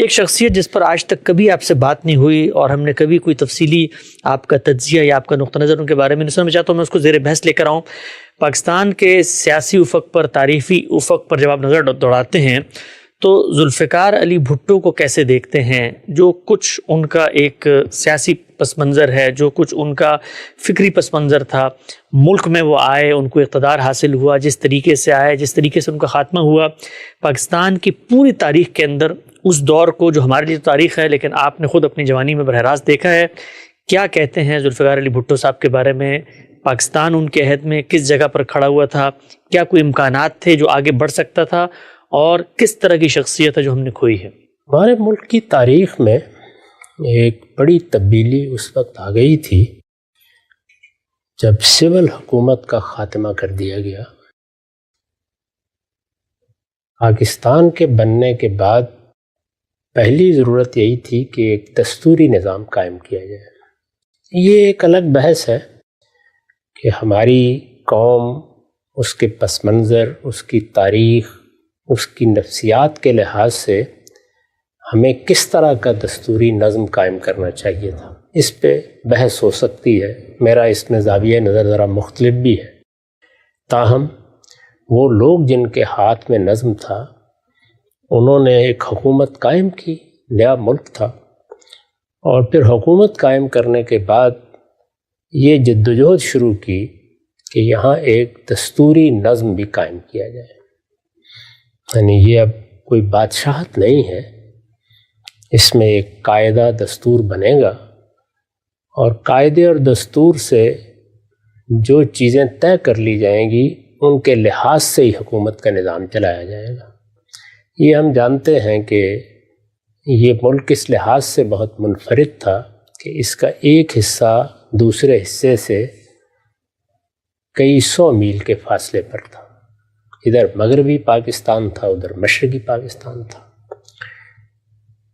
ایک شخصیت جس پر آج تک کبھی آپ سے بات نہیں ہوئی اور ہم نے کبھی کوئی تفصیلی آپ کا تجزیہ یا آپ کا نقطہ نظر ان کے بارے میں نہیں سنا، میں چاہتا ہوں میں اس کو زیر بحث لے کر آؤں۔ پاکستان کے سیاسی افق پر، تاریخی افق پر جب آپ نظر دوڑاتے ہیں تو ذوالفقار علی بھٹو کو کیسے دیکھتے ہیں؟ جو کچھ ان کا ایک سیاسی پس منظر ہے، جو کچھ ان کا فکری پس منظر تھا، ملک میں وہ آئے، ان کو اقتدار حاصل ہوا، جس طریقے سے آئے، جس طریقے سے ان کا خاتمہ ہوا، پاکستان کی پوری تاریخ کے اندر اس دور کو جو ہمارے لیے تاریخ ہے لیکن آپ نے خود اپنی جوانی میں براہ راست دیکھا ہے، کیا کہتے ہیں ذوالفقار علی بھٹو صاحب کے بارے میں؟ پاکستان ان کے عہد میں کس جگہ پر کھڑا ہوا تھا؟ کیا کوئی امکانات تھے جو آگے بڑھ سکتا تھا؟ اور کس طرح کی شخصیت ہے جو ہم نے کھوئی ہے؟ ہمارے ملک کی تاریخ میں ایک بڑی تبدیلی اس وقت آ گئی تھی جب سول حکومت کا خاتمہ کر دیا گیا۔ پاکستان کے بننے کے بعد پہلی ضرورت یہی تھی کہ ایک دستوری نظام قائم کیا جائے۔ یہ ایک الگ بحث ہے کہ ہماری قوم، اس کے پس منظر، اس کی تاریخ، اس کی نفسیات کے لحاظ سے ہمیں کس طرح کا دستوری نظم قائم کرنا چاہیے تھا، اس پہ بحث ہو سکتی ہے۔ میرا اس میں زاویہ نظر ذرا مختلف بھی ہے۔ تاہم وہ لوگ جن کے ہاتھ میں نظم تھا انہوں نے ایک حکومت قائم کی، نیا ملک تھا، اور پھر حکومت قائم کرنے کے بعد یہ جدوجہد شروع کی کہ یہاں ایک دستوری نظم بھی قائم کیا جائے۔ یعنی یہ اب کوئی بادشاہت نہیں ہے، اس میں ایک قاعدہ دستور بنے گا اور قاعدے اور دستور سے جو چیزیں طے کر لی جائیں گی ان کے لحاظ سے ہی حکومت کا نظام چلایا جائے گا۔ یہ ہم جانتے ہیں کہ یہ ملک اس لحاظ سے بہت منفرد تھا کہ اس کا ایک حصہ دوسرے حصے سے کئی سو میل کے فاصلے پر تھا۔ ادھر مغربی پاکستان تھا، ادھر مشرقی پاکستان تھا۔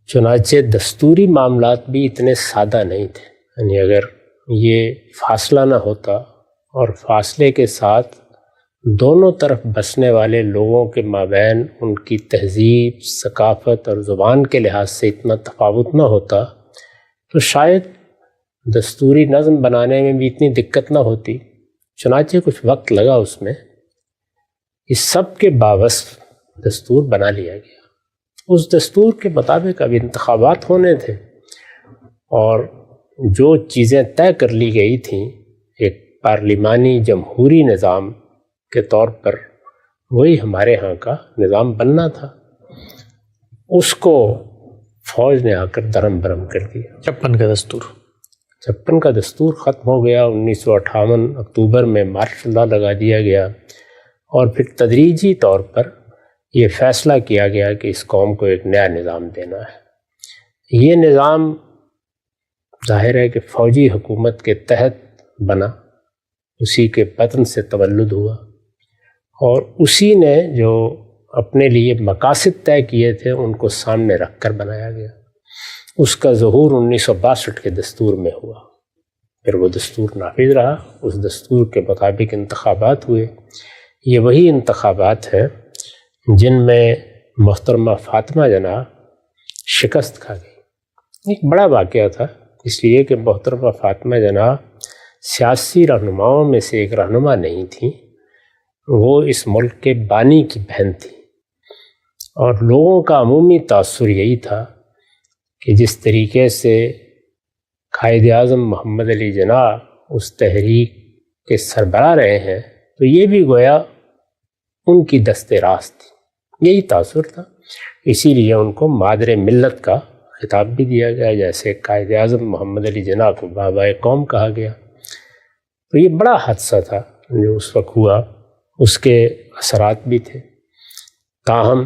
چنانچہ دستوری معاملات بھی اتنے سادہ نہیں تھے۔ یعنی اگر یہ فاصلہ نہ ہوتا اور فاصلے کے ساتھ دونوں طرف بسنے والے لوگوں کے مابین ان کی تہذیب، ثقافت اور زبان کے لحاظ سے اتنا تفاوت نہ ہوتا تو شاید دستوری نظم بنانے میں بھی اتنی دقت نہ ہوتی۔ چنانچہ کچھ وقت لگا اس میں، اس سب کے باوصف دستور بنا لیا گیا۔ اس دستور کے مطابق اب انتخابات ہونے تھے اور جو چیزیں طے کر لی گئی تھیں ایک پارلیمانی جمہوری نظام کے طور پر، وہی ہمارے ہاں کا نظام بننا تھا۔ اس کو فوج نے آ کر درہم برہم کر دیا۔ 56 کا دستور ختم ہو گیا۔ 1958 اکتوبر میں مارشل لا لگا دیا گیا اور پھر تدریجی طور پر یہ فیصلہ کیا گیا کہ اس قوم کو ایک نیا نظام دینا ہے۔ یہ نظام ظاہر ہے کہ فوجی حکومت کے تحت بنا، اسی کے بطن سے تولد ہوا اور اسی نے جو اپنے لیے مقاصد طے کیے تھے ان کو سامنے رکھ کر بنایا گیا۔ اس کا ظہور 1962 کے دستور میں ہوا، پھر وہ دستور نافذ رہا۔ اس دستور کے مطابق انتخابات ہوئے۔ یہ وہی انتخابات ہیں جن میں محترمہ فاطمہ جناح شکست کھا گئی۔ ایک بڑا واقعہ تھا، اس لیے کہ محترمہ فاطمہ جناح سیاسی رہنماؤں میں سے ایک رہنما نہیں تھیں، وہ اس ملک کے بانی کی بہن تھی، اور لوگوں کا عمومی تاثر یہی تھا کہ جس طریقے سے قائد اعظم محمد علی جناح اس تحریک کے سربراہ رہے ہیں تو یہ بھی گویا ان کی دست راست تھی، یہی تاثر تھا۔ اسی لیے ان کو مادر ملت کا خطاب بھی دیا گیا، جیسے قائد اعظم محمد علی جناح کو بابا قوم کہا گیا۔ تو یہ بڑا حادثہ تھا جو اس وقت ہوا، اس کے اثرات بھی تھے۔ تاہم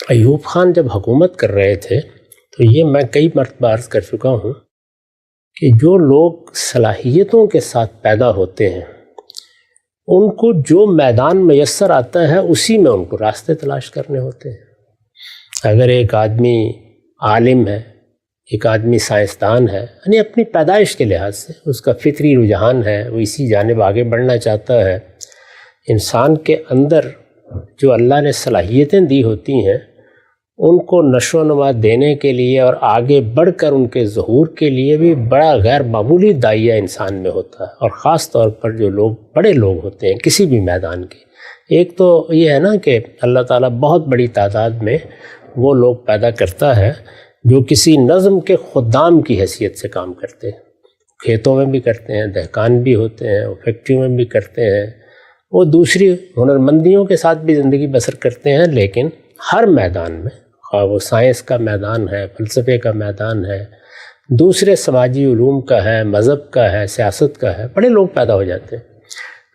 ایوب خان جب حکومت کر رہے تھے تو یہ میں کئی مرتبہ عرض کر چکا ہوں کہ جو لوگ صلاحیتوں کے ساتھ پیدا ہوتے ہیں ان کو جو میدان میسر آتا ہے اسی میں ان کو راستے تلاش کرنے ہوتے ہیں۔ اگر ایک آدمی عالم ہے، ایک آدمی سائنسدان ہے، یعنی اپنی پیدائش کے لحاظ سے اس کا فطری رجحان ہے، وہ اسی جانب آگے بڑھنا چاہتا ہے۔ انسان کے اندر جو اللہ نے صلاحیتیں دی ہوتی ہیں ان کو نشو و نما دینے کے لیے اور آگے بڑھ کر ان کے ظہور کے لیے بھی بڑا غیر معمولی داعیہ انسان میں ہوتا ہے. اور خاص طور پر جو لوگ بڑے لوگ ہوتے ہیں کسی بھی میدان کے، ایک تو یہ ہے نا کہ اللہ تعالیٰ بہت بڑی تعداد میں وہ لوگ پیدا کرتا ہے جو کسی نظم کے خدام کی حیثیت سے کام کرتے ہیں. کھیتوں میں بھی کرتے ہیں، دہقان بھی ہوتے ہیں، وہ فیکٹریوں میں بھی کرتے ہیں، وہ دوسری ہنرمندیوں کے ساتھ بھی زندگی بسر کرتے ہیں. لیکن ہر میدان میں، خواہ وہ سائنس کا میدان ہے، فلسفے کا میدان ہے، دوسرے سماجی علوم کا ہے، مذہب کا ہے، سیاست کا ہے، بڑے لوگ پیدا ہو جاتے ہیں.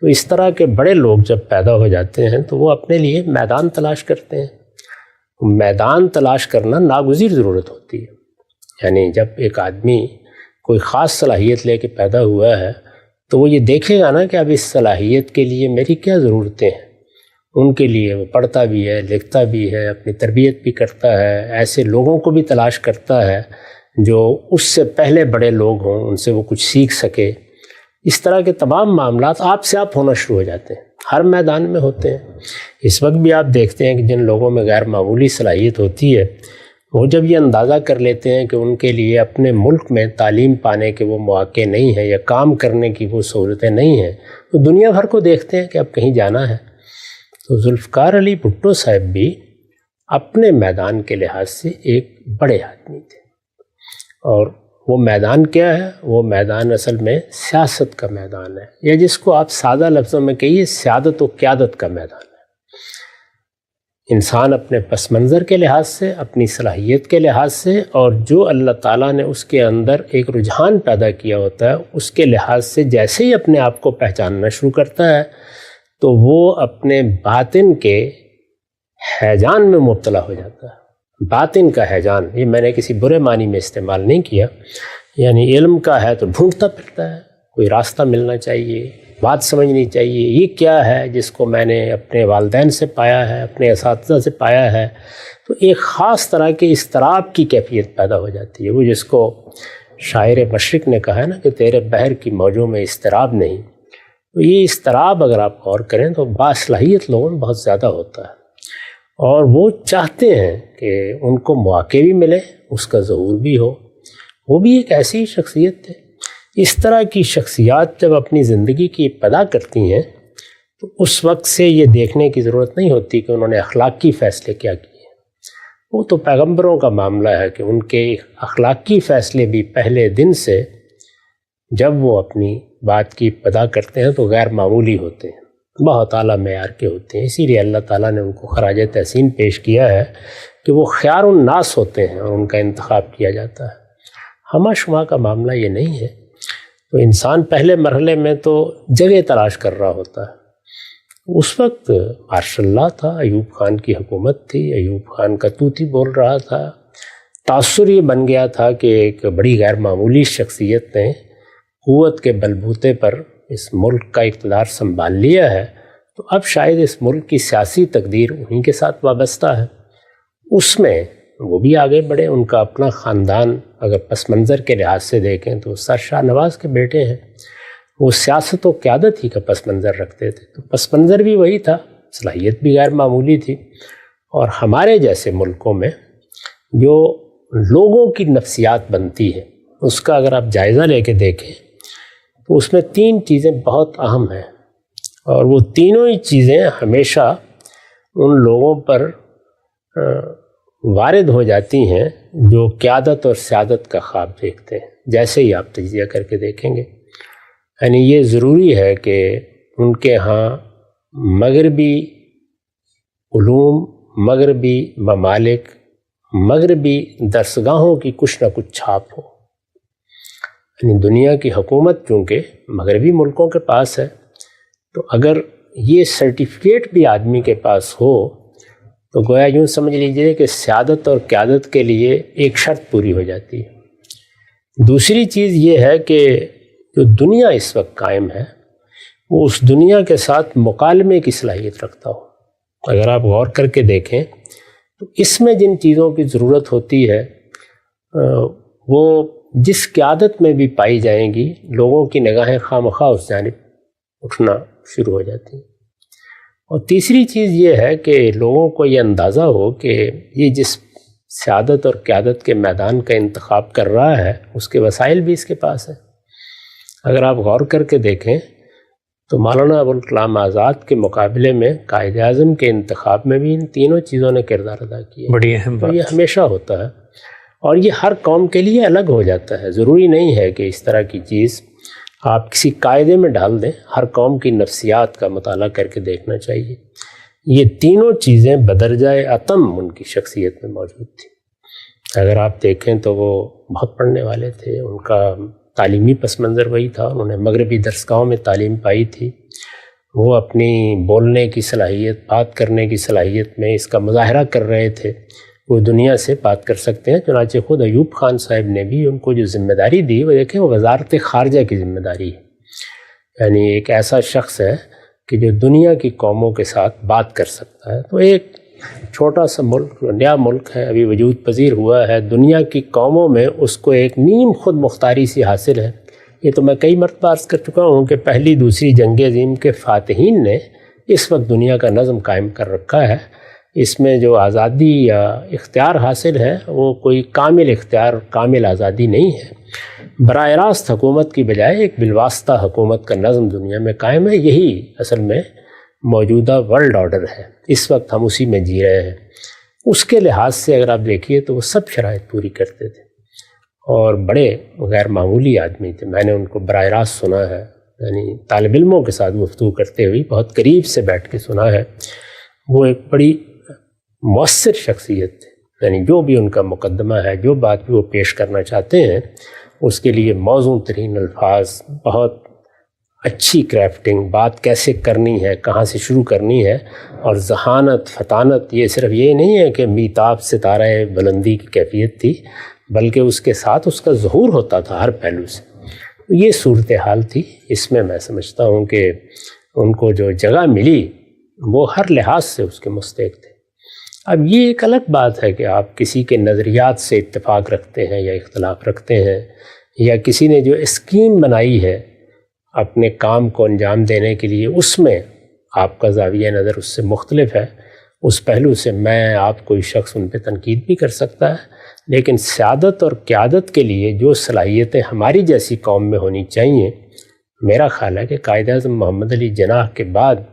تو اس طرح کے بڑے لوگ جب پیدا ہو جاتے ہیں تو وہ اپنے لیے میدان تلاش کرتے ہیں. میدان تلاش کرنا ناگزیر ضرورت ہوتی ہے. یعنی جب ایک آدمی کوئی خاص صلاحیت لے کے پیدا ہوا ہے تو وہ یہ دیکھے گا نا کہ اب اس صلاحیت کے لیے میری کیا ضرورتیں ہیں. ان کے لیے وہ پڑھتا بھی ہے، لکھتا بھی ہے، اپنی تربیت بھی کرتا ہے، ایسے لوگوں کو بھی تلاش کرتا ہے جو اس سے پہلے بڑے لوگ ہوں، ان سے وہ کچھ سیکھ سکے. اس طرح کے تمام معاملات آپ سے آپ ہونا شروع ہو جاتے ہیں، ہر میدان میں ہوتے ہیں. اس وقت بھی آپ دیکھتے ہیں کہ جن لوگوں میں غیر معمولی صلاحیت ہوتی ہے وہ جب یہ اندازہ کر لیتے ہیں کہ ان کے لیے اپنے ملک میں تعلیم پانے کے وہ مواقع نہیں ہیں یا کام کرنے کی وہ سہولتیں نہیں ہیں، تو دنیا بھر کو دیکھتے ہیں کہ اب کہیں جانا ہے. تو ذوالفقار علی بھٹو صاحب بھی اپنے میدان کے لحاظ سے ایک بڑے آدمی تھے. اور وہ میدان کیا ہے؟ وہ میدان اصل میں سیاست کا میدان ہے، یا جس کو آپ سادہ لفظوں میں کہیے سیادت و قیادت کا میدان ہے. انسان اپنے پس منظر کے لحاظ سے، اپنی صلاحیت کے لحاظ سے، اور جو اللہ تعالیٰ نے اس کے اندر ایک رجحان پیدا کیا ہوتا ہے اس کے لحاظ سے جیسے ہی اپنے آپ کو پہچاننا شروع کرتا ہے تو وہ اپنے باطن کے ہیجان میں مبتلا ہو جاتا ہے. باطن کا ہیجان، یہ میں نے کسی برے معنی میں استعمال نہیں کیا، یعنی علم کا ہے تو ڈھونڈتا پھرتا ہے، کوئی راستہ ملنا چاہیے، بات سمجھنی چاہیے، یہ کیا ہے جس کو میں نے اپنے والدین سے پایا ہے، اپنے اساتذہ سے پایا ہے. تو ایک خاص طرح کے اضطراب کی کیفیت پیدا ہو جاتی ہے، وہ جس کو شاعر مشرق نے کہا ہے نا کہ تیرے بحر کی موجوں میں اضطراب نہیں. تو یہ اضطراب اگر آپ غور کریں تو باصلاحیت لوگوں میں بہت زیادہ ہوتا ہے، اور وہ چاہتے ہیں کہ ان کو مواقع بھی ملے، اس کا ظہور بھی ہو. وہ بھی ایک ایسی شخصیت ہے. اس طرح کی شخصیات جب اپنی زندگی کی ابتدا کرتی ہیں تو اس وقت سے یہ دیکھنے کی ضرورت نہیں ہوتی کہ انہوں نے اخلاقی فیصلے کیا کیے. وہ تو پیغمبروں کا معاملہ ہے کہ ان کے اخلاقی فیصلے بھی پہلے دن سے جب وہ اپنی بات کی ابتدا کرتے ہیں تو غیر معمولی ہوتے ہیں، بہت اعلیٰ معیار کے ہوتے ہیں. اسی لیے اللہ تعالیٰ نے ان کو خراج تحسین پیش کیا ہے کہ وہ خیار الناس ہوتے ہیں اور ان کا انتخاب کیا جاتا ہے. ہمہ شمہ کا معاملہ یہ نہیں ہے. تو انسان پہلے مرحلے میں تو جگہ تلاش کر رہا ہوتا ہے. اس وقت ماشاء اللہ تھا، ایوب خان کی حکومت تھی، ایوب خان کا طوطی بول رہا تھا. تاثر یہ بن گیا تھا کہ ایک بڑی غیر معمولی شخصیت نے قوت کے بلبوتے پر اس ملک کا اقتدار سنبھال لیا ہے. تو اب شاید اس ملک کی سیاسی تقدیر انہی کے ساتھ وابستہ ہے. اس میں وہ بھی آگے بڑھے. ان کا اپنا خاندان اگر پس منظر کے لحاظ سے دیکھیں تو سر شاہ نواز کے بیٹے ہیں. وہ سیاست و قیادت ہی کا پس منظر رکھتے تھے. تو پس منظر بھی وہی تھا، صلاحیت بھی غیر معمولی تھی. اور ہمارے جیسے ملکوں میں جو لوگوں کی نفسیات بنتی ہے اس کا اگر آپ جائزہ لے کے دیکھیں تو اس میں 3 چیزیں بہت اہم ہیں، اور وہ تینوں ہی چیزیں ہمیشہ ان لوگوں پر وارد ہو جاتی ہیں جو قیادت اور سیادت کا خواب دیکھتے ہیں. جیسے ہی آپ تجزیہ کر کے دیکھیں گے، یعنی یہ ضروری ہے کہ ان کے ہاں مغربی علوم، مغربی ممالک، مغربی درسگاہوں کی کچھ نہ کچھ چھاپ ہو. یعنی دنیا کی حکومت چونکہ مغربی ملکوں کے پاس ہے، تو اگر یہ سرٹیفکیٹ بھی آدمی کے پاس ہو تو گویا یوں سمجھ لیجئے کہ سیادت اور قیادت کے لیے ایک شرط پوری ہو جاتی ہے. دوسری چیز یہ ہے کہ جو دنیا اس وقت قائم ہے وہ اس دنیا کے ساتھ مکالمے کی صلاحیت رکھتا ہو. اگر آپ غور کر کے دیکھیں تو اس میں جن چیزوں کی ضرورت ہوتی ہے وہ جس قیادت میں بھی پائی جائیں گی، لوگوں کی نگاہیں خواہ مخواہ اس جانب اٹھنا شروع ہو جاتی ہیں. اور تیسری چیز یہ ہے کہ لوگوں کو یہ اندازہ ہو کہ یہ جس سیادت اور قیادت کے میدان کا انتخاب کر رہا ہے اس کے وسائل بھی اس کے پاس ہیں۔ اگر آپ غور کر کے دیکھیں تو مولانا ابوالکلام آزاد کے مقابلے میں قائد اعظم کے انتخاب میں بھی ان تینوں چیزوں نے کردار ادا کیا۔ بڑی اہم بات۔ یہ ہمیشہ ہوتا ہے اور یہ ہر قوم کے لیے الگ ہو جاتا ہے، ضروری نہیں ہے کہ اس طرح کی چیز آپ کسی قاعدے میں ڈال دیں، ہر قوم کی نفسیات کا مطالعہ کر کے دیکھنا چاہیے۔ یہ تینوں چیزیں بدرجۂ اتم ان کی شخصیت میں موجود تھیں۔ اگر آپ دیکھیں تو وہ بہت پڑھنے والے تھے، ان کا تعلیمی پس منظر وہی تھا، انہوں نے مغربی درسگاہوں میں تعلیم پائی تھی، وہ اپنی بولنے کی صلاحیت، بات کرنے کی صلاحیت میں اس کا مظاہرہ کر رہے تھے، وہ دنیا سے بات کر سکتے ہیں۔ چنانچہ خود ایوب خان صاحب نے بھی ان کو جو ذمہ داری دی وہ دیکھیں وہ وزارت خارجہ کی ذمہ داری ہے، یعنی ایک ایسا شخص ہے کہ جو دنیا کی قوموں کے ساتھ بات کر سکتا ہے۔ تو ایک چھوٹا سا ملک، نیا ملک ہے، ابھی وجود پذیر ہوا ہے، دنیا کی قوموں میں اس کو ایک نیم خود مختاری سی حاصل ہے۔ یہ تو میں کئی مرتبہ عرض کر چکا ہوں کہ پہلی دوسری جنگ عظیم کے فاتحین نے اس وقت دنیا کا نظم قائم کر رکھا ہے۔ اس میں جو آزادی یا اختیار حاصل ہے وہ کوئی کامل اختیار، کامل آزادی نہیں ہے، براہ راست حکومت کی بجائے ایک بالواسطہ حکومت کا نظم دنیا میں قائم ہے۔ یہی اصل میں موجودہ ورلڈ آرڈر ہے، اس وقت ہم اسی میں جی رہے ہیں۔ اس کے لحاظ سے اگر آپ دیکھیے تو وہ سب شرائط پوری کرتے تھے اور بڑے غیر معمولی آدمی تھے۔ میں نے ان کو براہ راست سنا ہے، یعنی طالب علموں کے ساتھ گفتگو کرتے ہوئے بہت قریب سے بیٹھ کے سنا ہے۔ وہ ایک بڑی مؤثر شخصیت تھے، یعنی جو بھی ان کا مقدمہ ہے، جو بات بھی وہ پیش کرنا چاہتے ہیں اس کے لیے موزوں ترین الفاظ، بہت اچھی کرافٹنگ، بات کیسے کرنی ہے، کہاں سے شروع کرنی ہے، اور ذہانت، فطانت، یہ صرف یہ نہیں ہے کہ میتاب ستارہ بلندی کی کیفیت تھی، بلکہ اس کے ساتھ اس کا ظہور ہوتا تھا ہر پہلو سے۔ یہ صورتحال تھی۔ اس میں میں سمجھتا ہوں کہ ان کو جو جگہ ملی وہ ہر لحاظ سے اس کے مستحق تھے۔ اب یہ ایک الگ بات ہے کہ آپ کسی کے نظریات سے اتفاق رکھتے ہیں یا اختلاف رکھتے ہیں، یا کسی نے جو اسکیم بنائی ہے اپنے کام کو انجام دینے کے لیے اس میں آپ کا زاویہ نظر اس سے مختلف ہے، اس پہلو سے میں آپ کوئی شخص ان پہ تنقید بھی کر سکتا ہے، لیکن سیادت اور قیادت کے لیے جو صلاحیتیں ہماری جیسی قوم میں ہونی چاہیے، میرا خیال ہے کہ قائد اعظم محمد علی جناح کے بعد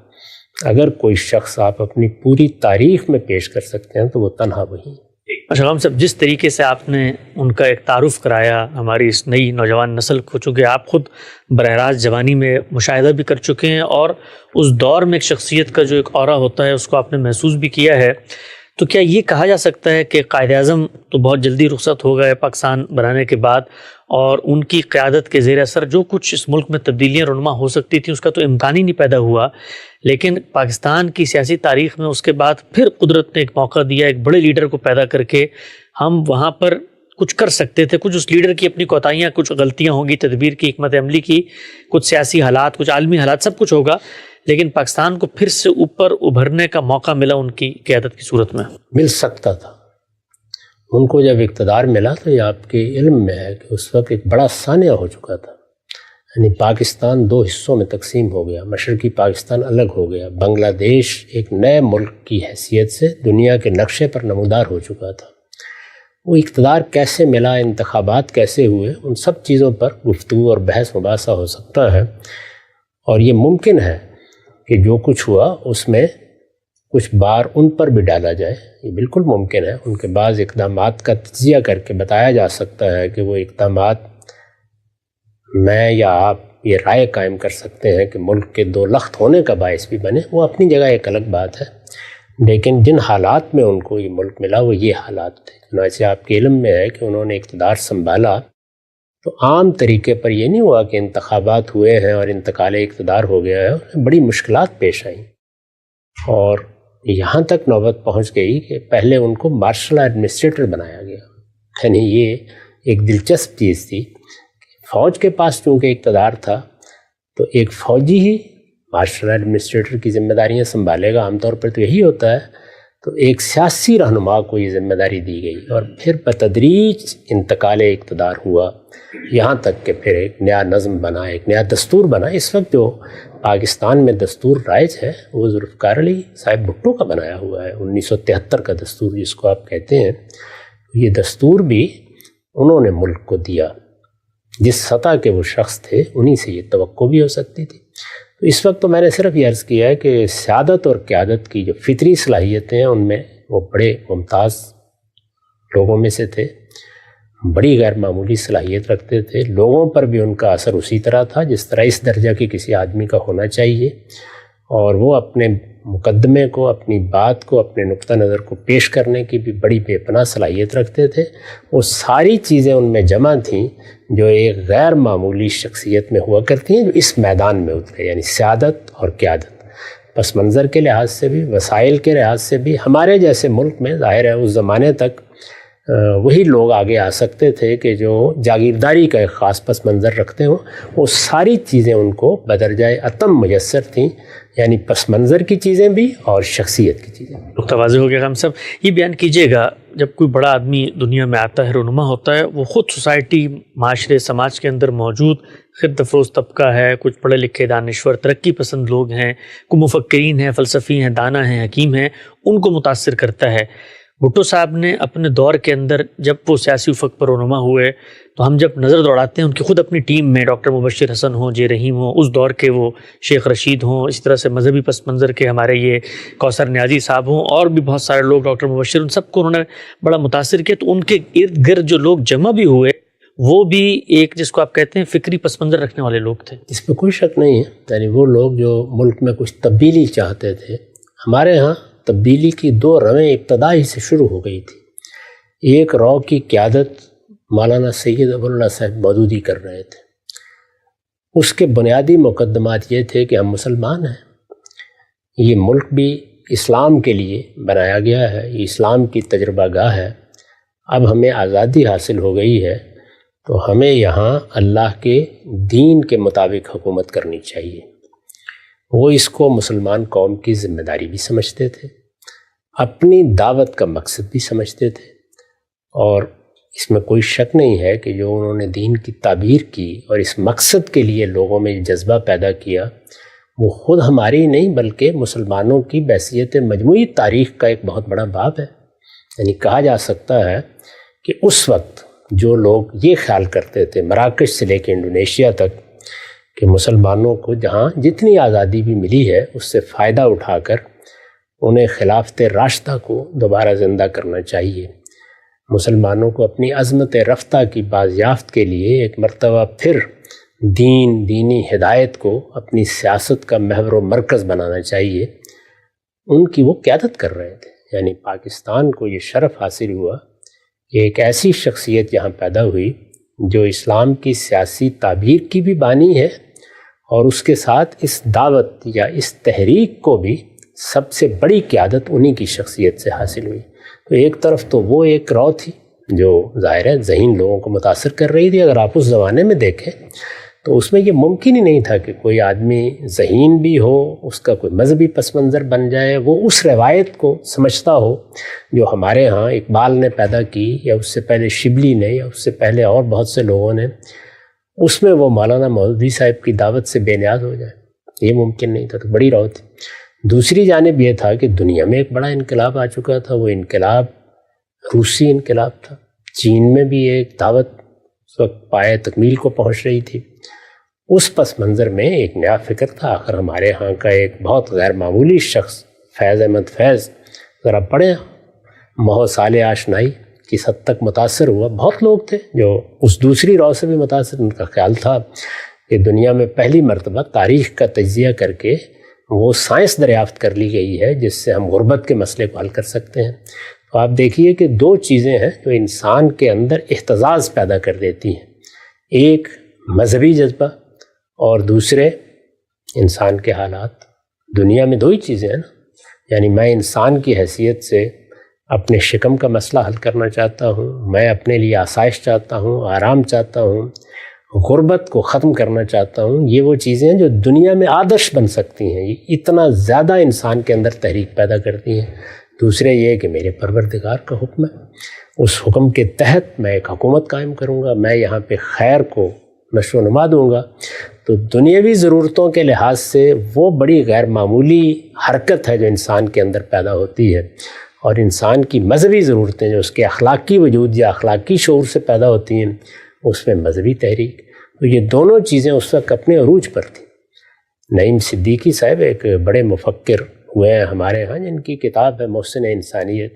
اگر کوئی شخص آپ اپنی پوری تاریخ میں پیش کر سکتے ہیں تو وہ تنہا وہی ہے۔ اچھا غلام صاحب، جس طریقے سے آپ نے ان کا ایک تعارف کرایا ہماری اس نئی نوجوان نسل کو، چونکہ آپ خود براہ راست جوانی میں مشاہدہ بھی کر چکے ہیں اور اس دور میں ایک شخصیت کا جو ایک اورا ہوتا ہے اس کو آپ نے محسوس بھی کیا ہے، تو کیا یہ کہا جا سکتا ہے کہ قائد اعظم تو بہت جلدی رخصت ہو گئے پاکستان بنانے کے بعد، اور ان کی قیادت کے زیر اثر جو کچھ اس ملک میں تبدیلیاں رونما ہو سکتی تھیں اس کا تو امکان ہی نہیں پیدا ہوا، لیکن پاکستان کی سیاسی تاریخ میں اس کے بعد پھر قدرت نے ایک موقع دیا ایک بڑے لیڈر کو پیدا کر کے، ہم وہاں پر کچھ کر سکتے تھے۔ کچھ اس لیڈر کی اپنی کوتاہیاں، کچھ غلطیاں ہوں گی تدبیر کی، حکمت عملی کی، کچھ سیاسی حالات، کچھ عالمی حالات، سب کچھ ہوگا، لیکن پاکستان کو پھر سے اوپر ابھرنے کا موقع ملا ان کی قیادت کی صورت میں۔ مل سکتا تھا ان کو، جب اقتدار ملا تو یہ آپ کے علم میں ہے کہ اس وقت ایک بڑا سانحہ ہو چکا تھا، یعنی پاکستان دو حصوں میں تقسیم ہو گیا، مشرقی پاکستان الگ ہو گیا، بنگلہ دیش ایک نئے ملک کی حیثیت سے دنیا کے نقشے پر نمودار ہو چکا تھا۔ وہ اقتدار کیسے ملا، انتخابات کیسے ہوئے، ان سب چیزوں پر گفتگو اور بحث مباحثہ ہو سکتا ہے، اور یہ ممکن ہے کہ جو کچھ ہوا اس میں کچھ بار ان پر بھی ڈالا جائے، یہ بالکل ممکن ہے۔ ان کے بعض اقدامات کا تجزیہ کر کے بتایا جا سکتا ہے کہ وہ اقدامات میں یا آپ یہ رائے قائم کر سکتے ہیں کہ ملک کے دو لخت ہونے کا باعث بھی بنے، وہ اپنی جگہ ایک الگ بات ہے، لیکن جن حالات میں ان کو یہ ملک ملا وہ یہ حالات تھے۔ چنانچہ آپ کے علم میں ہے کہ انہوں نے اقتدار سنبھالا تو عام طریقے پر یہ نہیں ہوا کہ انتخابات ہوئے ہیں اور انتقال اقتدار ہو گیا ہے، انہیں بڑی مشکلات پیش آئیں، اور یہاں تک نوبت پہنچ گئی کہ پہلے ان کو مارشل ایڈمنسٹریٹر بنایا گیا۔ یعنی یہ ایک دلچسپ چیز تھی، فوج کے پاس چونکہ اقتدار تھا تو ایک فوجی ہی مارشل ایڈمنسٹریٹر کی ذمہ داریاں سنبھالے گا، عام طور پر تو یہی ہوتا ہے، تو ایک سیاسی رہنما کو یہ ذمہ داری دی گئی، اور پھر بتدریج انتقال اقتدار ہوا، یہاں تک کہ پھر ایک نیا نظم بنا، ایک نیا دستور بنا۔ اس وقت جو پاکستان میں دستور رائج ہے وہ ذوالفقار علی صاحب بھٹو کا بنایا ہوا ہے، 1973 کا دستور جس کو آپ کہتے ہیں، یہ دستور بھی انہوں نے ملک کو دیا، جس سطح کے وہ شخص تھے انہی سے یہ توقع بھی ہو سکتی تھی۔ تو اس وقت تو میں نے صرف یہ عرض کیا ہے کہ سیادت اور قیادت کی جو فطری صلاحیتیں ہیں ان میں وہ بڑے ممتاز لوگوں میں سے تھے، بڑی غیر معمولی صلاحیت رکھتے تھے، لوگوں پر بھی ان کا اثر اسی طرح تھا جس طرح اس درجہ کی کسی آدمی کا ہونا چاہیے، اور وہ اپنے مقدمے کو، اپنی بات کو، اپنے نقطہ نظر کو پیش کرنے کی بھی بڑی بے پناہ صلاحیت رکھتے تھے۔ وہ ساری چیزیں ان میں جمع تھیں جو ایک غیر معمولی شخصیت میں ہوا کرتی ہیں، جو اس میدان میں اترے، یعنی سیادت اور قیادت۔ پس منظر کے لحاظ سے بھی، وسائل کے لحاظ سے بھی، ہمارے جیسے ملک میں ظاہر ہے اس زمانے تک وہی لوگ آگے آ سکتے تھے کہ جو جاگیرداری کا ایک خاص پس منظر رکھتے ہوں، وہ ساری چیزیں ان کو بدرجۂ اتم میسر تھیں، یعنی پس منظر کی چیزیں بھی اور شخصیت کی چیزیں۔ نقطہ واضح ہو گیا۔ ہم سب یہ بیان کیجیے گا، جب کوئی بڑا آدمی دنیا میں آتا ہے، رونما ہوتا ہے، وہ خود سوسائٹی، معاشرے، سماج کے اندر موجود خرد افروز طبقہ ہے، کچھ پڑھے لکھے دانشور ترقی پسند لوگ ہیں، کوئی مفکرین ہیں، فلسفی ہیں، دانا ہیں، حکیم ہیں، ان کو متاثر کرتا ہے۔ بھٹو صاحب نے اپنے دور کے اندر جب وہ سیاسی افق پر رونما ہوئے تو ہم جب نظر دوڑاتے ہیں ان کی خود اپنی ٹیم میں ڈاکٹر مبشر حسن ہوں، جے رحیم ہوں، اس دور کے وہ شیخ رشید ہوں، اس طرح سے مذہبی پس منظر کے ہمارے یہ کوثر نیازی صاحب ہوں، اور بھی بہت سارے لوگ، ڈاکٹر مبشر، ان سب کو انہوں نے بڑا متاثر کیا۔ تو ان کے ارد گرد جو لوگ جمع بھی ہوئے وہ بھی ایک جس کو آپ کہتے ہیں فکری پس منظر رکھنے والے لوگ تھے۔ اس میں کوئی شک نہیں ہے، یعنی وہ لوگ جو ملک میں کچھ تبدیلی چاہتے تھے۔ ہمارے ہاں تبدیلی کی دو رویں ابتدا ہی سے شروع ہو گئی تھی۔ ایک رو کی قیادت مولانا سید ابو اللہ صاحب مودودی کر رہے تھے، اس کے بنیادی مقدمات یہ تھے کہ ہم مسلمان ہیں، یہ ملک بھی اسلام کے لیے بنایا گیا ہے، یہ اسلام کی تجربہ گاہ ہے، اب ہمیں آزادی حاصل ہو گئی ہے تو ہمیں یہاں اللہ کے دین کے مطابق حکومت کرنی چاہیے۔ وہ اس کو مسلمان قوم کی ذمہ داری بھی سمجھتے تھے، اپنی دعوت کا مقصد بھی سمجھتے تھے، اور اس میں کوئی شک نہیں ہے کہ جو انہوں نے دین کی تعبیر کی اور اس مقصد کے لیے لوگوں میں جذبہ پیدا کیا، وہ خود ہماری نہیں بلکہ مسلمانوں کی بحیثیت مجموعی تاریخ کا ایک بہت بڑا باب ہے۔ یعنی کہا جا سکتا ہے کہ اس وقت جو لوگ یہ خیال کرتے تھے مراکش سے لے کے انڈونیشیا تک کہ مسلمانوں کو جہاں جتنی آزادی بھی ملی ہے اس سے فائدہ اٹھا کر انہیں خلافت راشدہ کو دوبارہ زندہ کرنا چاہیے، مسلمانوں کو اپنی عظمت رفتہ کی بازیافت کے لیے ایک مرتبہ پھر دینی ہدایت کو اپنی سیاست کا محور و مرکز بنانا چاہیے، ان کی وہ قیادت کر رہے تھے۔ یعنی پاکستان کو یہ شرف حاصل ہوا کہ ایک ایسی شخصیت یہاں پیدا ہوئی جو اسلام کی سیاسی تعبیر کی بھی بانی ہے، اور اس کے ساتھ اس دعوت یا اس تحریک کو بھی سب سے بڑی قیادت انہی کی شخصیت سے حاصل ہوئی۔ تو ایک طرف تو وہ ایک رو تھی جو ظاہر ہے ذہین لوگوں کو متاثر کر رہی تھی۔ اگر آپ اس زمانے میں دیکھیں تو اس میں یہ ممکن ہی نہیں تھا کہ کوئی آدمی ذہین بھی ہو، اس کا کوئی مذہبی پس منظر بن جائے، وہ اس روایت کو سمجھتا ہو جو ہمارے ہاں اقبال نے پیدا کی، یا اس سے پہلے شبلی نے، یا اس سے پہلے اور بہت سے لوگوں نے، اس میں وہ مولانا مودودی صاحب کی دعوت سے بے نیاز ہو جائے۔ یہ ممکن نہیں تھا، تو بڑی رو تھی۔ دوسری جانب یہ تھا کہ دنیا میں ایک بڑا انقلاب آ چکا تھا، وہ انقلاب روسی انقلاب تھا۔ چین میں بھی ایک دعوت اس وقت پائے تکمیل کو پہنچ رہی تھی۔ اس پس منظر میں ایک نیا فکر تھا۔ آخر ہمارے ہاں کا ایک بہت غیر معمولی شخص فیض احمد فیض، ذرا پڑھیں، مہو سال آشنائی کس حد تک متاثر ہوا۔ بہت لوگ تھے جو اس دوسری رو سے بھی متاثر، ان کا خیال تھا کہ دنیا میں پہلی مرتبہ تاریخ کا تجزیہ کر کے وہ سائنس دریافت کر لی گئی ہے جس سے ہم غربت کے مسئلے کو حل کر سکتے ہیں۔ تو آپ دیکھیے کہ دو چیزیں ہیں جو انسان کے اندر احتزاز پیدا کر دیتی ہیں، ایک مذہبی جذبہ اور دوسرے انسان کے حالات۔ دنیا میں دو ہی چیزیں ہیں نا، یعنی میں انسان کی حیثیت سے اپنے شکم کا مسئلہ حل کرنا چاہتا ہوں، میں اپنے لیے آسائش چاہتا ہوں، آرام چاہتا ہوں، غربت کو ختم کرنا چاہتا ہوں۔ یہ وہ چیزیں ہیں جو دنیا میں آدرش بن سکتی ہیں، یہ اتنا زیادہ انسان کے اندر تحریک پیدا کرتی ہیں۔ دوسرے یہ کہ میرے پروردگار کا حکم ہے، اس حکم کے تحت میں ایک حکومت قائم کروں گا، میں یہاں پہ خیر کو نشو و نما دوں گا۔ تو دنیاوی ضرورتوں کے لحاظ سے وہ بڑی غیر معمولی حرکت ہے جو انسان کے اندر پیدا ہوتی ہے، اور انسان کی مذہبی ضرورتیں جو اس کے اخلاقی وجود یا اخلاقی شعور سے پیدا ہوتی ہیں، اس میں مذہبی تحریک، تو یہ دونوں چیزیں اس وقت اپنے عروج پر تھیں۔ نعیم صدیقی صاحب ایک بڑے مفکر ہوئے ہیں ہمارے ہاں، جن کی کتاب ہے محسن انسانیت۔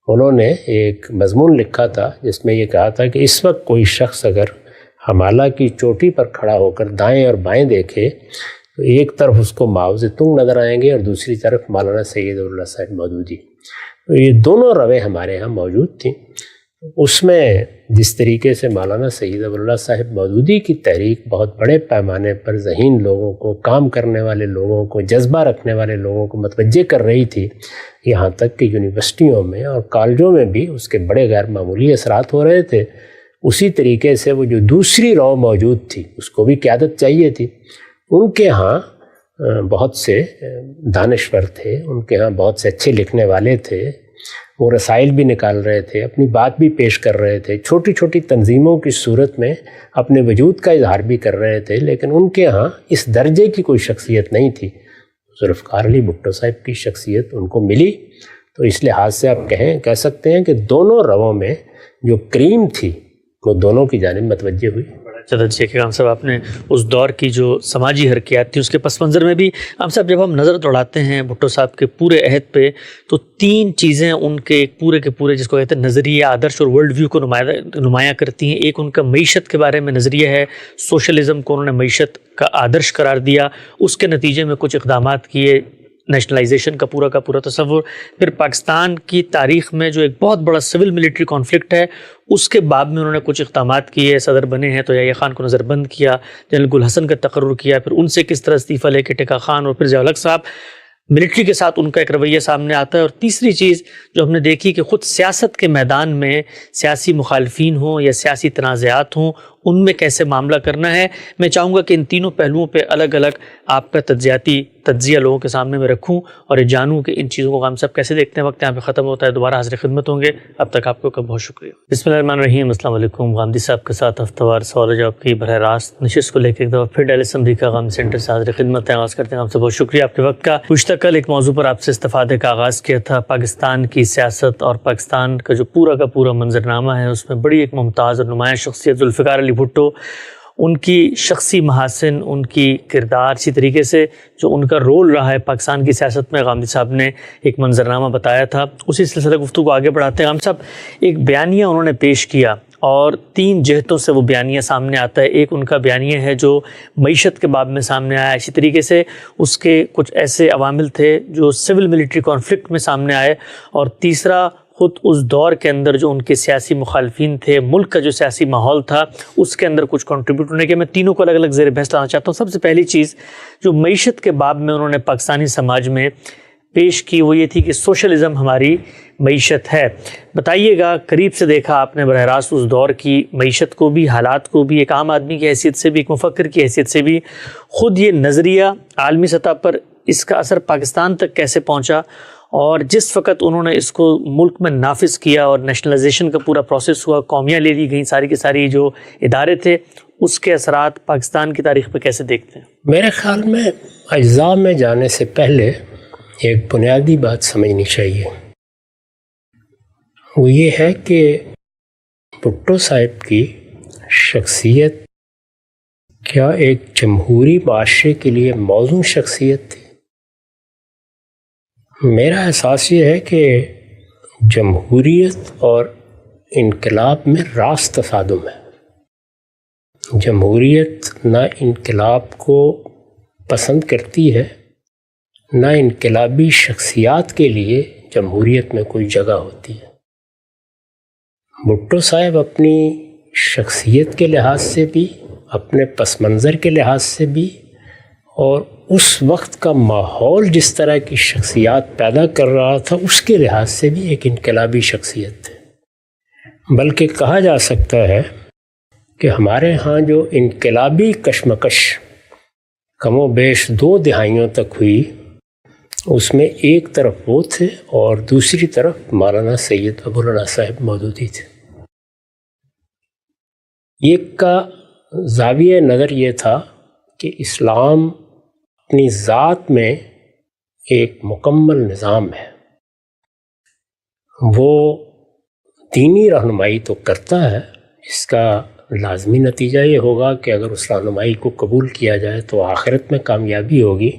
انہوں نے ایک مضمون لکھا تھا جس میں یہ کہا تھا کہ اس وقت کوئی شخص اگر ہمالہ کی چوٹی پر کھڑا ہو کر دائیں اور بائیں دیکھے تو ایک طرف اس کو ماؤ زیتونگ نظر آئیں گے اور دوسری طرف مولانا سید اللہ صاحب مودودی۔ تو یہ دونوں روے ہمارے ہاں موجود تھیں۔ اس میں جس طریقے سے مولانا سید اللہ صاحب مودودی کی تحریک بہت بڑے پیمانے پر ذہین لوگوں کو، کام کرنے والے لوگوں کو، جذبہ رکھنے والے لوگوں کو متوجہ کر رہی تھی، یہاں تک کہ یونیورسٹیوں میں اور کالجوں میں بھی اس کے بڑے غیر معمولی اثرات ہو رہے تھے، اسی طریقے سے وہ جو دوسری رو موجود تھی اس کو بھی قیادت چاہیے تھی۔ ان کے ہاں بہت سے دانشور تھے، ان کے ہاں بہت سے اچھے لکھنے والے تھے، وہ رسائل بھی نکال رہے تھے، اپنی بات بھی پیش کر رہے تھے، چھوٹی چھوٹی تنظیموں کی صورت میں اپنے وجود کا اظہار بھی کر رہے تھے، لیکن ان کے ہاں اس درجے کی کوئی شخصیت نہیں تھی۔ ذوالفقار علی بھٹو صاحب کی شخصیت ان کو ملی، تو اس لحاظ سے آپ کہہ سکتے ہیں کہ دونوں رووں میں جو کریم تھی وہ دونوں کی جانب متوجہ ہوئی۔ چلو کام صاحب، آپ نے اس دور کی جو سماجی حرکیات تھیں اس کے پس منظر میں بھی ہم صاحب جب ہم نظر دوڑاتے ہیں بھٹو صاحب کے پورے عہد پہ تو تین چیزیں ان کے پورے کے پورے جس کو کہتے ہیں نظریہ، آدرش اور ورلڈ ویو کو نمایاں کرتی ہیں۔ ایک ان کا معیشت کے بارے میں نظریہ ہے، سوشلزم کو انہوں نے معیشت کا آدرش قرار دیا، اس کے نتیجے میں کچھ اقدامات کیے، نیشنلائزیشن کا پورا تصور۔ پھر پاکستان کی تاریخ میں جو ایک بہت بڑا سول ملٹری کانفلکٹ ہے اس کے بعد میں انہوں نے کچھ اقدامات کیے، صدر بنے ہیں تو یحییٰ خان کو نظر بند کیا، جنرل گل حسن کا تقرر کیا، پھر ان سے کس طرح استعفیٰ لے کے ٹیکا خان اور پھر ضیاء الحق صاحب، ملٹری کے ساتھ ان کا ایک رویہ سامنے آتا ہے۔ اور تیسری چیز جو ہم نے دیکھی کہ خود سیاست کے میدان میں سیاسی مخالفین ہوں یا سیاسی تنازعات ہوں ان میں کیسے معاملہ کرنا ہے۔ میں چاہوں گا کہ ان تینوں پہلوؤں پہ الگ الگ آپ کا تجزیہ لوگوں کے سامنے میں رکھوں اور یہ جانوں کہ ان چیزوں کو ہم سب کیسے دیکھتے ہیں۔ وقت یہاں پہ ختم ہوتا ہے، دوبارہ حاضر خدمت ہوں گے، اب تک آپ کو بہت شکریہ۔ بسم اللہ الرحمن الرحیم، السلام علیکم۔ غامدی صاحب کے ساتھ ہفتہ وار سوال و جواب کی براہ راست نشست کو لے کے ایک دفعہ پھر ڈیل اسمبلی کا غامدی سینٹر سے حاضر خدمت ہے، آغاز کرتے ہیں۔ آپ سے بہت شکریہ آپ کے وقت کا۔ گزشتہ کل ایک موضوع پر آپ سے استفادے کا آغاز کیا تھا، پاکستان کی سیاست اور پاکستان کا جو پورا منظرنامہ ہے اس میں بڑی ایک ممتاز اور نمایاں شخصیت ذوالفقار علی بھٹو، ان کی شخصی محاسن، ان کی کردار، اسی طریقے سے جو ان کا رول رہا ہے پاکستان کی سیاست میں، غامدی صاحب نے ایک منظرنامہ بتایا تھا۔ اسی سلسلہ گفتگو کو آگے بڑھاتے ہیں۔ غامدی صاحب ایک بیانیہ انہوں نے پیش کیا اور تین جہتوں سے وہ بیانیہ سامنے آتا ہے۔ ایک ان کا بیانیہ ہے جو معیشت کے باب میں سامنے آیا، اسی طریقے سے اس کے کچھ ایسے عوامل تھے جو سول ملٹری کانفلکٹ میں سامنے آئے، اور تیسرا خود اس دور کے اندر جو ان کے سیاسی مخالفین تھے، ملک کا جو سیاسی ماحول تھا اس کے اندر کچھ کنٹریبیوٹ ہونے کے۔ میں تینوں کو الگ الگ زیر بحث لانا چاہتا ہوں۔ سب سے پہلی چیز جو معیشت کے باب میں انہوں نے پاکستانی سماج میں پیش کی وہ یہ تھی کہ سوشلزم ہماری معیشت ہے۔ بتائیے گا، قریب سے دیکھا آپ نے براہ راست اس دور کی معیشت کو بھی، حالات کو بھی، ایک عام آدمی کی حیثیت سے بھی، ایک مفکر کی حیثیت سے بھی، خود یہ نظریہ عالمی سطح پر اس کا اثر پاکستان تک کیسے پہنچا، اور جس وقت انہوں نے اس کو ملک میں نافذ کیا اور نیشنلائزیشن کا پورا پروسیس ہوا، قومیاں لے لی گئیں، ساری کی ساری جو ادارے تھے، اس کے اثرات پاکستان کی تاریخ پہ کیسے دیکھتے ہیں؟ میرے خیال میں اجزاء میں جانے سے پہلے ایک بنیادی بات سمجھنی چاہیے، وہ یہ ہے کہ بھٹو صاحب کی شخصیت کیا ایک جمہوری معاشرے کے لیے موزوں شخصیت تھی؟ میرا احساس یہ ہے کہ جمہوریت اور انقلاب میں راست تصادم ہے۔ جمہوریت نہ انقلاب کو پسند کرتی ہے، نہ انقلابی شخصیات کے لیے جمہوریت میں کوئی جگہ ہوتی ہے۔ بھٹو صاحب اپنی شخصیت کے لحاظ سے بھی، اپنے پس منظر کے لحاظ سے بھی، اور اس وقت کا ماحول جس طرح کی شخصیات پیدا کر رہا تھا اس کے لحاظ سے بھی ایک انقلابی شخصیت تھے۔ بلکہ کہا جا سکتا ہے کہ ہمارے ہاں جو انقلابی کشمکش کم و بیش 2 دہائیوں تک ہوئی، اس میں ایک طرف وہ تھے اور دوسری طرف مولانا سید ابوالعلا صاحب مودودی تھے۔ ایک کا زاویہ نظر یہ تھا کہ اسلام اپنی ذات میں ایک مکمل نظام ہے، وہ دینی رہنمائی تو کرتا ہے، اس کا لازمی نتیجہ یہ ہوگا کہ اگر اس رہنمائی کو قبول کیا جائے تو آخرت میں کامیابی ہوگی۔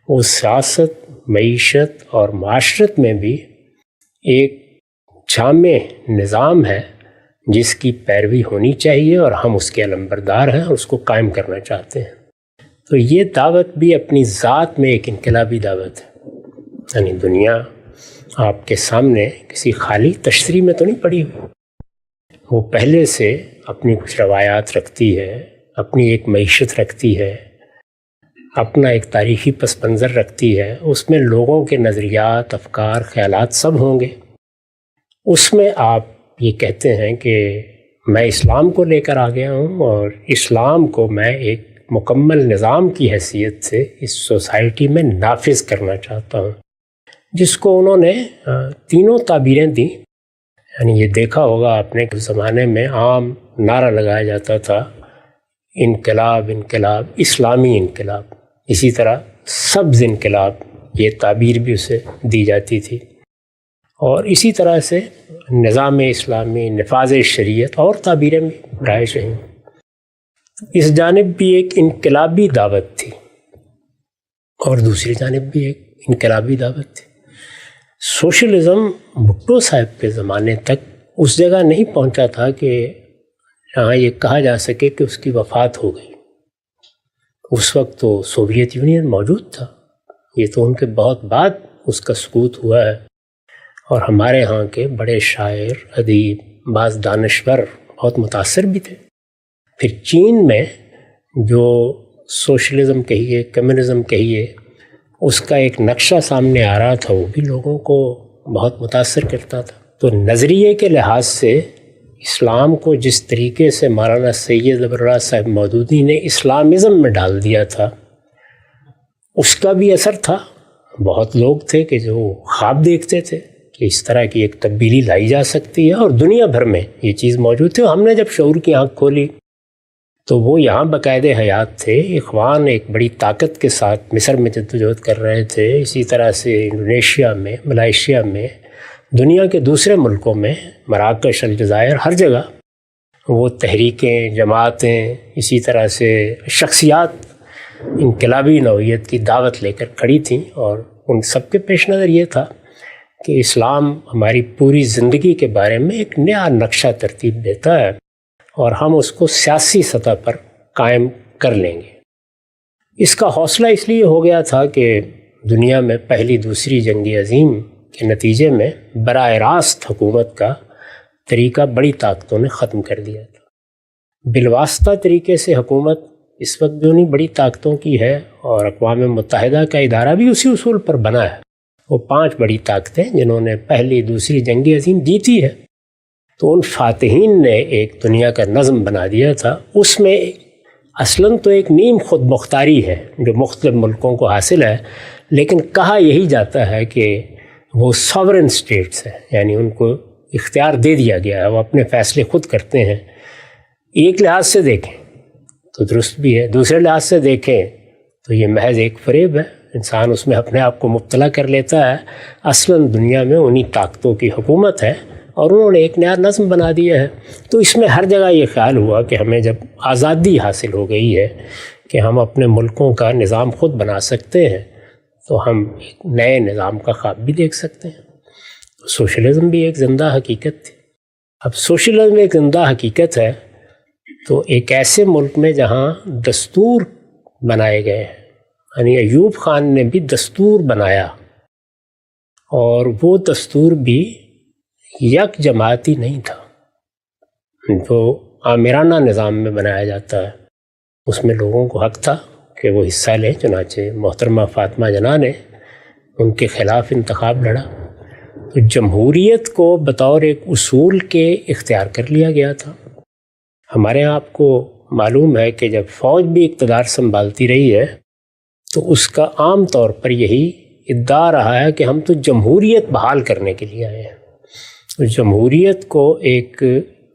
وہ سیاست، معیشت اور معاشرت میں بھی ایک جامع نظام ہے جس کی پیروی ہونی چاہیے، اور ہم اس کے علمبردار ہیں اور اس کو قائم کرنا چاہتے ہیں۔ تو یہ دعوت بھی اپنی ذات میں ایک انقلابی دعوت ہے، یعنی دنیا آپ کے سامنے کسی خالی تشریح میں تو نہیں پڑی ہوئی، وہ پہلے سے اپنی کچھ روایات رکھتی ہے، اپنی ایک معیشت رکھتی ہے، اپنا ایک تاریخی پس منظر رکھتی ہے، اس میں لوگوں کے نظریات، افکار، خیالات سب ہوں گے۔ اس میں آپ یہ کہتے ہیں کہ میں اسلام کو لے کر آ گیا ہوں اور اسلام کو میں ایک مکمل نظام کی حیثیت سے اس سوسائٹی میں نافذ کرنا چاہتا ہوں، جس کو انہوں نے تینوں تعبیریں دیں۔ یعنی یہ دیکھا ہوگا آپ نے کہ زمانے میں عام نعرہ لگایا جاتا تھا انقلاب، انقلاب، اسلامی انقلاب، اسی طرح سبز انقلاب، یہ تعبیر بھی اسے دی جاتی تھی، اور اسی طرح سے نظام اسلامی، نفاذ شریعت اور تعبیریں بھی رائج رہیں۔ اس جانب بھی ایک انقلابی دعوت تھی اور دوسری جانب بھی ایک انقلابی دعوت تھی۔ سوشلزم بھٹو صاحب کے زمانے تک اس جگہ نہیں پہنچا تھا کہ جہاں یہ کہا جا سکے کہ اس کی وفات ہو گئی۔ اس وقت تو سوویت یونین موجود تھا، یہ تو ان کے بہت بعد اس کا سقوط ہوا ہے، اور ہمارے ہاں کے بڑے شاعر، ادیب، بعض دانشور بہت متاثر بھی تھے۔ پھر چین میں جو سوشلزم کہیے، کمیونزم کہیے، اس کا ایک نقشہ سامنے آ رہا تھا، وہ بھی لوگوں کو بہت متاثر کرتا تھا۔ تو نظریے کے لحاظ سے اسلام کو جس طریقے سے مولانا سید ابرار صاحب مودودی نے اسلامزم میں ڈال دیا تھا، اس کا بھی اثر تھا۔ بہت لوگ تھے کہ جو خواب دیکھتے تھے کہ اس طرح کی ایک تبدیلی لائی جا سکتی ہے، اور دنیا بھر میں یہ چیز موجود تھی۔ ہم نے جب شعور کی آنکھ کھولی تو وہ یہاں باقاعدہ حیات تھے۔ اخوان ایک بڑی طاقت کے ساتھ مصر میں جدوجہد کر رہے تھے، اسی طرح سے انڈونیشیا میں، ملائیشیا میں، دنیا کے دوسرے ملکوں میں، مراکش، الجزائر، ہر جگہ وہ تحریکیں، جماعتیں، اسی طرح سے شخصیات انقلابی نوعیت کی دعوت لے کر کھڑی تھیں، اور ان سب کے پیش نظر یہ تھا کہ اسلام ہماری پوری زندگی کے بارے میں ایک نیا نقشہ ترتیب دیتا ہے، اور ہم اس کو سیاسی سطح پر قائم کر لیں گے۔ اس کا حوصلہ اس لیے ہو گیا تھا کہ دنیا میں پہلی دوسری جنگ عظیم کے نتیجے میں براہ راست حکومت کا طریقہ بڑی طاقتوں نے ختم کر دیا تھا۔ بالواسطہ طریقے سے حکومت اس وقت بھی انہیں بڑی طاقتوں کی ہے، اور اقوام متحدہ کا ادارہ بھی اسی اصول پر بنا ہے۔ وہ 5 بڑی طاقتیں جنہوں نے پہلی دوسری جنگ عظیم جیتی ہے، تو ان فاتحین نے ایک دنیا کا نظم بنا دیا تھا۔ اس میں اصلاً تو ایک نیم خود مختاری ہے جو مختلف ملکوں کو حاصل ہے، لیکن کہا یہی جاتا ہے کہ وہ ساورن اسٹیٹس ہیں، یعنی ان کو اختیار دے دیا گیا ہے، وہ اپنے فیصلے خود کرتے ہیں۔ ایک لحاظ سے دیکھیں تو درست بھی ہے، دوسرے لحاظ سے دیکھیں تو یہ محض ایک فریب ہے، انسان اس میں اپنے آپ کو مبتلا کر لیتا ہے۔ اصلاً دنیا میں انہی طاقتوں کی حکومت ہے، اور انہوں نے ایک نیا نظم بنا دیا ہے۔ تو اس میں ہر جگہ یہ خیال ہوا کہ ہمیں جب آزادی حاصل ہو گئی ہے کہ ہم اپنے ملکوں کا نظام خود بنا سکتے ہیں، تو ہم ایک نئے نظام کا خواب بھی دیکھ سکتے ہیں۔ سوشلزم بھی ایک زندہ حقیقت تھی۔ اب سوشلزم ایک زندہ حقیقت ہے تو ایک ایسے ملک میں جہاں دستور بنائے گئے ہیں، یعنی ایوب خان نے بھی دستور بنایا، اور وہ دستور بھی یک جماعتی نہیں تھا، جو آمرانہ نظام میں بنایا جاتا ہے۔ اس میں لوگوں کو حق تھا کہ وہ حصہ لیں، چنانچہ محترمہ فاطمہ جناح نے ان کے خلاف انتخاب لڑا۔ تو جمہوریت کو بطور ایک اصول کے اختیار کر لیا گیا تھا۔ ہمارے یہاں آپ کو معلوم ہے کہ جب فوج بھی اقتدار سنبھالتی رہی ہے تو اس کا عام طور پر یہی ادعا رہا ہے کہ ہم تو جمہوریت بحال کرنے کے لیے آئے ہیں۔ جمہوریت کو ایک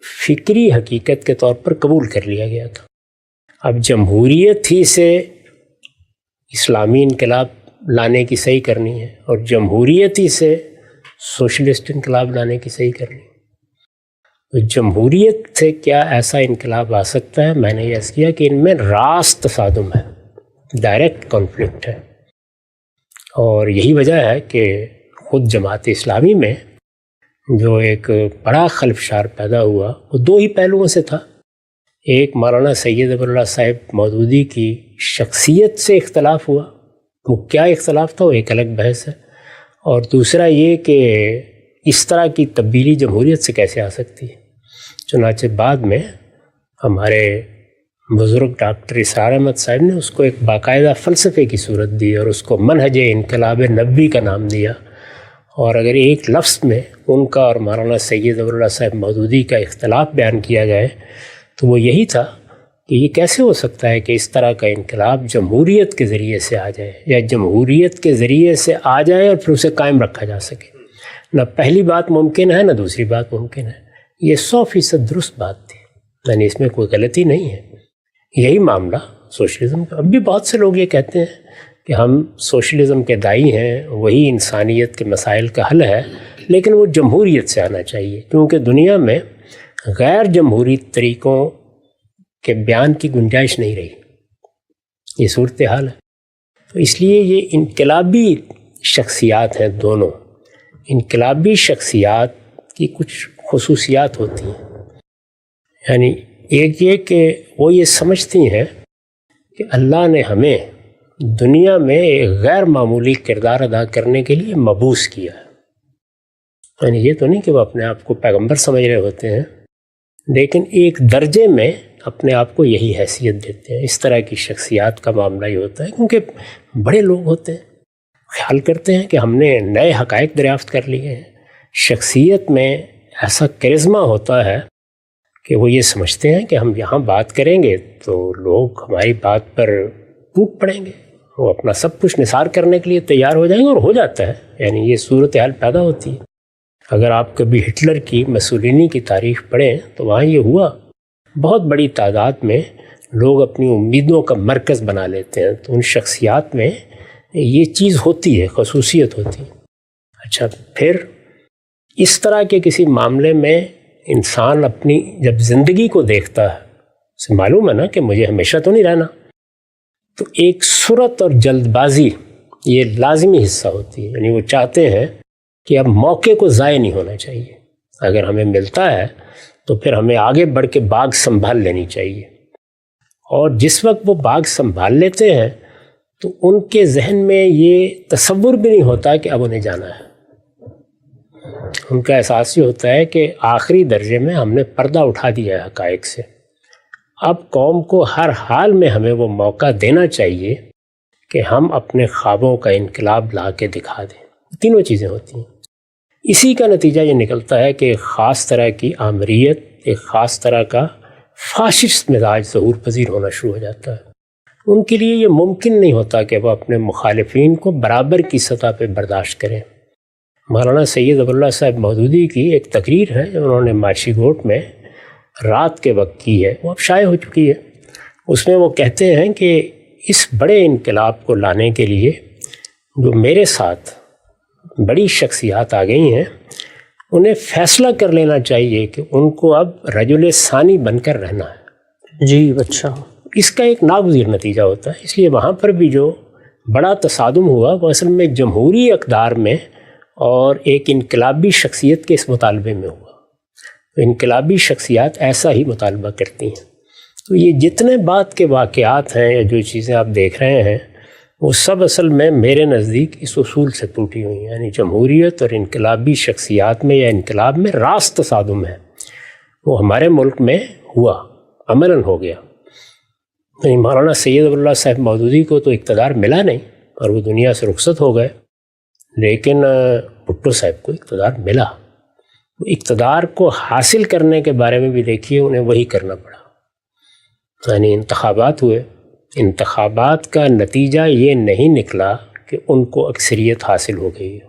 فکری حقیقت کے طور پر قبول کر لیا گیا تھا۔ اب جمہوریت ہی سے اسلامی انقلاب لانے کی صحیح کرنی ہے، اور جمہوریت ہی سے سوشلسٹ انقلاب لانے کی صحیح کرنی. تو جمہوریت سے کیا ایسا انقلاب آ سکتا ہے؟ میں نے یہ عرض کیا کہ ان میں راست تصادم ہے، ڈائریکٹ کانفلکٹ ہے. اور یہی وجہ ہے کہ خود جماعت اسلامی میں جو ایک بڑا خلفشار پیدا ہوا وہ دو ہی پہلوؤں سے تھا. ایک مولانا سید ابر اللہ صاحب مودودی کی شخصیت سے اختلاف ہوا، وہ کیا اختلاف تھا وہ ایک الگ بحث ہے. اور دوسرا یہ کہ اس طرح کی تبدیلی جمہوریت سے کیسے آ سکتی ہے. چنانچہ بعد میں ہمارے بزرگ ڈاکٹر اسرار احمد صاحب نے اس کو ایک باقاعدہ فلسفے کی صورت دی اور اس کو منہج انقلاب نبوی کا نام دیا. اور اگر ایک لفظ میں ان کا اور مولانا سید ابر اللہ صاحب مودودی کا اختلاف بیان کیا جائے تو وہ یہی تھا کہ یہ کیسے ہو سکتا ہے کہ اس طرح کا انقلاب جمہوریت کے ذریعے سے آ جائے یا جمہوریت کے ذریعے سے آ جائے اور پھر اسے قائم رکھا جا سکے. نہ پہلی بات ممکن ہے نہ دوسری بات ممکن ہے. یہ 100% درست بات تھی، یعنی اس میں کوئی غلطی نہیں ہے. یہی معاملہ سوشلزم کا. اب بھی بہت سے لوگ یہ کہتے ہیں کہ ہم سوشلزم کے دائی ہیں، وہی انسانیت کے مسائل کا حل ہے، لیکن وہ جمہوریت سے آنا چاہیے کیونکہ دنیا میں غیر جمہوری طریقوں کے بیان کی گنجائش نہیں رہی. یہ صورتحال ہے. تو اس لیے یہ انقلابی شخصیات ہیں دونوں. انقلابی شخصیات کی کچھ خصوصیات ہوتی ہیں، یعنی ایک یہ کہ وہ یہ سمجھتی ہیں کہ اللہ نے ہمیں دنیا میں ایک غیر معمولی کردار ادا کرنے کے لیے مبعوث کیا ہے. یعنی یہ تو نہیں کہ وہ اپنے آپ کو پیغمبر سمجھ رہے ہوتے ہیں، لیکن ایک درجے میں اپنے آپ کو یہی حیثیت دیتے ہیں. اس طرح کی شخصیات کا معاملہ یہ ہوتا ہے کیونکہ بڑے لوگ ہوتے ہیں، خیال کرتے ہیں کہ ہم نے نئے حقائق دریافت کر لیے ہیں. شخصیت میں ایسا کرزما ہوتا ہے کہ وہ یہ سمجھتے ہیں کہ ہم یہاں بات کریں گے تو لوگ ہماری بات پر ٹوٹ پڑیں گے، وہ اپنا سب کچھ نثار کرنے کے لیے تیار ہو جائیں گے. اور ہو جاتا ہے، یعنی یہ صورتحال پیدا ہوتی ہے. اگر آپ کبھی ہٹلر کی مسولینی کی تاریخ پڑھیں تو وہاں یہ ہوا، بہت بڑی تعداد میں لوگ اپنی امیدوں کا مرکز بنا لیتے ہیں. تو ان شخصیات میں یہ چیز ہوتی ہے، خصوصیت ہوتی ہے. اچھا، پھر اس طرح کے کسی معاملے میں انسان اپنی جب زندگی کو دیکھتا ہے، اسے معلوم ہے نا کہ مجھے ہمیشہ تو نہیں رہنا، تو ایک سرعت اور جلد بازی یہ لازمی حصہ ہوتی ہے. یعنی وہ چاہتے ہیں کہ اب موقع کو ضائع نہیں ہونا چاہیے. اگر ہمیں ملتا ہے تو پھر ہمیں آگے بڑھ کے باغ سنبھال لینی چاہیے. اور جس وقت وہ باغ سنبھال لیتے ہیں تو ان کے ذہن میں یہ تصور بھی نہیں ہوتا کہ اب انہیں جانا ہے. ان کا احساس یہ ہوتا ہے کہ آخری درجے میں ہم نے پردہ اٹھا دیا ہے حقائق سے. اب قوم کو ہر حال میں ہمیں وہ موقع دینا چاہیے کہ ہم اپنے خوابوں کا انقلاب لا کے دکھا دیں. تینوں چیزیں ہوتی ہیں. اسی کا نتیجہ یہ نکلتا ہے کہ ایک خاص طرح کی آمریت، ایک خاص طرح کا فاشسٹ مزاج ظہور پذیر ہونا شروع ہو جاتا ہے. ان کے لیے یہ ممکن نہیں ہوتا کہ وہ اپنے مخالفین کو برابر کی سطح پہ برداشت کریں. مولانا سید ابر اللہ صاحب مودودی کی ایک تقریر ہے جو انہوں نے ماشی گوٹ میں رات کے وقت کی ہے، وہ اب شائع ہو چکی ہے. اس میں وہ کہتے ہیں کہ اس بڑے انقلاب کو لانے کے لیے جو میرے ساتھ بڑی شخصیات آ گئی ہیں، انہیں فیصلہ کر لینا چاہیے کہ ان کو اب رجل ثانی بن کر رہنا ہے. جی اچھا. اس کا ایک ناگزیر نتیجہ ہوتا ہے. اس لیے وہاں پر بھی جو بڑا تصادم ہوا وہ اصل میں جمہوری اقدار میں اور ایک انقلابی شخصیت کے اس مطالبے میں ہوا. تو انقلابی شخصیات ایسا ہی مطالبہ کرتی ہیں. تو یہ جتنے بعد کے واقعات ہیں یا جو چیزیں آپ دیکھ رہے ہیں وہ سب اصل میں میرے نزدیک اس اصول سے ٹوٹی ہوئی ہیں. یعنی جمہوریت اور انقلابی شخصیات میں یا انقلاب میں راست تصادم ہے. وہ ہمارے ملک میں ہوا، عملاً ہو گیا. یعنی مولانا سید ابر اللہ صاحب مودودی کو تو اقتدار ملا نہیں اور وہ دنیا سے رخصت ہو گئے، لیکن بھٹو صاحب کو اقتدار ملا. اقتدار کو حاصل کرنے کے بارے میں بھی دیکھیے انہیں وہی کرنا پڑا. یعنی انتخابات ہوئے، انتخابات کا نتیجہ یہ نہیں نکلا کہ ان کو اکثریت حاصل ہو گئی ہے.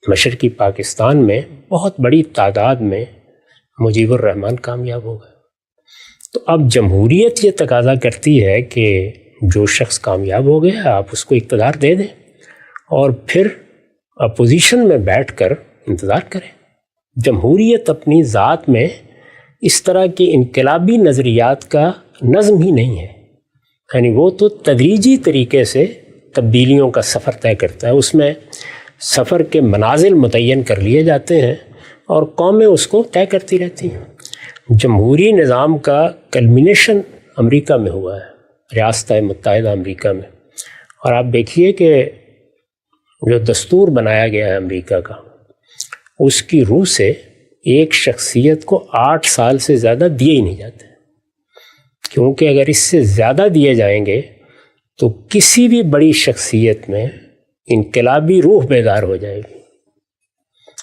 مشرقی پاکستان میں بہت بڑی تعداد میں مجیب الرحمن کامیاب ہو گئے. تو اب جمہوریت یہ تقاضا کرتی ہے کہ جو شخص کامیاب ہو گیا آپ اس کو اقتدار دے دیں اور پھر اپوزیشن میں بیٹھ کر انتظار کریں. جمہوریت اپنی ذات میں اس طرح کی انقلابی نظریات کا نظم ہی نہیں ہے. یعنی وہ تو تدریجی طریقے سے تبدیلیوں کا سفر طے کرتا ہے. اس میں سفر کے منازل متعین کر لیے جاتے ہیں اور قومیں اس کو طے کرتی رہتی ہیں. جمہوری نظام کا کلمینیشن امریکہ میں ہوا ہے, ریاستہائے متحدہ امریکہ میں. اور آپ دیکھیے کہ جو دستور بنایا گیا ہے امریکہ کا, اس کی روح سے ایک شخصیت کو 8 سال سے زیادہ دیے ہی نہیں جاتے, کیونکہ اگر اس سے زیادہ دیے جائیں گے تو کسی بھی بڑی شخصیت میں انقلابی روح بیدار ہو جائے گی.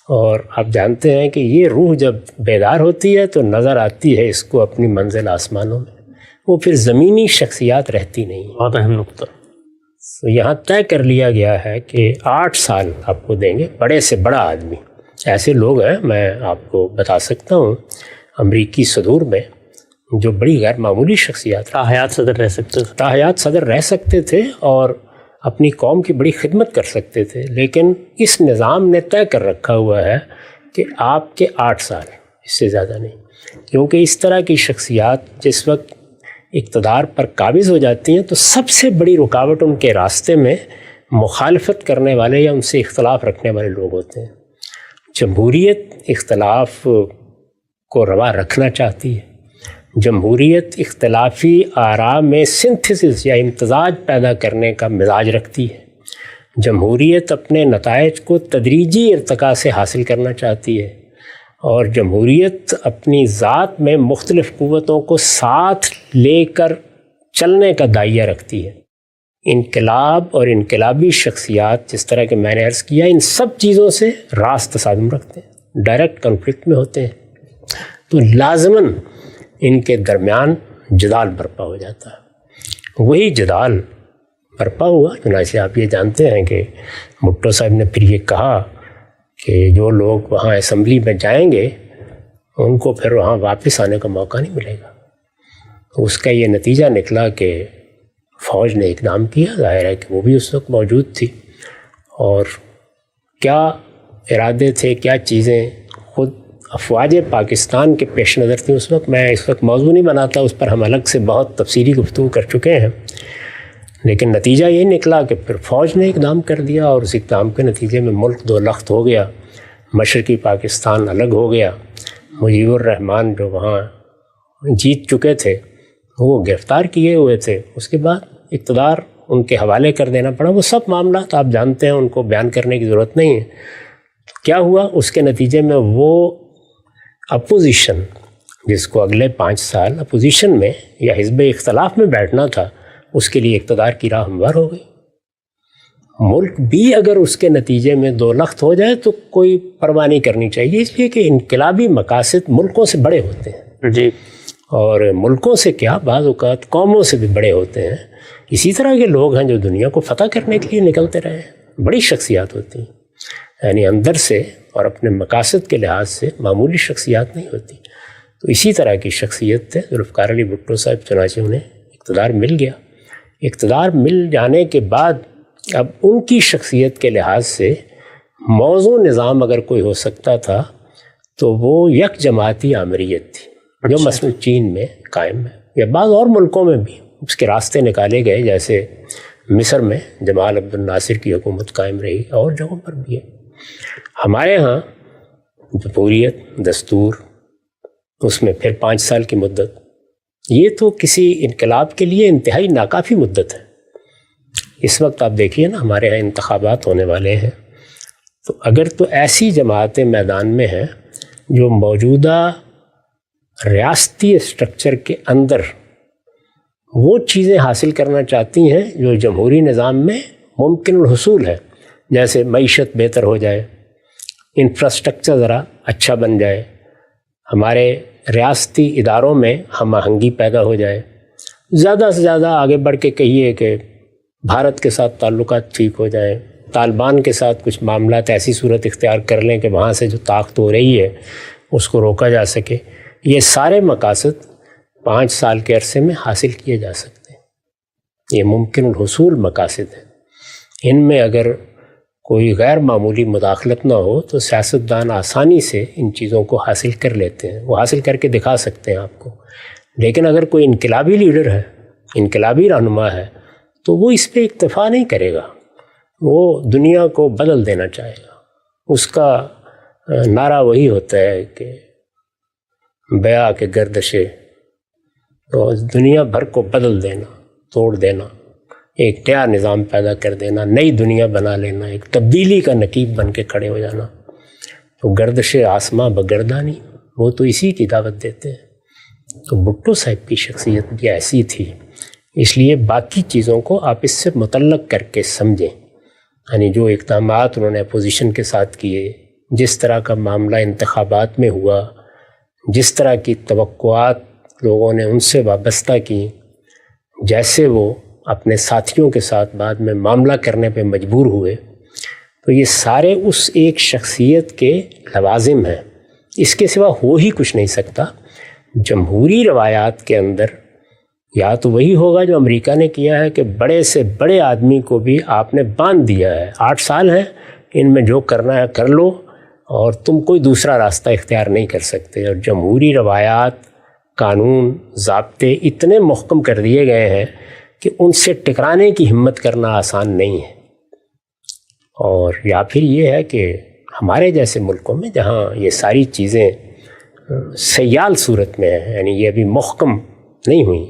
اور آپ جانتے ہیں کہ یہ روح جب بیدار ہوتی ہے تو نظر آتی ہے اس کو اپنی منزل آسمانوں میں, وہ پھر زمینی شخصیات رہتی نہیں. بہت اہم نقطہ. تو یہاں طے کر لیا گیا ہے کہ 8 سال آپ کو دیں گے. بڑے سے بڑا آدمی, ایسے لوگ ہیں میں آپ کو بتا سکتا ہوں امریکی صدور میں جو بڑی غیر معمولی شخصیات تاحیات صدر رہ سکتے تھے اور اپنی قوم کی بڑی خدمت کر سکتے تھے. لیکن اس نظام نے طے کر رکھا ہوا ہے کہ آپ کے 8 سال, اس سے زیادہ نہیں. کیونکہ اس طرح کی شخصیات جس وقت اقتدار پر قابض ہو جاتی ہیں تو سب سے بڑی رکاوٹ ان کے راستے میں مخالفت کرنے والے یا ان سے اختلاف رکھنے والے لوگ ہوتے ہیں. جمہوریت اختلاف کو روا رکھنا چاہتی ہے. جمہوریت اختلافی آراء میں سنتھسس یا امتزاج پیدا کرنے کا مزاج رکھتی ہے. جمہوریت اپنے نتائج کو تدریجی ارتقاء سے حاصل کرنا چاہتی ہے, اور جمہوریت اپنی ذات میں مختلف قوتوں کو ساتھ لے کر چلنے کا داعیہ رکھتی ہے. انقلاب اور انقلابی شخصیات جس طرح کہ میں نے عرض کیا ان سب چیزوں سے راست تصادم رکھتے ہیں, ڈائریکٹ کنفلکٹ میں ہوتے ہیں. تو لازماً ان کے درمیان جدال برپا ہو جاتا ہے. وہی جدال برپا ہوا. چنانچہ آپ یہ جانتے ہیں کہ بھٹو صاحب نے پھر یہ کہا کہ جو لوگ وہاں اسمبلی میں جائیں گے ان کو پھر وہاں واپس آنے کا موقع نہیں ملے گا. اس کا یہ نتیجہ نکلا کہ فوج نے اقدام کیا. ظاہر ہے کہ وہ بھی اس وقت موجود تھی, اور کیا ارادے تھے, کیا چیزیں خود افواج پاکستان کے پیش نظر تھیں اس وقت. میں اس وقت موضوع نہیں بناتا, اس پر ہم الگ سے بہت تفصیلی گفتگو کر چکے ہیں. لیکن نتیجہ یہ نکلا کہ پھر فوج نے اقدام کر دیا, اور اس اقدام کے نتیجے میں ملک 2 لخت ہو گیا. مشرقی پاکستان الگ ہو گیا. مجیب الرحمان جو وہاں جیت چکے تھے وہ گرفتار کیے ہوئے تھے. اس کے بعد اقتدار ان کے حوالے کر دینا پڑا. وہ سب معاملات آپ جانتے ہیں, ان کو بیان کرنے کی ضرورت نہیں ہے. کیا ہوا اس کے نتیجے میں, وہ اپوزیشن جس کو اگلے 5 سال اپوزیشن میں یا حزب اختلاف میں بیٹھنا تھا, اس کے لیے اقتدار کی راہ ہموار ہو گئی. ملک بھی اگر اس کے نتیجے میں 2 لخت ہو جائے تو کوئی پرواہ نہیں کرنی چاہیے, اس لیے کہ انقلابی مقاصد ملکوں سے بڑے ہوتے ہیں. جی, اور ملکوں سے کیا بعض اوقات قوموں سے بھی بڑے ہوتے ہیں. اسی طرح کے لوگ ہیں جو دنیا کو فتح کرنے کے لیے نکلتے رہے ہیں. بڑی شخصیات ہوتی ہیں, یعنی اندر سے اور اپنے مقاصد کے لحاظ سے معمولی شخصیات نہیں ہوتی. تو اسی طرح کی شخصیت تھے ذوالفقار علی بھٹو صاحب. چنانچہ انہیں اقتدار مل گیا. اقتدار مل جانے کے بعد اب ان کی شخصیت کے لحاظ سے موزوں نظام اگر کوئی ہو سکتا تھا تو وہ یک جماعتی آمریت تھی, جو مثلا چین میں قائم ہے یا بعض اور ملکوں میں بھی اس کے راستے نکالے گئے. جیسے مصر میں جمال عبد الناصر کی حکومت قائم رہی, اور جگہوں پر بھی ہے. ہمارے ہاں جمہوریت, دستور, اس میں پھر 5 سال کی مدت, یہ تو کسی انقلاب کے لیے انتہائی ناکافی مدت ہے. اس وقت آپ دیکھیے نا, ہمارے ہاں انتخابات ہونے والے ہیں, تو اگر تو ایسی جماعتیں میدان میں ہیں جو موجودہ ریاستی اسٹرکچر کے اندر وہ چیزیں حاصل کرنا چاہتی ہیں جو جمہوری نظام میں ممکن الحصول ہے, جیسے معیشت بہتر ہو جائے, انفراسٹرکچر ذرا اچھا بن جائے, ہمارے ریاستی اداروں میں ہم آہنگی پیدا ہو جائے, زیادہ سے زیادہ آگے بڑھ کے کہیے کہ بھارت کے ساتھ تعلقات ٹھیک ہو جائیں, طالبان کے ساتھ کچھ معاملات ایسی صورت اختیار کر لیں کہ وہاں سے جو طاقت ہو رہی ہے اس کو روکا جا سکے. یہ سارے مقاصد 5 سال کے عرصے میں حاصل کیے جا سکتے ہیں. یہ ممکن الحصول مقاصد ہیں. ان میں اگر کوئی غیر معمولی مداخلت نہ ہو تو سیاستدان آسانی سے ان چیزوں کو حاصل کر لیتے ہیں، وہ حاصل کر کے دکھا سکتے ہیں آپ کو. لیکن اگر کوئی انقلابی لیڈر ہے، انقلابی رہنما ہے، تو وہ اس پہ اکتفا نہیں کرے گا، وہ دنیا کو بدل دینا چاہے گا. اس کا نعرہ وہی ہوتا ہے کہ بیاں کے گردشے، تو دنیا بھر کو بدل دینا، توڑ دینا، ایک نیا نظام پیدا کر دینا، نئی دنیا بنا لینا، ایک تبدیلی کا نقیب بن کے کھڑے ہو جانا. تو گردش آسماں بگردانی، وہ تو اسی کی دعوت دیتے ہیں. تو بھٹو صاحب کی شخصیت بھی ایسی تھی. اس لیے باقی چیزوں کو آپ اس سے متعلق کر کے سمجھیں، یعنی جو اقدامات انہوں نے اپوزیشن کے ساتھ کیے، جس طرح کا معاملہ انتخابات میں ہوا، جس طرح کی توقعات لوگوں نے ان سے وابستہ کی، جیسے وہ اپنے ساتھیوں کے ساتھ بعد میں معاملہ کرنے پہ مجبور ہوئے، تو یہ سارے اس ایک شخصیت کے لوازم ہیں. اس کے سوا ہو ہی کچھ نہیں سکتا. جمہوری روایات کے اندر یا تو وہی ہوگا جو امریکہ نے کیا ہے کہ بڑے سے بڑے آدمی کو بھی آپ نے باندھ دیا ہے، 8 سال ہیں، ان میں جو کرنا ہے کر لو، اور تم کوئی دوسرا راستہ اختیار نہیں کر سکتے. اور جمہوری روایات، قانون، ضابطے اتنے محکم کر دیے گئے ہیں کہ ان سے ٹکرانے کی ہمت کرنا آسان نہیں ہے. اور یا پھر یہ ہے کہ ہمارے جیسے ملکوں میں جہاں یہ ساری چیزیں سیال صورت میں ہیں، یعنی یہ ابھی محکم نہیں ہوئی،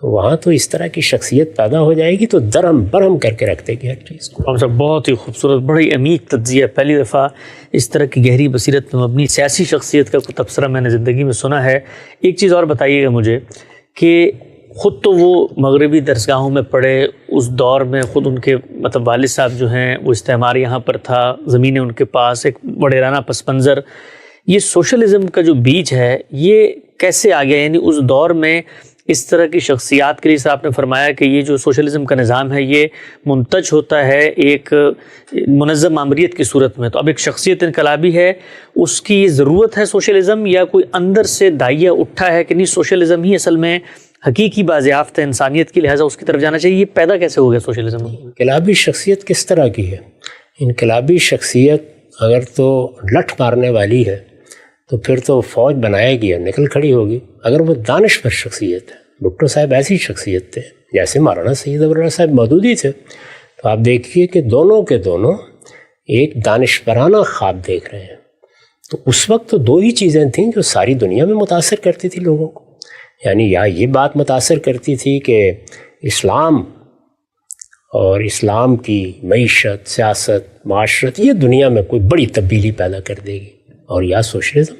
وہاں تو اس طرح کی شخصیت پیدا ہو جائے گی تو درہم برہم کر کے رکھ دے گی ہر چیز کو. ہم سب بہت ہی خوبصورت، بڑی عمیق تجزیہ. پہلی دفعہ اس طرح کی گہری بصیرت میں مبنی سیاسی شخصیت کا کوئی تبصرہ میں نے زندگی میں سنا ہے. ایک چیز اور بتائیے گا مجھے کہ خود تو وہ مغربی درسگاہوں میں پڑھے، اس دور میں خود ان کے مطلب والد صاحب جو ہیں وہ استعمار یہاں پر تھا، زمینیں ان کے پاس، ایک وڈیرانہ پس منظر. یہ سوشلزم کا جو بیج ہے یہ کیسے آ گیا؟ یعنی اس دور میں اس طرح کی شخصیات کے لیے صاحب نے فرمایا کہ یہ جو سوشلزم کا نظام ہے یہ منتج ہوتا ہے ایک منظم ماموریت کی صورت میں. تو اب ایک شخصیت انقلابی ہے، اس کی ضرورت ہے سوشلزم، یا کوئی اندر سے داعیہ اٹھا ہے کہ نہیں سوشلزم ہی اصل میں حقیقی بازیافت ہے انسانیت کی، لہٰذا اس کی طرف جانا چاہیے؟ یہ پیدا کیسے ہو گیا سوشلزم؟ انقلابی شخصیت کس طرح کی ہے؟ انقلابی شخصیت اگر تو لٹھ مارنے والی ہے تو پھر تو فوج بنائے گی اور نکل کھڑی ہوگی. اگر وہ دانشور شخصیت ہے، بھٹو صاحب ایسی شخصیت تھے جیسے مولانا سید ابوالرحمن صاحب مودودی تھے، تو آپ دیکھیے کہ دونوں کے دونوں ایک دانشورانہ خواب دیکھ رہے ہیں. تو اس وقت تو 2 ہی چیزیں تھیں جو ساری دنیا میں متاثر کرتی تھی لوگوں کو. یعنی یا یہ بات متاثر کرتی تھی کہ اسلام اور اسلام کی معیشت، سیاست، معاشرت یہ دنیا میں کوئی بڑی تبدیلی پیدا کر دے گی، اور یا سوشلزم.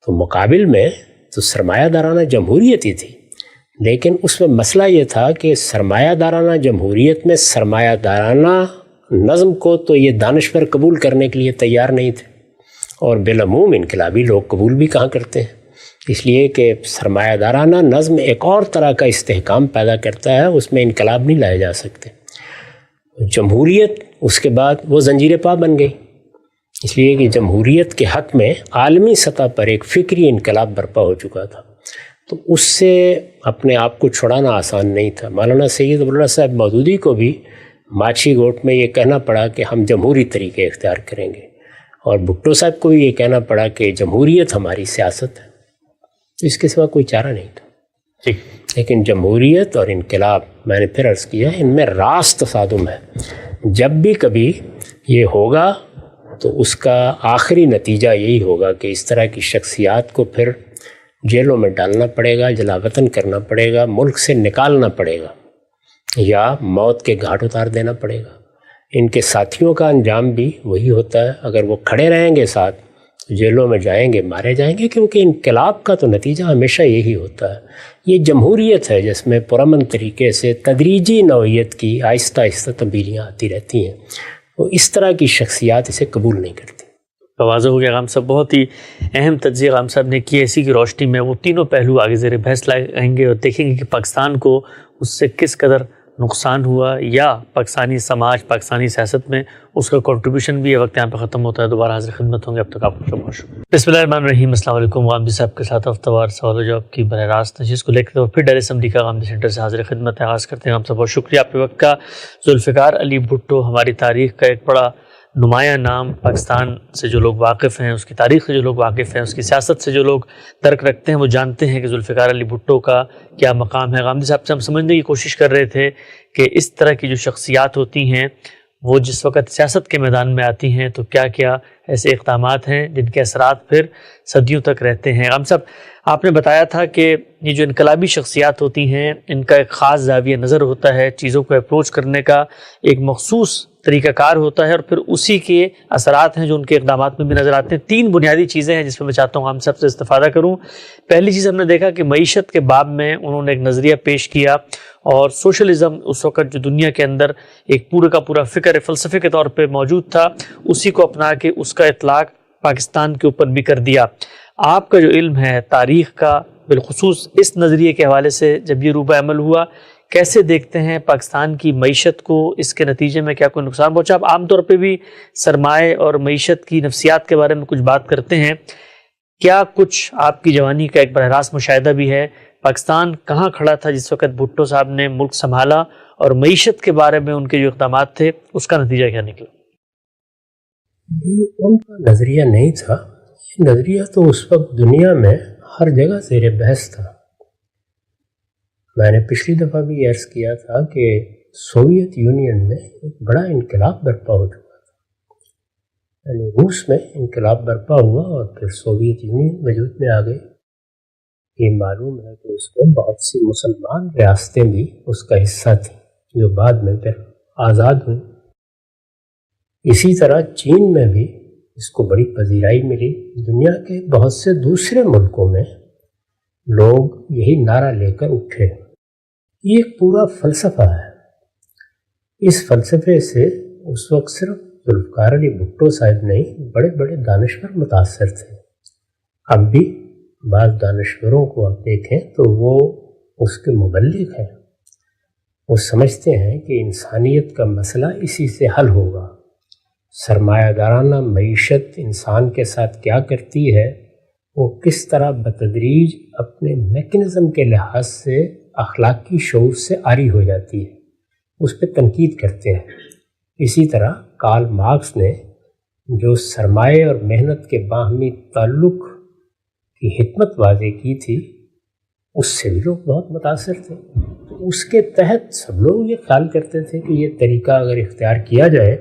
تو مقابل میں تو سرمایہ دارانہ جمہوریت ہی تھی، لیکن اس میں مسئلہ یہ تھا کہ سرمایہ دارانہ جمہوریت میں سرمایہ دارانہ نظم کو تو یہ دانشور قبول کرنے کے لیے تیار نہیں تھے، اور بالعموم انقلابی لوگ قبول بھی کہاں کرتے ہیں، اس لیے کہ سرمایہ دارانہ نظم ایک اور طرح کا استحکام پیدا کرتا ہے، اس میں انقلاب نہیں لائے جا سکتے. جمہوریت اس کے بعد وہ زنجیر پا بن گئی، اس لیے کہ جمہوریت کے حق میں عالمی سطح پر ایک فکری انقلاب برپا ہو چکا تھا، تو اس سے اپنے آپ کو چھڑانا آسان نہیں تھا. مولانا سید ابوالرحمن صاحب مودودی کو بھی ماچھی گوٹ میں یہ کہنا پڑا کہ ہم جمہوری طریقے اختیار کریں گے، اور بھٹو صاحب کو بھی یہ کہنا پڑا کہ جمہوریت ہماری سیاست ہے. تو اس کے سوا کوئی چارہ نہیں تھا. لیکن جمہوریت اور انقلاب، میں نے پھر عرض کیا، ان میں راز تصادم ہے. جب بھی کبھی یہ ہوگا تو اس کا آخری نتیجہ یہی ہوگا کہ اس طرح کی شخصیات کو پھر جیلوں میں ڈالنا پڑے گا، جلا وطن کرنا پڑے گا، ملک سے نکالنا پڑے گا، یا موت کے گھاٹ اتار دینا پڑے گا. ان کے ساتھیوں کا انجام بھی وہی ہوتا ہے. اگر وہ کھڑے رہیں گے ساتھ تو جیلوں میں جائیں گے، مارے جائیں گے، کیونکہ انقلاب کا تو نتیجہ ہمیشہ یہی ہوتا ہے. یہ جمہوریت ہے جس میں پرامن طریقے سے تدریجی نوعیت کی آہستہ آہستہ تبدیلیاں آتی رہتی ہیں. تو اس طرح کی شخصیات اسے قبول نہیں کرتی. واضح ہو گیا غام صاحب، بہت ہی اہم تجزیہ غام صاحب نے کی. اسی کی روشنی میں وہ تینوں پہلو آگے زیر بحث لائیں گے اور دیکھیں گے کہ پاکستان کو اس سے کس قدر نقصان ہوا یا پاکستانی سماج پاکستانی سیاست میں اس کا کنٹریبیوشن بھی یہ وقت یہاں پہ ختم ہوتا ہے. دوبارہ حاضر خدمت ہوں گے. اب تک آپ کو بہت شکریہ. بسم اللہ الرحمن الرحیم. السلام علیکم. غامدی صاحب کے ساتھ ہفتہ وار سوال و جواب کی براہ راست نشست کو لے کر پھر ڈر اسمبلی کا غامدی سینٹر سے حاضر خدمت آغاز کرتے ہیں. ہم سب بہت شکریہ آپ کے وقت کا. ذوالفقار علی بھٹو ہماری تاریخ کا ایک بڑا نمایاں نام. پاکستان سے جو لوگ واقف ہیں، اس کی تاریخ سے جو لوگ واقف ہیں، اس کی سیاست سے جو لوگ درک رکھتے ہیں، وہ جانتے ہیں کہ ذوالفقار علی بھٹو کا کیا مقام ہے. غامدی صاحب سے ہم سمجھنے کی کوشش کر رہے تھے کہ اس طرح کی جو شخصیات ہوتی ہیں وہ جس وقت سیاست کے میدان میں آتی ہیں تو کیا کیا ایسے اقدامات ہیں جن کے اثرات پھر صدیوں تک رہتے ہیں. غامدی صاحب، آپ نے بتایا تھا کہ یہ جو انقلابی شخصیات ہوتی ہیں ان کا ایک خاص زاویہ نظر ہوتا ہے، چیزوں کو اپروچ کرنے کا ایک مخصوص طریقہ کار ہوتا ہے، اور پھر اسی کے اثرات ہیں جو ان کے اقدامات میں بھی نظر آتے ہیں. 3 بنیادی چیزیں ہیں جس میں چاہتا ہوں ہم سب سے استفادہ کروں. پہلی چیز ہم نے دیکھا کہ معیشت کے باب میں انہوں نے ایک نظریہ پیش کیا، اور سوشلزم اس وقت جو دنیا کے اندر ایک پورے کا پورا فکر فلسفے کے طور پہ موجود تھا، اسی کو اپنا کے اس کا اطلاق پاکستان کے اوپر بھی کر دیا. آپ کا جو علم ہے تاریخ کا، بالخصوص اس نظریے کے حوالے سے جب یہ روبہ عمل ہوا، کیسے دیکھتے ہیں پاکستان کی معیشت کو؟ اس کے نتیجے میں کیا کوئی نقصان پہنچا؟ آپ عام طور پہ بھی سرمایہ اور معیشت کی نفسیات کے بارے میں کچھ بات کرتے ہیں، کیا کچھ آپ کی جوانی کا ایک براہ راست مشاہدہ بھی ہے؟ پاکستان کہاں کھڑا تھا جس وقت بھٹو صاحب نے ملک سنبھالا، اور معیشت کے بارے میں ان کے جو اقدامات تھے اس کا نتیجہ کیا نکلا؟ یہ ان کا نظریہ نہیں تھا. یہ نظریہ تو اس وقت دنیا میں ہر جگہ زیر بحث تھا. میں نے پچھلی دفعہ بھی عرض کیا تھا کہ سوویت یونین میں ایک بڑا انقلاب برپا ہو چکا تھا، یعنی روس میں انقلاب برپا ہوا اور پھر سوویت یونین وجود میں آ گئی. یہ معلوم ہے کہ اس میں بہت سی مسلمان ریاستیں بھی اس کا حصہ تھیں جو بعد میں پھر آزاد ہوئیں. اسی طرح چین میں بھی اس کو بڑی پذیرائی ملی. دنیا کے بہت سے دوسرے ملکوں میں لوگ یہی نعرہ لے کر اٹھے. یہ ایک پورا فلسفہ ہے. اس فلسفے سے اس وقت صرف ذوالفقار علی بھٹو صاحب نہیں، بڑے بڑے دانشور متاثر تھے. اب بھی بعض دانشوروں کو آپ دیکھیں تو وہ اس کے مبلغ ہیں. وہ سمجھتے ہیں کہ انسانیت کا مسئلہ اسی سے حل ہوگا. سرمایہ دارانہ معیشت انسان کے ساتھ کیا کرتی ہے، وہ کس طرح بتدریج اپنے میکنزم کے لحاظ سے اخلاقی شعور سے عاری ہو جاتی ہے، اس پہ تنقید کرتے ہیں. اسی طرح کارل مارکس نے جو سرمایہ اور محنت کے باہمی تعلق کی حکمت واضح کی تھی، اس سے بھی لوگ بہت متاثر تھے. اس کے تحت سب لوگ یہ خیال کرتے تھے کہ یہ طریقہ اگر اختیار کیا جائے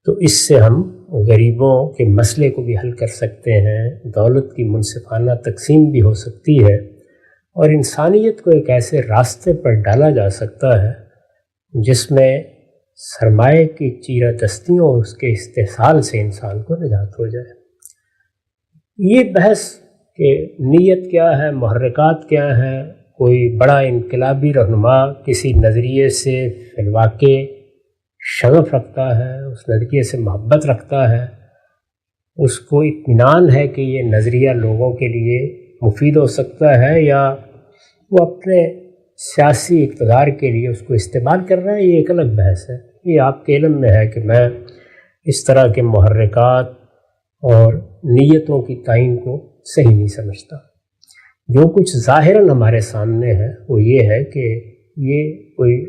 تو اس سے ہم غریبوں کے مسئلے کو بھی حل کر سکتے ہیں، دولت کی منصفانہ تقسیم بھی ہو سکتی ہے، اور انسانیت کو ایک ایسے راستے پر ڈالا جا سکتا ہے جس میں سرمایہ کی چیرہ دستیوں اور اس کے استحصال سے انسان کو نجات ہو جائے. یہ بحث کہ نیت کیا ہے، محرکات کیا ہیں، کوئی بڑا انقلابی رہنما کسی نظریے سے فی الواقع شغف رکھتا ہے، اس نظریے سے محبت رکھتا ہے، اس کو اطمینان ہے کہ یہ نظریہ لوگوں کے لیے مفید ہو سکتا ہے، یا وہ اپنے سیاسی اقتدار کے لیے اس کو استعمال کر رہا ہے، یہ ایک الگ بحث ہے. یہ آپ کے علم میں ہے کہ میں اس طرح کے محرکات اور نیتوں کی تعین کو صحیح نہیں سمجھتا. جو کچھ ظاہراً ہمارے سامنے ہے وہ یہ ہے کہ یہ کوئی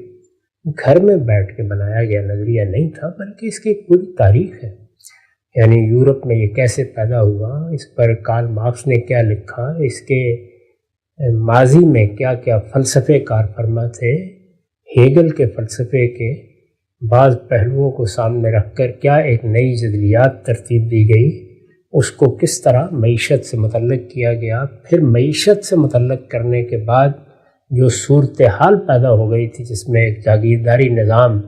گھر میں بیٹھ کے بنایا گیا نظریہ نہیں تھا، بلکہ اس کی ایک پوری تاریخ ہے. یعنی یورپ میں یہ کیسے پیدا ہوا، اس پر کارل مارکس نے کیا لکھا، اس کے ماضی میں کیا کیا فلسفے کار فرما تھے، ہیگل کے فلسفے کے بعض پہلوؤں کو سامنے رکھ کر کیا ایک نئی جدلیات ترتیب دی گئی، اس کو کس طرح معیشت سے متعلق کیا گیا. پھر معیشت سے متعلق کرنے کے بعد جو صورتحال پیدا ہو گئی تھی جس میں ایک جاگیرداری نظام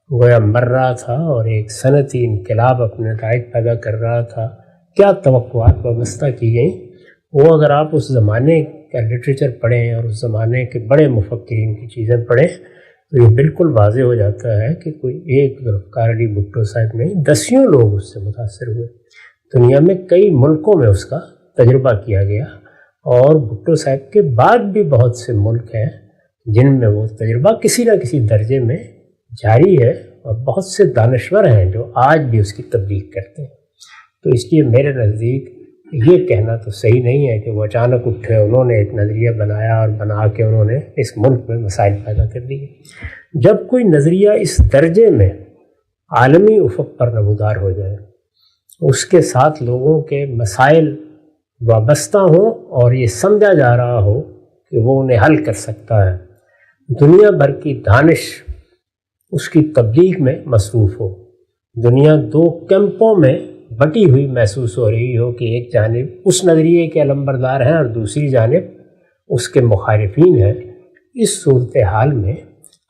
گویا مر رہا تھا اور ایک صنعتی انقلاب اپنے نتائج پیدا کر رہا تھا، کیا توقعات وابستہ کی گئیں. وہ اگر آپ اس زمانے کا لٹریچر پڑھیں اور اس زمانے کے بڑے مفکرین کی چیزیں پڑھیں تو یہ بالکل واضح ہو جاتا ہے کہ کوئی ایک ذوالفقار علی بھٹو صاحب نہیں، دسیوں لوگ اس سے متاثر ہوئے. دنیا میں کئی ملکوں میں اس کا تجربہ کیا گیا، اور بھٹو صاحب کے بعد بھی بہت سے ملک ہیں جن میں وہ تجربہ کسی نہ کسی درجے میں جاری ہے، اور بہت سے دانشور ہیں جو آج بھی اس کی تبلیغ کرتے ہیں۔ تو اس لیے میرے نزدیک یہ کہنا تو صحیح نہیں ہے کہ وہ اچانک اٹھے، انہوں نے ایک نظریہ بنایا اور بنا کے انہوں نے اس ملک میں مسائل پیدا کر دیے۔ جب کوئی نظریہ اس درجے میں عالمی افق پر نمودار ہو جائے، اس کے ساتھ لوگوں کے مسائل وابستہ ہوں اور یہ سمجھا جا رہا ہو کہ وہ انہیں حل کر سکتا ہے، دنیا بھر کی دانش اس کی تبلیغ میں مصروف ہو، دنیا دو کیمپوں میں بٹی ہوئی محسوس ہو رہی ہو کہ ایک جانب اس نظریے کے علمبردار ہیں اور دوسری جانب اس کے مخالفین ہیں، اس صورتحال میں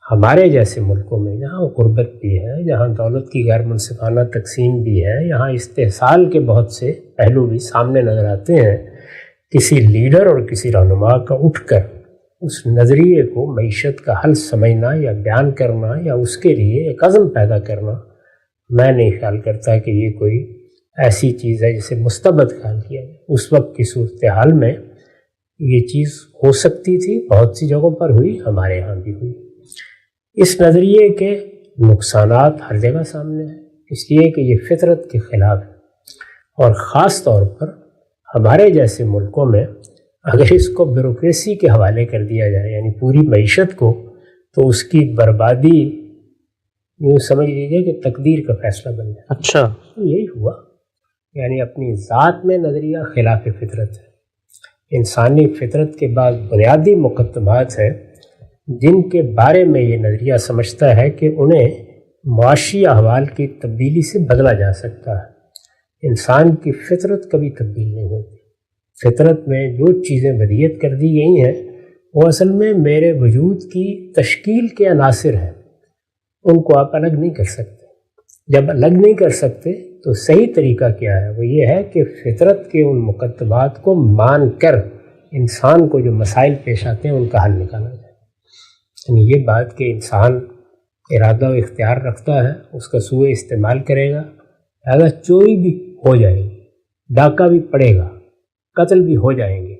ہمارے جیسے ملکوں میں جہاں غربت بھی ہے، جہاں دولت کی غیر منصفانہ تقسیم بھی ہے، یہاں استحصال کے بہت سے پہلو بھی سامنے نظر آتے ہیں، کسی لیڈر اور کسی رہنما کا اٹھ کر اس نظریے کو معیشت کا حل سمجھنا یا بیان کرنا یا اس کے لیے ایک عزم پیدا کرنا، میں نہیں خیال کرتا کہ یہ کوئی ایسی چیز ہے جسے مستبد خیال کیا جائے۔ اس وقت کی صورتحال میں یہ چیز ہو سکتی تھی، بہت سی جگہوں پر ہوئی، ہمارے ہاں بھی ہوئی۔ اس نظریے کے نقصانات ہر جگہ سامنے ہیں، اس لیے کہ یہ فطرت کے خلاف ہے، اور خاص طور پر ہمارے جیسے ملکوں میں اگر اس کو بیوروکریسی کے حوالے کر دیا جائے، یعنی پوری معیشت کو، تو اس کی بربادی یوں سمجھ لیجیے کہ تقدیر کا فیصلہ بن جائے۔ اچھا، یہی ہوا، یعنی اپنی ذات میں نظریہ خلاف فطرت ہے۔ انسانی فطرت کے بعد بنیادی مقدمات ہیں جن کے بارے میں یہ نظریہ سمجھتا ہے کہ انہیں معاشی احوال کی تبدیلی سے بدلا جا سکتا ہے۔ انسان کی فطرت کبھی تبدیل نہیں ہوتی۔ فطرت میں جو چیزیں بدیت کر دی گئی ہیں وہ اصل میں میرے وجود کی تشکیل کے عناصر ہیں، ان کو آپ الگ نہیں کر سکتے۔ جب الگ نہیں کر سکتے تو صحیح طریقہ کیا ہے؟ وہ یہ ہے کہ فطرت کے ان مقدمات کو مان کر انسان کو جو مسائل پیش آتے ہیں ان کا حل نکالا جائے۔ یعنی یہ بات کہ انسان ارادہ و اختیار رکھتا ہے، اس کا سوء استعمال کرے گا، لہذا چوری بھی ہو جائے گی، ڈاکہ بھی پڑے گا، قتل بھی ہو جائیں گے،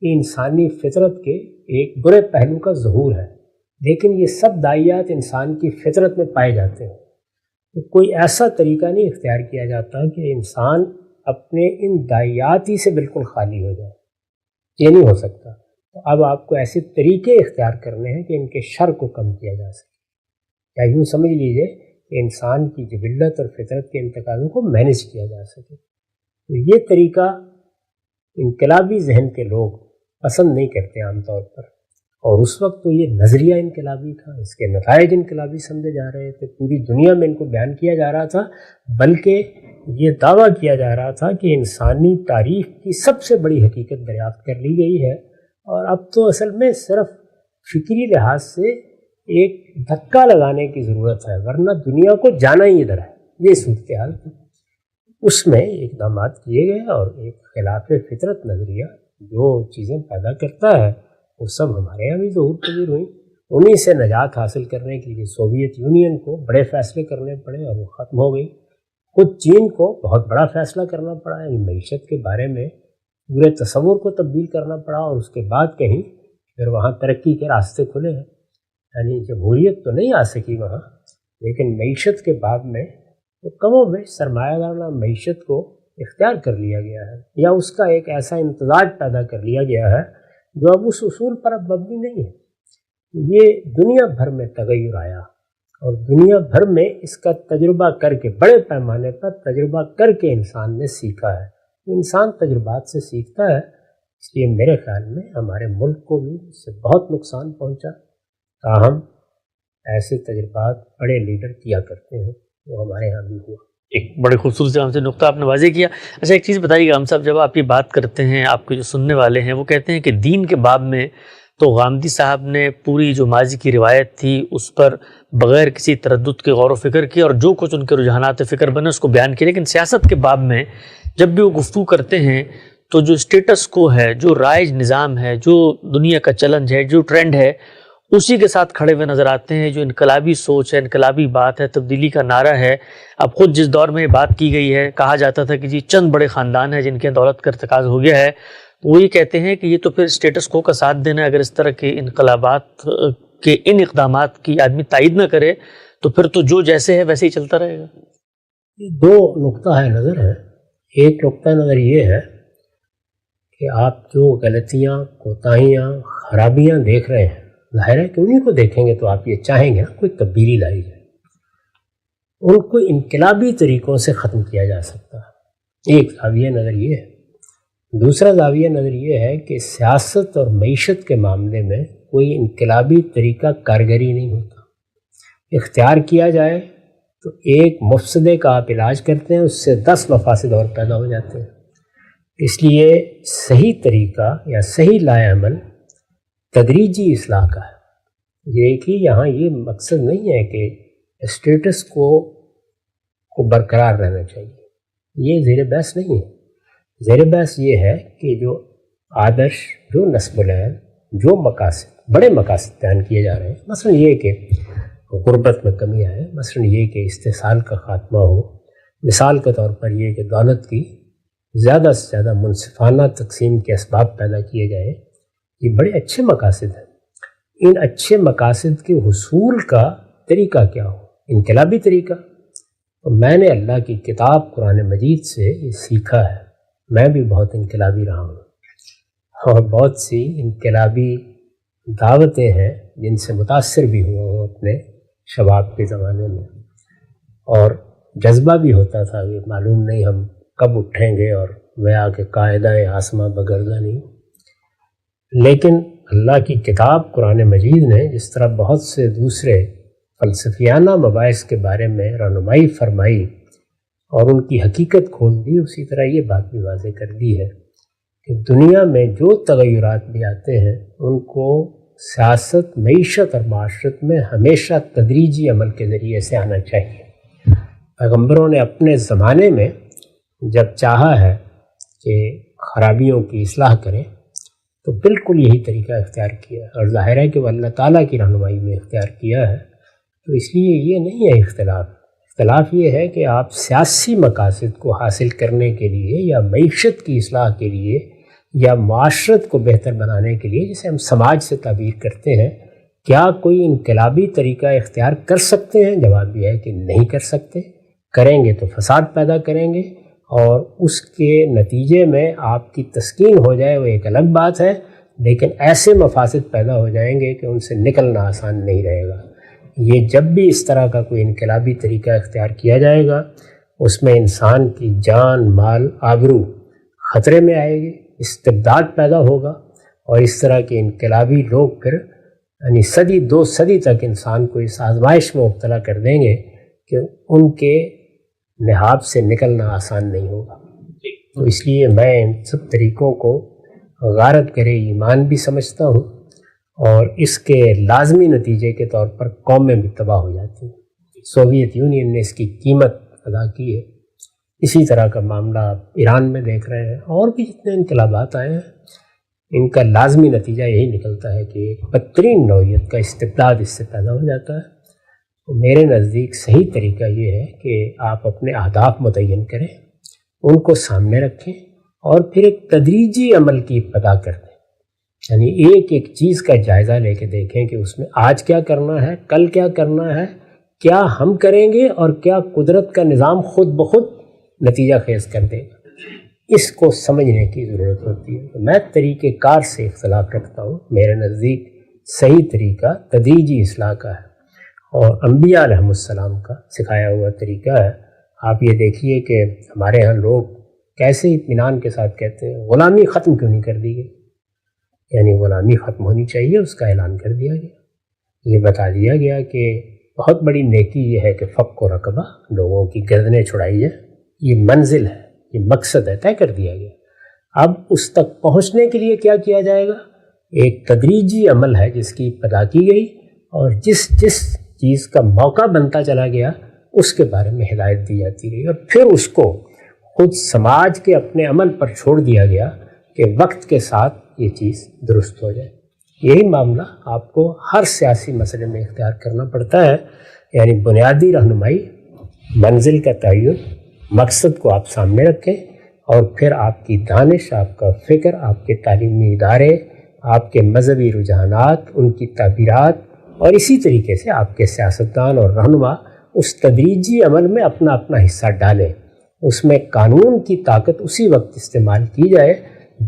یہ انسانی فطرت کے ایک برے پہلو کا ظہور ہے۔ لیکن یہ سب داعیات انسان کی فطرت میں پائے جاتے ہیں، تو کوئی ایسا طریقہ نہیں اختیار کیا جاتا کہ انسان اپنے ان داعیات ہی سے بالکل خالی ہو جائے، یہ نہیں ہو سکتا۔ تو اب آپ کو ایسے طریقے اختیار کرنے ہیں کہ ان کے شر کو کم کیا جا سکے، یا یوں سمجھ لیجئے کہ انسان کی جبلت اور فطرت کے انتقالوں کو مینیج کیا جا سکے۔ تو یہ طریقہ انقلابی ذہن کے لوگ پسند نہیں کرتے عام طور پر، اور اس وقت تو یہ نظریہ انقلابی تھا، اس کے نتائج انقلابی سمجھے جا رہے تھے، پوری دنیا میں ان کو بیان کیا جا رہا تھا، بلکہ یہ دعویٰ کیا جا رہا تھا کہ انسانی تاریخ کی سب سے بڑی حقیقت دریافت کر لی گئی ہے، اور اب تو اصل میں صرف فکری لحاظ سے ایک دھکا لگانے کی ضرورت ہے، ورنہ دنیا کو جانا ہی ادھر ہے۔ یہ صورتحال تھی، اس میں اقدامات کیے گئے، اور ایک خلاف فطرت نظریہ جو چیزیں پیدا کرتا ہے وہ سب ہمارے یہاں بھی ظہور پذیر ہوئیں۔ انہی سے نجات حاصل کرنے کے لیے سوویت یونین کو بڑے فیصلے کرنے پڑے اور وہ ختم ہو گئی۔ خود چین کو بہت بڑا فیصلہ کرنا پڑا، یعنی معیشت کے بارے میں پورے تصور کو تبدیل کرنا پڑا، اور اس کے بعد کہیں پھر وہاں ترقی کے راستے کھلے ہیں۔ یعنی جمہوریت تو نہیں آ سکی وہاں، لیکن معیشت کے باب میں وہ کم و بیش سرمایہ دارانہ معیشت کو اختیار کر لیا گیا ہے، یا اس کا ایک ایسا امتزاج پیدا کر لیا گیا ہے جو اب اس اصول پر اب مبنی نہیں ہے۔ یہ دنیا بھر میں تغیر آیا، اور دنیا بھر میں اس کا تجربہ کر کے، بڑے پیمانے پر تجربہ کر کے انسان نے سیکھا ہے۔ انسان تجربات سے سیکھتا ہے، اس لیے میرے خیال میں ہمارے ملک کو بھی اس سے بہت نقصان پہنچا، تاہم ایسے تجربات بڑے لیڈر کیا کرتے ہیں، وہ ہمارے ہاں بھی ہوا۔ ایک بڑے خوبصورت سے ہم سے نقطہ آپ نے واضح کیا۔ اچھا، ایک چیز بتائیے گا ہم صاحب، جب آپ یہ بات کرتے ہیں، آپ کے جو سننے والے ہیں وہ کہتے ہیں کہ دین کے باب میں تو غامدی صاحب نے پوری جو ماضی کی روایت تھی اس پر بغیر کسی تردد کے غور و فکر کی، اور جو کچھ ان کے رجحانات فکر بنے اس کو بیان کیا، لیکن سیاست کے باب میں جب بھی وہ گفتگو کرتے ہیں تو جو اسٹیٹس کو ہے، جو رائج نظام ہے، جو دنیا کا چلنج ہے، جو ٹرینڈ ہے، اسی کے ساتھ کھڑے ہوئے نظر آتے ہیں۔ جو انقلابی سوچ ہے، انقلابی بات ہے، تبدیلی کا نعرہ ہے۔ اب خود جس دور میں یہ بات کی گئی ہے، کہا جاتا تھا کہ جی چند بڑے خاندان ہیں جن کے دولت کا ارتکاز ہو گیا ہے، وہ یہ کہتے ہیں کہ یہ تو پھر اسٹیٹس کو کا ساتھ دینا ہے. اگر اس طرح کے انقلابات کے ان اقدامات کی آدمی تائید نہ کرے تو پھر تو جو جیسے ہے ویسے ہی چلتا رہے گا. دو نقطہ نظر ہے. ایک نقطہ نظر یہ ہے کہ آپ جو غلطیاں، کوتاہیاں، خرابیاں دیکھ رہے ہیں، ظاہر ہے کہ انہیں کو دیکھیں گے تو آپ یہ چاہیں گے نا کوئی تبدیلی لائی جائے. ان کو انقلابی طریقوں سے ختم کیا جا سکتا ہے. ایک زاویہ نظر یہ ہے. دوسرا زاویہ نظر یہ ہے کہ سیاست اور معیشت کے معاملے میں کوئی انقلابی طریقہ کارگری نہیں ہوتا. اختیار کیا جائے تو ایک مفسدے کا آپ علاج کرتے ہیں، اس سے 10 مفاسد اور پیدا ہو جاتے ہیں. اس لیے صحیح طریقہ یا صحیح لائے عمل تدریجی اصلاح کا ہے. یہ کہ یہاں یہ مقصد نہیں ہے کہ اسٹیٹس کو برقرار رہنا چاہیے، یہ زیر بحث نہیں ہے. زیر بحث یہ ہے کہ جو آدرش، جو نصب العین، جو مقاصد، بڑے مقاصد بیان کیے جا رہے ہیں، مثلا یہ کہ غربت میں کمی آئے، مثلا یہ کہ استحصال کا خاتمہ ہو، مثال کے طور پر یہ کہ دولت کی زیادہ سے زیادہ منصفانہ تقسیم کے اسباب پیدا کیے جائیں، یہ بڑے اچھے مقاصد ہیں. ان اچھے مقاصد کے حصول کا طریقہ کیا ہو؟ انقلابی طریقہ. تو میں نے اللہ کی کتاب قرآن مجید سے یہ سیکھا ہے. میں بھی بہت انقلابی رہا ہوں اور بہت سی انقلابی دعوتیں ہیں جن سے متاثر بھی ہوا ہوں اپنے شباب کے زمانے میں، اور جذبہ بھی ہوتا تھا کہ معلوم نہیں ہم کب اٹھیں گے اور ویا کہ قاعدہ آسماں بگردہ نہیں. لیکن اللہ کی کتاب قرآن مجید نے جس طرح بہت سے دوسرے فلسفیانہ مباحث کے بارے میں رہنمائی فرمائی اور ان کی حقیقت کھول دی، اسی طرح یہ بات بھی واضح کر دی ہے کہ دنیا میں جو تغیرات بھی آتے ہیں ان کو سیاست، معیشت اور معاشرت میں ہمیشہ تدریجی عمل کے ذریعے سے آنا چاہیے. پیغمبروں نے اپنے زمانے میں جب چاہا ہے کہ خرابیوں کی اصلاح کریں تو بالکل یہی طریقہ اختیار کیا ہے، اور ظاہر ہے کہ وہ اللہ تعالیٰ کی رہنمائی میں اختیار کیا ہے. تو اس لیے یہ نہیں ہے اختلاف. اختلاف یہ ہے کہ آپ سیاسی مقاصد کو حاصل کرنے کے لیے یا معیشت کی اصلاح کے لیے یا معاشرت کو بہتر بنانے کے لیے، جسے ہم سماج سے تعبیر کرتے ہیں، کیا کوئی انقلابی طریقہ اختیار کر سکتے ہیں؟ جواب یہ ہے کہ نہیں کر سکتے. کریں گے تو فساد پیدا کریں گے، اور اس کے نتیجے میں آپ کی تسکین ہو جائے وہ ایک الگ بات ہے، لیکن ایسے مفاسد پیدا ہو جائیں گے کہ ان سے نکلنا آسان نہیں رہے گا. یہ جب بھی اس طرح کا کوئی انقلابی طریقہ اختیار کیا جائے گا، اس میں انسان کی جان، مال، آبرو خطرے میں آئے گی، استبداد پیدا ہوگا، اور اس طرح کے انقلابی لوگ پھر یعنی صدی 2 صدی تک انسان کو اس آزمائش میں مبتلا کر دیں گے کہ ان کے نہاب سے نکلنا آسان نہیں ہوگا. تو اس لیے میں ان سب طریقوں کو غارت کرے ایمان بھی سمجھتا ہوں، اور اس کے لازمی نتیجے کے طور پر قومیں بھی تباہ ہو جاتی ہیں. سوویت یونین نے اس کی قیمت ادا کی ہے. اسی طرح کا معاملہ آپ ایران میں دیکھ رہے ہیں، اور بھی جتنے انقلابات آئے ہیں ان کا لازمی نتیجہ یہی نکلتا ہے کہ ایک بدترین نوعیت کا استبداد اس سے پیدا ہو جاتا ہے. میرے نزدیک صحیح طریقہ یہ ہے کہ آپ اپنے اہداف متعین کریں، ان کو سامنے رکھیں، اور پھر ایک تدریجی عمل کی ابتدا کر دیں. یعنی ایک ایک چیز کا جائزہ لے کے دیکھیں کہ اس میں آج کیا کرنا ہے، کل کیا کرنا ہے، کیا ہم کریں گے اور کیا قدرت کا نظام خود بخود نتیجہ خیز کر دے گا. اس کو سمجھنے کی ضرورت ہوتی ہے. تو میں طریقہ کار سے اختلاف رکھتا ہوں. میرے نزدیک صحیح طریقہ تدریجی اصلاح کا ہے، اور انبیاء علیہ السلام کا سکھایا ہوا طریقہ ہے. آپ یہ دیکھیے کہ ہمارے ہاں لوگ کیسے اطمینان کے ساتھ کہتے ہیں غلامی ختم کیوں نہیں کر دی گئی. یعنی غلامی ختم ہونی چاہیے، اس کا اعلان کر دیا گیا. یہ بتا دیا گیا کہ بہت بڑی نیکی یہ ہے کہ فق و رقبہ، لوگوں کی گردنیں چھڑائی جائیں. یہ منزل ہے، یہ مقصد ہے، طے کر دیا گیا. اب اس تک پہنچنے کے لیے کیا کیا جائے گا؟ ایک تدریجی عمل ہے جس کی ابتدا کی گئی، اور جس چیز کا موقع بنتا چلا گیا اس کے بارے میں ہدایت دی جاتی رہی، اور پھر اس کو خود سماج کے اپنے عمل پر چھوڑ دیا گیا کہ وقت کے ساتھ یہ چیز درست ہو جائے. یہی معاملہ آپ کو ہر سیاسی مسئلے میں اختیار کرنا پڑتا ہے. یعنی بنیادی رہنمائی، منزل کا تعین، مقصد کو آپ سامنے رکھیں، اور پھر آپ کی دانش، آپ کا فکر، آپ کے تعلیمی ادارے، آپ کے مذہبی رجحانات، ان کی تعبیرات، اور اسی طریقے سے آپ کے سیاستدان اور رہنما اس تدریجی عمل میں اپنا اپنا حصہ ڈالیں۔ اس میں قانون کی طاقت اسی وقت استعمال کی جائے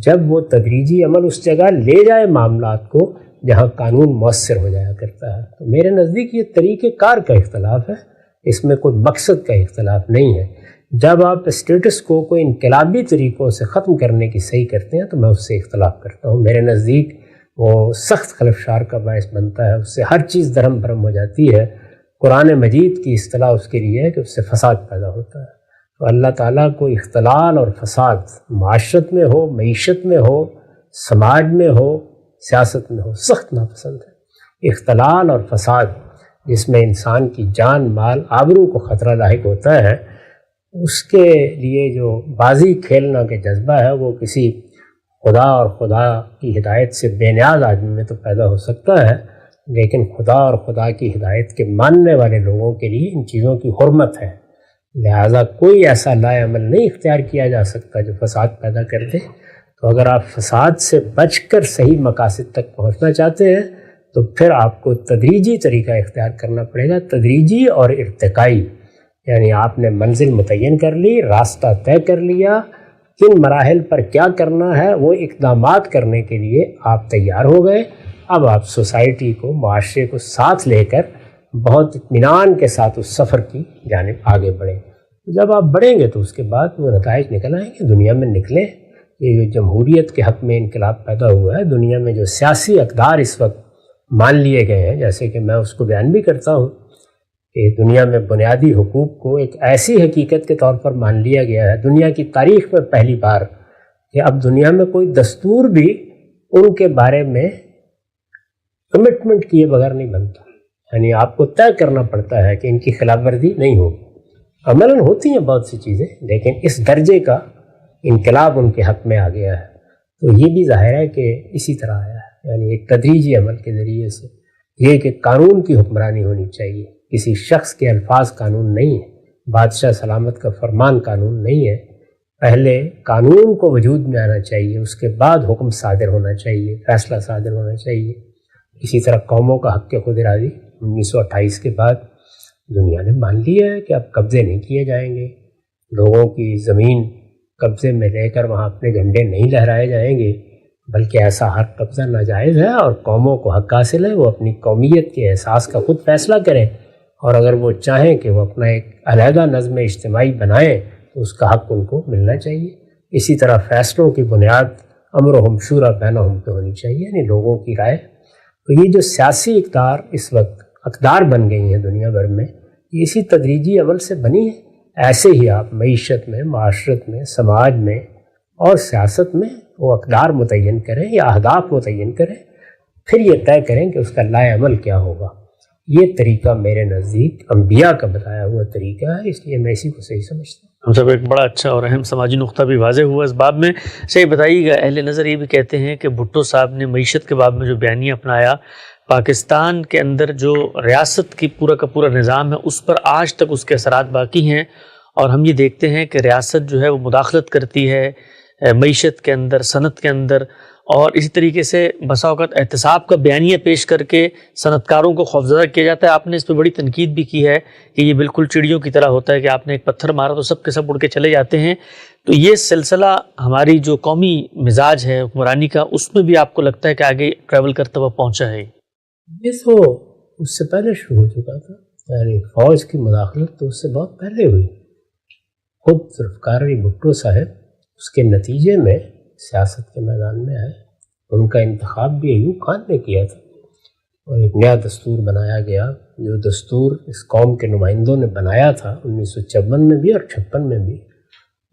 جب وہ تدریجی عمل اس جگہ لے جائے معاملات کو جہاں قانون مؤثر ہو جایا کرتا ہے۔ تو میرے نزدیک یہ طریقہ کار کا اختلاف ہے، اس میں کوئی مقصد کا اختلاف نہیں ہے۔ جب آپ اسٹیٹس کو کوئی انقلابی طریقوں سے ختم کرنے کی صحیح کرتے ہیں تو میں اس سے اختلاف کرتا ہوں۔ میرے نزدیک وہ سخت خلفشار کا باعث بنتا ہے، اس سے ہر چیز درہم برہم ہو جاتی ہے۔ قرآن مجید کی اصطلاح اس کے لیے ہے کہ اس سے فساد پیدا ہوتا ہے۔ تو اللہ تعالیٰ کو اختلال اور فساد معاشرت میں ہو، معیشت میں ہو، سماج میں ہو، سیاست میں ہو، سخت ناپسند ہے۔ اختلال اور فساد جس میں انسان کی جان، مال، آبرو کو خطرہ لاحق ہوتا ہے، اس کے لیے جو بازی کھیلنا کا جذبہ ہے وہ کسی خدا اور خدا کی ہدایت سے بے نیاز آدمی میں تو پیدا ہو سکتا ہے، لیکن خدا اور خدا کی ہدایت کے ماننے والے لوگوں کے لیے ان چیزوں کی حرمت ہے۔ لہٰذا کوئی ایسا لائے عمل نہیں اختیار کیا جا سکتا جو فساد پیدا کر دے۔ تو اگر آپ فساد سے بچ کر صحیح مقاصد تک پہنچنا چاہتے ہیں تو پھر آپ کو تدریجی طریقہ اختیار کرنا پڑے گا، تدریجی اور ارتقائی، یعنی آپ نے منزل متعین کر لی، راستہ طے کر لیا، کن مراحل پر کیا کرنا ہے وہ اقدامات کرنے کے لیے آپ تیار ہو گئے۔ اب آپ سوسائٹی کو، معاشرے کو ساتھ لے کر بہت اطمینان کے ساتھ اس سفر کی جانب آگے بڑھیں۔ جب آپ بڑھیں گے تو اس کے بعد وہ نتائج نکل آئیں گے، دنیا میں نکلیں۔ یہ جو جمہوریت کے حق میں انقلاب پیدا ہوا ہے، دنیا میں جو سیاسی اقدار اس وقت مان لیے گئے ہیں، جیسے کہ میں اس کو بیان بھی کرتا ہوں کہ دنیا میں بنیادی حقوق کو ایک ایسی حقیقت کے طور پر مان لیا گیا ہے دنیا کی تاریخ میں پہلی بار، کہ اب دنیا میں کوئی دستور بھی ان کے بارے میں کمٹمنٹ کیے بغیر نہیں بنتا۔ یعنی آپ کو طے کرنا پڑتا ہے کہ ان کی خلاف ورزی نہیں ہوگی۔ عملاً ہوتی ہیں بہت سی چیزیں، لیکن اس درجے کا انقلاب ان کے حق میں آ گیا ہے۔ تو یہ بھی ظاہر ہے کہ اسی طرح آیا ہے، یعنی ایک تدریجی عمل کے ذریعے سے یہ کہ قانون کی حکمرانی ہونی چاہیے، کسی شخص کے الفاظ قانون نہیں ہے، بادشاہ سلامت کا فرمان قانون نہیں ہے۔ پہلے قانون کو وجود میں آنا چاہیے، اس کے بعد حکم صادر ہونا چاہیے، فیصلہ صادر ہونا چاہیے۔ اسی طرح قوموں کا حق خود ارادی 1928 کے بعد دنیا نے مان لیا ہے کہ اب قبضے نہیں کیے جائیں گے، لوگوں کی زمین قبضے میں لے کر وہاں اپنے جھنڈے نہیں لہرائے جائیں گے، بلکہ ایسا ہر قبضہ ناجائز ہے اور قوموں کو حق حاصل ہے وہ اپنی قومیت کے احساس کا خود فیصلہ کریں، اور اگر وہ چاہیں کہ وہ اپنا ایک علیحدہ نظم اجتماعی بنائیں تو اس کا حق ان کو ملنا چاہیے۔ اسی طرح فیصلوں کی بنیاد امرہم شورا بینہم پہ ہونی چاہیے، یعنی لوگوں کی رائے۔ تو یہ جو سیاسی اقدار اس وقت اقدار بن گئی ہیں دنیا بھر میں، یہ اسی تدریجی عمل سے بنی ہے۔ ایسے ہی آپ معیشت میں، معاشرت میں، سماج میں اور سیاست میں وہ اقدار متعین کریں یا اہداف متعین کریں، پھر یہ طے کریں کہ اس کا لائے عمل کیا ہوگا۔ یہ طریقہ میرے نزدیک انبیاء کا بتایا ہوا طریقہ ہے، اس لیے میں اسی کو صحیح سمجھتا ہوں۔ ہم سب ایک بڑا اچھا اور اہم سماجی نقطہ بھی واضح ہوا اس باب میں۔ صحیح بتائیے گا، اہل نظر یہ بھی کہتے ہیں کہ بھٹو صاحب نے معیشت کے باب میں جو بیانیہ اپنایا، پاکستان کے اندر جو ریاست کی پورا کا پورا نظام ہے اس پر آج تک اس کے اثرات باقی ہیں، اور ہم یہ دیکھتے ہیں کہ ریاست جو ہے وہ مداخلت کرتی ہے معیشت کے اندر، صنعت کے اندر، اور اسی طریقے سے بسا اوقات احتساب کا بیانیہ پیش کر کے صنعت کاروں کو خوفزدہ کیا جاتا ہے۔ آپ نے اس پہ بڑی تنقید بھی کی ہے کہ یہ بالکل چڑیوں کی طرح ہوتا ہے کہ آپ نے ایک پتھر مارا تو سب کے سب اڑ کے چلے جاتے ہیں۔ تو یہ سلسلہ ہماری جو قومی مزاج ہے حکمرانی کا، اس میں بھی آپ کو لگتا ہے کہ آگے ٹریول کرتا ہوا پہنچا ہے؟ یہ تو اس سے پہلے شروع ہو چکا تھا، یعنی فوج کی مداخلت تو اس سے بہت پہلے ہوئی۔ خود ذوالفقار علی بھٹو صاحب اس کے نتیجے میں سیاست کے میدان میں آئے۔ ان کا انتخاب بھی ایوب خان نے کیا تھا، اور ایک نیا دستور بنایا گیا، جو دستور اس قوم کے نمائندوں نے بنایا تھا 1954 میں بھی اور 56 میں بھی،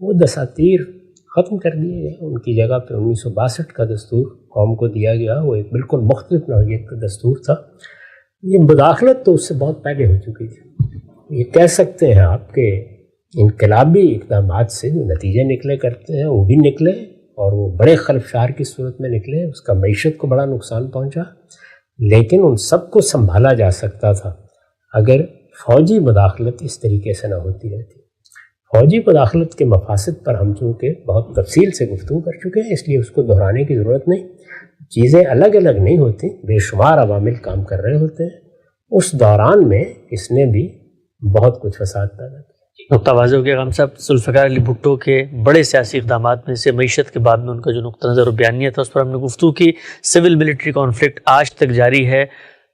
وہ دساتیر ختم کر دیے گئے۔ ان کی جگہ پہ 1962 کا دستور قوم کو دیا گیا، وہ ایک بالکل مختلف نوعیت کا دستور تھا۔ یہ مداخلت تو اس سے بہت پہلے ہو چکی تھی۔ یہ کہہ سکتے ہیں آپ کے انقلابی اقدامات سے جو نتیجے نکلے کرتے ہیں وہ بھی نکلے، اور وہ بڑے خلفشار کی صورت میں نکلے، اس کا معیشت کو بڑا نقصان پہنچا، لیکن ان سب کو سنبھالا جا سکتا تھا اگر فوجی مداخلت اس طریقے سے نہ ہوتی رہتی۔ فوجی مداخلت کے مفاسد پر ہم چونکہ بہت تفصیل سے گفتگو کر چکے ہیں، اس لیے اس کو دہرانے کی ضرورت نہیں. چیزیں الگ الگ نہیں ہوتی، بے شمار عوامل کام کر رہے ہوتے ہیں. اس دوران میں اس نے بھی بہت کچھ فساد پیدا کیا. نقطہ واضح ہو گیا غام صاحب. ذوالفقار علی بھٹو کے بڑے سیاسی اقدامات میں سے معیشت کے باب میں ان کا جو نقطہ نظر و بیانیہ تھا اس پر ہم نے گفتگو کی. سول ملٹری کانفلکٹ آج تک جاری ہے.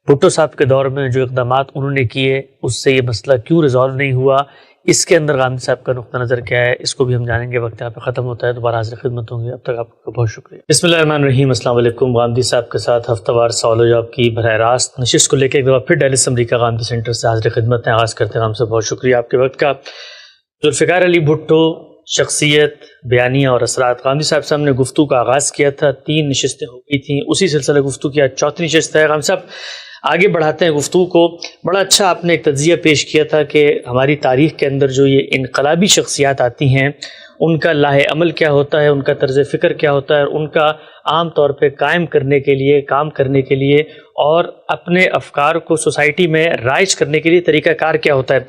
بھٹو صاحب کے دور میں جو اقدامات انہوں نے کیے اس سے یہ مسئلہ کیوں ریزالو نہیں ہوا، اس کے اندر غامدی صاحب کا نقطہ نظر کیا ہے، اس کو بھی ہم جانیں گے. وقت یہاں پہ ختم ہوتا ہے، دوبارہ حاضر خدمت ہوں گے. اب تک آپ کا بہت شکریہ. بسم اللہ الرحمن الرحیم. السلام علیکم. غامدی صاحب کے ساتھ ہفتہ وار سوال و جواب کی براہ راست نشست کو لے کے ایک دفعہ پھر ڈیلی اسمبلی کا غامدی سینٹر سے حاضر خدمت ہیں. آغاز کرتے ہیں. غام صاحب بہت شکریہ آپ کے وقت کا. ذوالفقار علی بھٹو، شخصیت، بیانیہ اور اثرات. غامدی صاحب سے ہم نے گفتگو کا آغاز کیا تھا، 3 نشستیں ہو گئی تھیں، اسی سلسلہ گفتگو کیا. 4تھی نشست ہے. غام صاحب آگے بڑھاتے ہیں گفتگو کو. بڑا اچھا آپ نے ایک تجزیہ پیش کیا تھا کہ ہماری تاریخ کے اندر جو یہ انقلابی شخصیات آتی ہیں ان کا لاہ عمل کیا ہوتا ہے، ان کا طرز فکر کیا ہوتا ہے، اور ان کا عام طور پہ قائم کرنے کے لیے، کام کرنے کے لیے اور اپنے افکار کو سوسائٹی میں رائج کرنے کے لیے طریقہ کار کیا ہوتا ہے.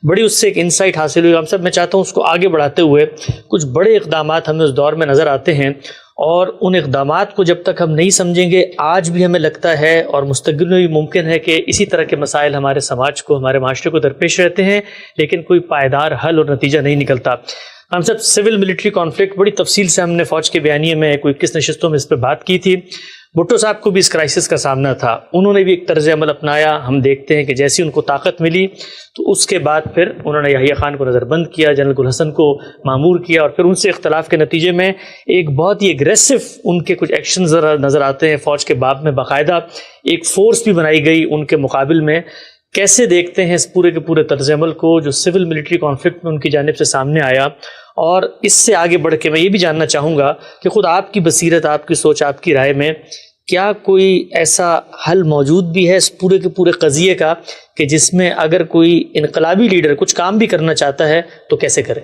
بڑی اس سے ایک انسائٹ حاصل ہوئی. ہم سب میں چاہتا ہوں اس کو آگے بڑھاتے ہوئے کچھ بڑے اقدامات ہمیں اس دور میں نظر آتے ہیں، اور ان اقدامات کو جب تک ہم نہیں سمجھیں گے آج بھی ہمیں لگتا ہے اور مستقبل میں بھی ممکن ہے کہ اسی طرح کے مسائل ہمارے سماج کو، ہمارے معاشرے کو درپیش رہتے ہیں، لیکن کوئی پائیدار حل اور نتیجہ نہیں نکلتا. ہم سب سول ملٹری کانفلکٹ بڑی تفصیل سے ہم نے فوج کے بیانیے میں کوئی 21 نشستوں میں اس پہ بات کی تھی. بھٹو صاحب کو بھی اس کرائسس کا سامنا تھا، انہوں نے بھی ایک طرز عمل اپنایا. ہم دیکھتے ہیں کہ جیسی ان کو طاقت ملی تو اس کے بعد پھر انہوں نے یحییٰ خان کو نظر بند کیا، جنرل گل حسن کو مامور کیا، اور پھر ان سے اختلاف کے نتیجے میں ایک بہت ہی اگریسو ان کے کچھ ایکشنز نظر آتے ہیں. فوج کے باب میں باقاعدہ ایک فورس بھی بنائی گئی ان کے مقابل میں. کیسے دیکھتے ہیں اس پورے کے پورے طرز عمل کو جو سول ملٹری کانفلکٹ میں ان کی جانب سے سامنے آیا؟ اور اس سے آگے بڑھ کے میں یہ بھی جاننا چاہوں گا کہ خود آپ کی بصیرت، آپ کی سوچ، آپ کی رائے میں کیا کوئی ایسا حل موجود بھی ہے اس پورے کے پورے قضیے کا کہ جس میں اگر کوئی انقلابی لیڈر کچھ کام بھی کرنا چاہتا ہے تو کیسے کرے؟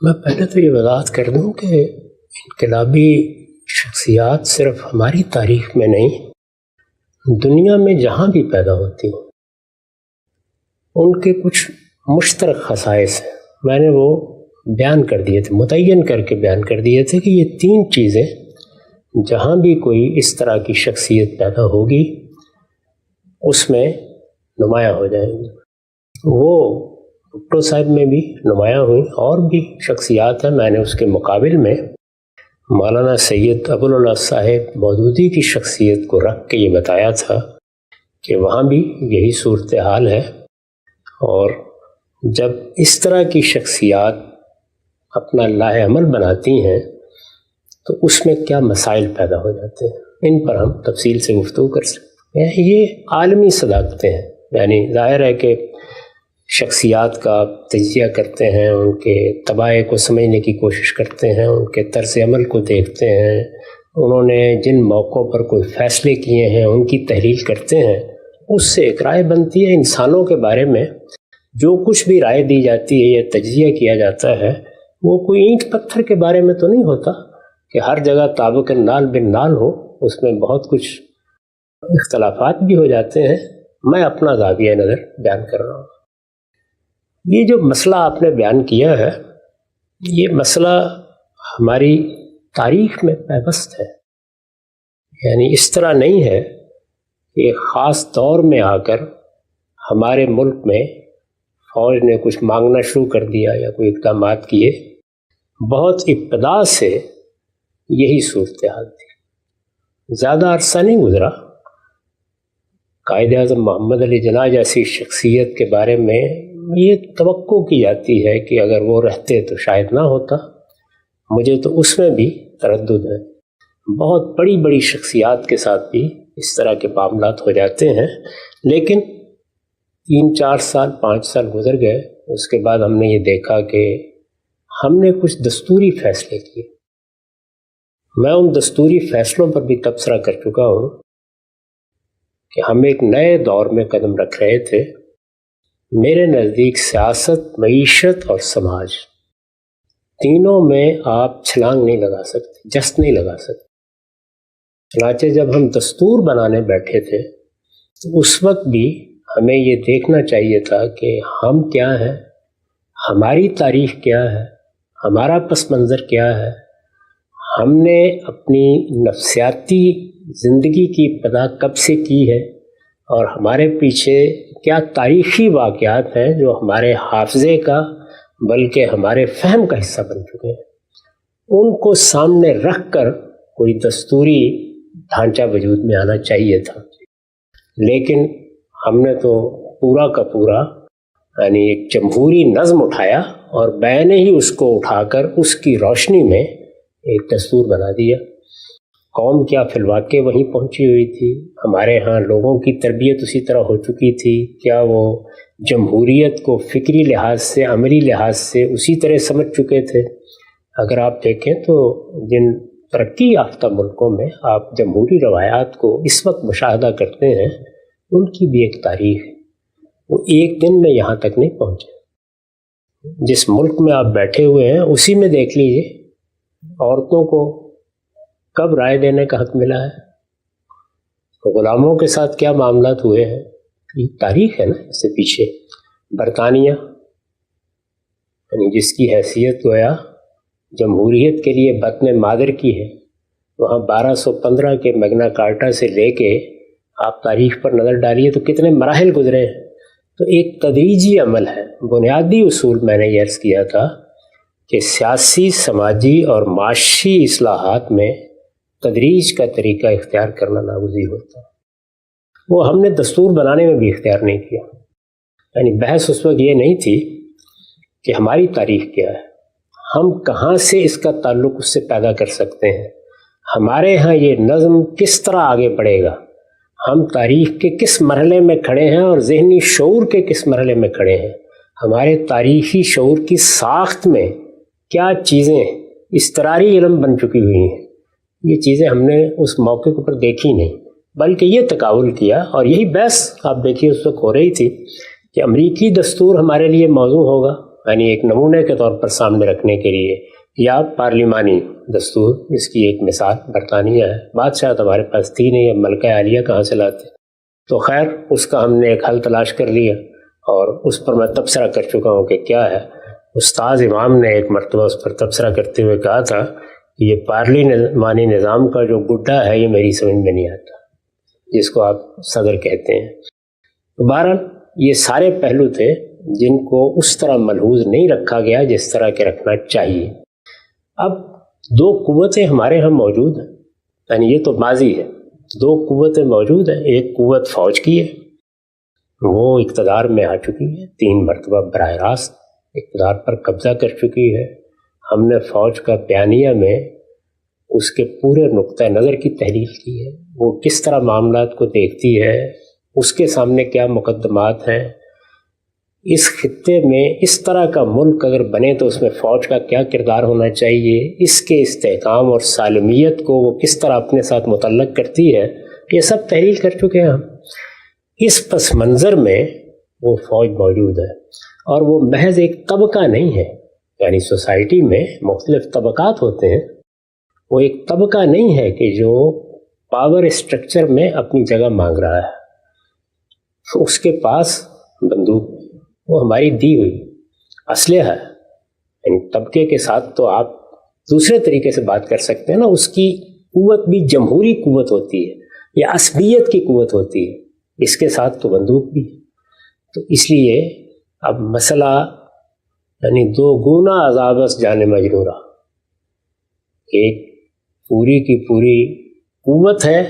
میں پہلے تو یہ وضاحت کر دوں کہ انقلابی شخصیات صرف ہماری تاریخ میں نہیں، دنیا میں جہاں بھی پیدا ہوتی ہیں ان کے کچھ مشترک خصائص ہیں. میں نے وہ بیان کر دیے تھے، متعین کر کے بیان کر دیے تھے کہ یہ 3 چیزیں جہاں بھی کوئی اس طرح کی شخصیت پیدا ہوگی اس میں نمایاں ہو جائیں گی. وہ بھٹو صاحب میں بھی نمایاں ہوئی، اور بھی شخصیات ہیں. میں نے اس کے مقابل میں مولانا سید ابوالعلا صاحب مودودی کی شخصیت کو رکھ کے یہ بتایا تھا کہ وہاں بھی یہی صورتحال ہے، اور جب اس طرح کی شخصیات اپنا لاہ عمل بناتی ہیں تو اس میں کیا مسائل پیدا ہو جاتے ہیں، ان پر ہم تفصیل سے گفتگو کر سکتے ہیں. یہ عالمی صداقتیں ہیں، یعنی ظاہر ہے کہ شخصیات کا تجزیہ کرتے ہیں، ان کے طبائع کو سمجھنے کی کوشش کرتے ہیں، ان کے طرز عمل کو دیکھتے ہیں، انہوں نے جن موقعوں پر کوئی فیصلے کیے ہیں ان کی تحلیل کرتے ہیں. اس سے ایک رائے بنتی ہے. انسانوں کے بارے میں جو کچھ بھی رائے دی جاتی ہے یا تجزیہ کیا جاتا ہے وہ کوئی اینٹ پتھر کے بارے میں تو نہیں ہوتا کہ ہر جگہ طابق نال بن نال ہو. اس میں بہت کچھ اختلافات بھی ہو جاتے ہیں. میں اپنا زاویہ نظر بیان کر رہا ہوں. یہ جو مسئلہ آپ نے بیان کیا ہے یہ مسئلہ ہماری تاریخ میں پیوست ہے. یعنی اس طرح نہیں ہے کہ ایک خاص دور میں آ کر ہمارے ملک میں فوج نے کچھ مانگنا شروع کر دیا یا کوئی اقدامات کیے. بہت ابتدا سے یہی صورتحال تھی. زیادہ عرصہ نہیں گزرا، قائد اعظم محمد علی جناح جیسی شخصیت کے بارے میں یہ توقع کی جاتی ہے کہ اگر وہ رہتے تو شاید نہ ہوتا. مجھے تو اس میں بھی تردد ہے. بہت بڑی بڑی شخصیات کے ساتھ بھی اس طرح کے معاملات ہو جاتے ہیں، لیکن 3-4 سال 5 سال گزر گئے. اس کے بعد ہم نے یہ دیکھا کہ ہم نے کچھ دستوری فیصلے کیے. میں ان دستوری فیصلوں پر بھی تبصرہ کر چکا ہوں کہ ہم ایک نئے دور میں قدم رکھ رہے تھے. میرے نزدیک سیاست، معیشت اور سماج تینوں میں آپ چھلانگ نہیں لگا سکتے، جست نہیں لگا سکتے. چنانچہ جب ہم دستور بنانے بیٹھے تھے تو اس وقت بھی ہمیں یہ دیکھنا چاہیے تھا کہ ہم کیا ہیں، ہماری تاریخ کیا ہے، ہمارا پس منظر کیا ہے، ہم نے اپنی نفسیاتی زندگی کی ابتدا کب سے کی ہے، اور ہمارے پیچھے کیا تاریخی واقعات ہیں جو ہمارے حافظے کا بلکہ ہمارے فہم کا حصہ بن چکے ہیں، ان کو سامنے رکھ کر کوئی دستوری ڈھانچہ وجود میں آنا چاہیے تھا۔ لیکن ہم نے تو پورا کا پورا یعنی ایک جمہوری نظم اٹھایا اور بیان ہی اس کو اٹھا کر اس کی روشنی میں ایک دستور بنا دیا۔ قوم کیا فی الواقع وہیں پہنچی ہوئی تھی؟ ہمارے ہاں لوگوں کی تربیت اسی طرح ہو چکی تھی؟ کیا وہ جمہوریت کو فکری لحاظ سے، عملی لحاظ سے اسی طرح سمجھ چکے تھے؟ اگر آپ دیکھیں تو جن ترقی یافتہ ملکوں میں آپ جمہوری روایات کو اس وقت مشاہدہ کرتے ہیں، ان کی بھی ایک تاریخ ہے، وہ ایک دن میں یہاں تک نہیں پہنچے۔ جس ملک میں آپ بیٹھے ہوئے ہیں اسی میں دیکھ لیجئے عورتوں کو کب رائے دینے کا حق ملا ہے، غلاموں کے ساتھ کیا معاملات ہوئے ہیں، یہ تاریخ ہے نا اس سے پیچھے۔ برطانیہ یعنی جس کی حیثیت گویا جمہوریت کے لیے بطن مادر کی ہے، وہاں 1215 کے میگنا کارٹا سے لے کے آپ تاریخ پر نظر ڈالیے تو کتنے مراحل گزرے ہیں۔ تو ایک تدریجی عمل ہے۔ بنیادی اصول میں نے یہ عرض کیا تھا کہ سیاسی، سماجی اور معاشی اصلاحات میں تدریج کا طریقہ اختیار کرنا ناگزیر ہوتا ہے۔ وہ ہم نے دستور بنانے میں بھی اختیار نہیں کیا۔ یعنی بحث اس وقت یہ نہیں تھی کہ ہماری تاریخ کیا ہے، ہم کہاں سے اس کا تعلق اس سے پیدا کر سکتے ہیں، ہمارے ہاں یہ نظم کس طرح آگے بڑھے گا، ہم تاریخ کے کس مرحلے میں کھڑے ہیں اور ذہنی شعور کے کس مرحلے میں کھڑے ہیں، ہمارے تاریخی شعور کی ساخت میں کیا چیزیں اضطراری علم بن چکی ہوئی ہیں۔ یہ چیزیں ہم نے اس موقع پر دیکھی نہیں، بلکہ یہ تقابل کیا، اور یہی بحث آپ دیکھیے اس وقت ہو رہی تھی کہ امریکی دستور ہمارے لیے موضوع ہوگا، یعنی ایک نمونے کے طور پر سامنے رکھنے کے لیے، یا پارلیمانی دستور، اس کی ایک مثال برطانیہ ہے۔ بادشاہ ہمارے پاس تھی نہیں، اب ملکہ عالیہ کہاں سے لاتے؟ تو خیر اس کا ہم نے ایک حل تلاش کر لیا، اور اس پر میں تبصرہ کر چکا ہوں کہ کیا ہے۔ استاذ امام نے ایک مرتبہ اس پر تبصرہ کرتے ہوئے کہا تھا کہ یہ پارلیمانی نظام کا جو گڈھا ہے یہ میری سمجھ میں نہیں آتا، جس کو آپ صدر کہتے ہیں۔ بہرحال یہ سارے پہلو تھے جن کو اس طرح ملحوظ نہیں رکھا گیا جس طرح کے رکھنا چاہیے۔ اب دو قوتیں ہمارے ہاں موجود ہیں، یعنی یہ تو ماضی ہے، دو قوتیں موجود ہیں۔ ایک قوت فوج کی ہے، وہ اقتدار میں آ چکی ہے، 3 مرتبہ براہ راست اقتدار پر قبضہ کر چکی ہے۔ ہم نے فوج کا بیانیہ میں اس کے پورے نقطہ نظر کی تحلیل کی ہے، وہ کس طرح معاملات کو دیکھتی ہے، اس کے سامنے کیا مقدمات ہیں، اس خطے میں اس طرح کا ملک اگر بنے تو اس میں فوج کا کیا کردار ہونا چاہیے، اس کے استحکام اور سالمیت کو وہ کس طرح اپنے ساتھ متعلق کرتی ہے، یہ سب تحلیل کر چکے ہیں ہم۔ اس پس منظر میں وہ فوج موجود ہے، اور وہ محض ایک طبقہ نہیں ہے، یعنی سوسائٹی میں مختلف طبقات ہوتے ہیں، وہ ایک طبقہ نہیں ہے کہ جو پاور اسٹرکچر میں اپنی جگہ مانگ رہا ہے، اس کے پاس بندوق، وہ ہماری دی ہوئی اسلحہ ہے۔ یعنی طبقے کے ساتھ تو آپ دوسرے طریقے سے بات کر سکتے ہیں نا، اس کی قوت بھی جمہوری قوت ہوتی ہے یا عصبیت کی قوت ہوتی ہے، اس کے ساتھ تو بندوق بھی۔ تو اس لیے اب مسئلہ یعنی دو گنا عذابس جان مجرورہ، ایک پوری کی پوری قوت ہے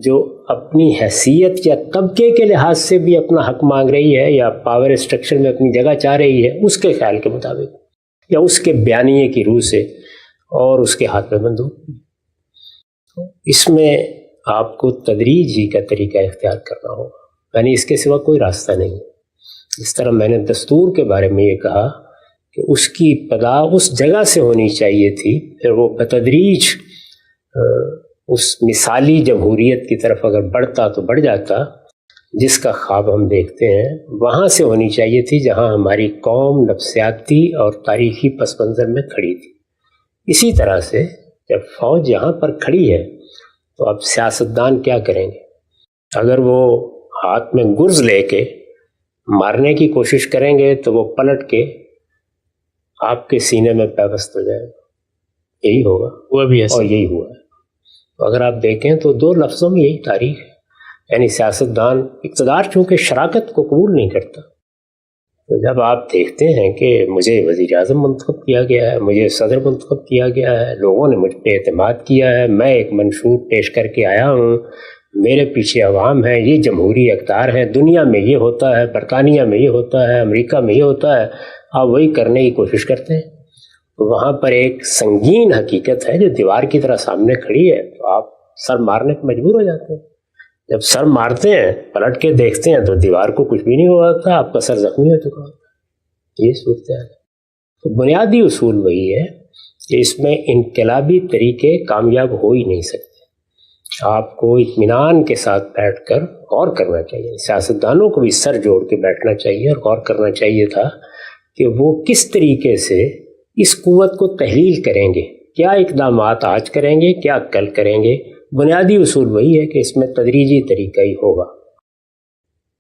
جو اپنی حیثیت یا طبقے کے لحاظ سے بھی اپنا حق مانگ رہی ہے یا پاور اسٹرکچر میں اپنی جگہ چاہ رہی ہے اس کے خیال کے مطابق یا اس کے بیانیے کی روح سے، اور اس کے ہاتھ میں بندوق۔ اس میں آپ کو تدریج ہی کا طریقہ اختیار کرنا ہوگا، یعنی اس کے سوا کوئی راستہ نہیں۔ اس طرح میں نے دستور کے بارے میں یہ کہا کہ اس کی ابتدا اس جگہ سے ہونی چاہیے تھی، پھر وہ بتدریج اس مثالی جمہوریت کی طرف اگر بڑھتا تو بڑھ جاتا جس کا خواب ہم دیکھتے ہیں، وہاں سے ہونی چاہیے تھی جہاں ہماری قوم نفسیاتی اور تاریخی پس منظر میں کھڑی تھی۔ اسی طرح سے جب فوج یہاں پر کھڑی ہے تو اب سیاستدان کیا کریں گے؟ اگر وہ ہاتھ میں گرز لے کے مارنے کی کوشش کریں گے تو وہ پلٹ کے آپ کے سینے میں پیوست ہو جائے گا، یہی ہوگا، وہ بھی ایسا اور یہی ہوا ہے۔ تو اگر آپ دیکھیں تو دو لفظوں میں یہی تاریخ ہے، یعنی سیاستدان اقتدار چونکہ شراکت کو قبول نہیں کرتا، تو جب آپ دیکھتے ہیں کہ مجھے وزیر اعظم منتخب کیا گیا ہے، مجھے صدر منتخب کیا گیا ہے، لوگوں نے مجھ پہ اعتماد کیا ہے، میں ایک منشور پیش کر کے آیا ہوں، میرے پیچھے عوام ہے، یہ جمہوری اقدار ہے، دنیا میں یہ ہوتا ہے، برطانیہ میں یہ ہوتا ہے، امریکہ میں یہ ہوتا ہے، آپ وہی کرنے کی کوشش کرتے ہیں، تو وہاں پر ایک سنگین حقیقت ہے جو دیوار کی طرح سامنے کھڑی ہے، تو آپ سر مارنے پر مجبور ہو جاتے ہیں۔ جب سر مارتے ہیں، پلٹ کے دیکھتے ہیں تو دیوار کو کچھ بھی نہیں ہوا ہوتا، آپ کا سر زخمی ہو چکا ہوتا ہے۔ یہ صورتحال ہے۔ تو بنیادی اصول وہی ہے کہ اس میں انقلابی طریقے کامیاب ہو ہی نہیں سکتے۔ آپ کو اطمینان کے ساتھ بیٹھ کر غور کرنا چاہیے، سیاستدانوں کو بھی سر جوڑ کے بیٹھنا چاہیے اور غور کرنا چاہیے تھا کہ وہ کس طریقے سے اس قوت کو تحلیل کریں گے، کیا اقدامات آج کریں گے، کیا کل کریں گے۔ بنیادی اصول وہی ہے کہ اس میں تدریجی طریقہ ہی ہوگا۔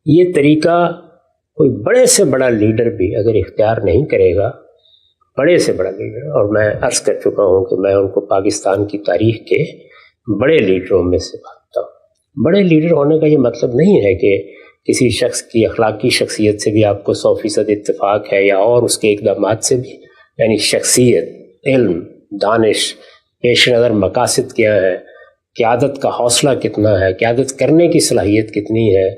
یہ طریقہ کوئی بڑے سے بڑا لیڈر بھی اگر اختیار نہیں کرے گا، بڑے سے بڑا لیڈر، اور میں عرض کر چکا ہوں کہ میں ان کو پاکستان کی تاریخ کے بڑے لیڈروں میں سے مانتا ہوں۔ بڑے لیڈر ہونے کا یہ مطلب نہیں ہے کہ کسی شخص کی اخلاقی شخصیت سے بھی آپ کو 100% اتفاق ہے، یا اور اس کے اقدامات سے بھی، یعنی شخصیت، علم، دانش، پیش نظر مقاصد کیا ہے، قیادت کا حوصلہ کتنا ہے، قیادت کرنے کی صلاحیت کتنی ہے،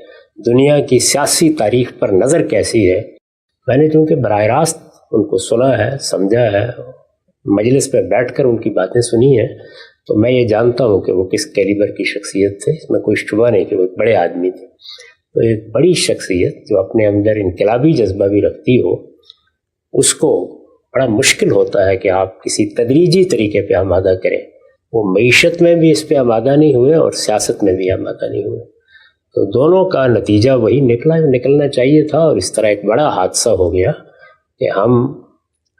دنیا کی سیاسی تاریخ پر نظر کیسی ہے۔ میں نے چونکہ براہ راست ان کو سنا ہے، سمجھا ہے، مجلس پہ بیٹھ کر ان کی باتیں سنی ہیں، تو میں یہ جانتا ہوں کہ وہ کس کیلیبر کی شخصیت تھے، اس میں کوئی شبہ نہیں کہ وہ ایک بڑے آدمی تھے۔ تو ایک بڑی شخصیت جو اپنے اندر انقلابی جذبہ بھی رکھتی ہو، اس کو بڑا مشکل ہوتا ہے کہ آپ کسی تدریجی طریقے پہ آمادہ کریں۔ وہ معیشت میں بھی اس پہ آمادہ نہیں ہوئے اور سیاست میں بھی آمادہ نہیں ہوئے، تو دونوں کا نتیجہ وہی نکلنا چاہیے تھا، اور اس طرح ایک بڑا حادثہ ہو گیا کہ ہم